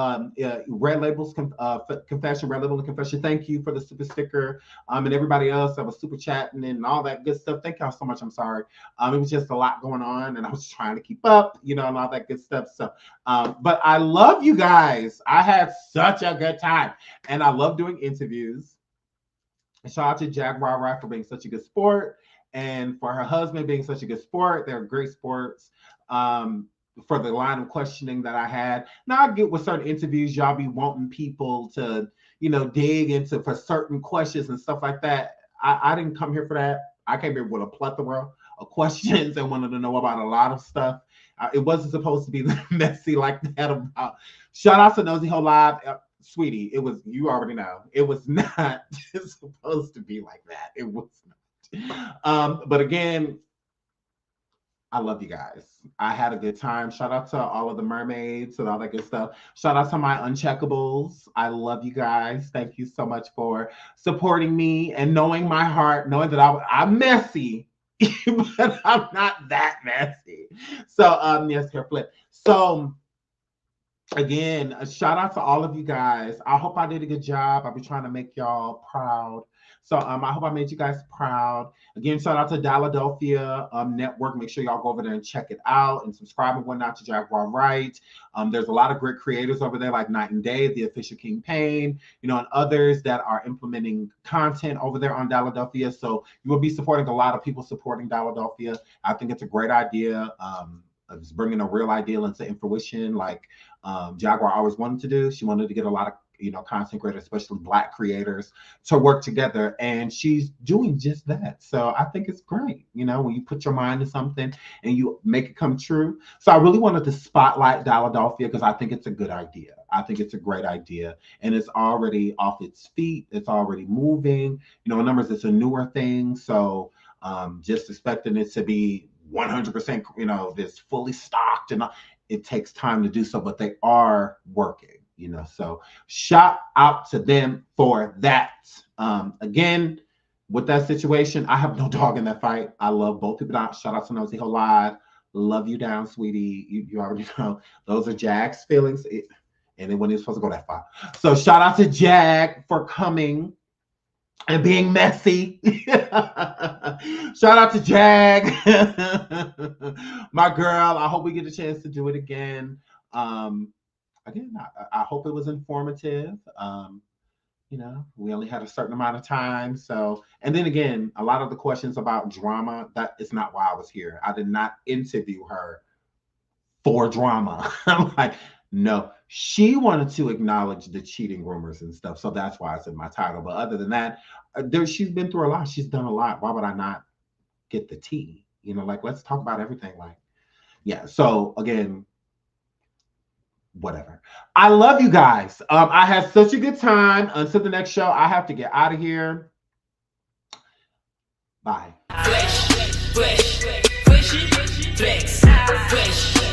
Red Label's confession, Red Label and confession. Thank you for the super sticker. And everybody else that was super chatting and all that good stuff. Thank y'all so much. I'm sorry. It was just a lot going on and I was trying to keep up, you know, and all that good stuff. So, but I love you guys. I had such a good time and I love doing interviews. Shout out to Jaguar Wright for being such a good sport and for her husband being such a good sport. They're great sports. For the line of questioning that I had. Now I get with certain interviews, y'all be wanting people to, you know, dig into for certain questions and stuff like that. I didn't come here for that. I came here with a plethora of questions and wanted to know about a lot of stuff. It wasn't supposed to be messy like that. About shout out to Nosy Whole Live. Sweetie, it was, you already know, it was not supposed to be like that. It was not. But again, I love you guys. I had a good time. Shout out to all of the mermaids and all that good stuff. Shout out to my uncheckables. I love you guys. Thank you so much for supporting me and knowing my heart, knowing that I'm messy, but I'm not that messy. So, yes, hair flip. So, again, a shout out to all of you guys. I hope I did a good job. I'll be trying to make y'all proud. So I hope I made you guys proud. Again, shout out to Philadelphia Network. Make sure y'all go over there and check it out and subscribe and whatnot to Jaguar Wright. There's a lot of great creators over there like Night and Day, The Official King Payne, you know, and others that are implementing content over there on Philadelphia. So you will be supporting a lot of people supporting Philadelphia. I think it's a great idea. It's bringing a real ideal into fruition, like Jaguar always wanted to do. She wanted to get a lot of, you know, content creators, especially Black creators, to work together, and she's doing just that. So I think it's great, you know, when you put your mind to something and you make it come true. So I really wanted to spotlight Philadelphia because I think it's a good idea. I think it's a great idea, and it's already off its feet. It's already moving. You know, numbers. It's a newer thing, so just expecting it to be 100%, you know, this fully stocked, and it takes time to do so, but they are working, you know, so shout out to them for that. Again, with that situation, I have no dog in that fight. I love both people. Shout out to Nosy Whole Live. Love you down, sweetie. You already know those are Jag's feelings, and then when he's supposed to go that far. So shout out to Jag for coming and being messy. Shout out to Jag. My girl, I hope we get a chance to do it again. Again, I hope it was informative. you know, we only had a certain amount of time. So, and then again, a lot of the questions about drama, that is not why I was here. I did not interview her for drama. I'm like, no, she wanted to acknowledge the cheating rumors and stuff. So that's why it's in my title. But other than that, she's been through a lot. She's done a lot. Why would I not get the tea? You know, like, let's talk about everything. Like, yeah. So again, whatever. I love you guys. I had such a good time. Until the next show, I have to get out of here. Bye. Fresh, fresh, fresh, flex, fresh.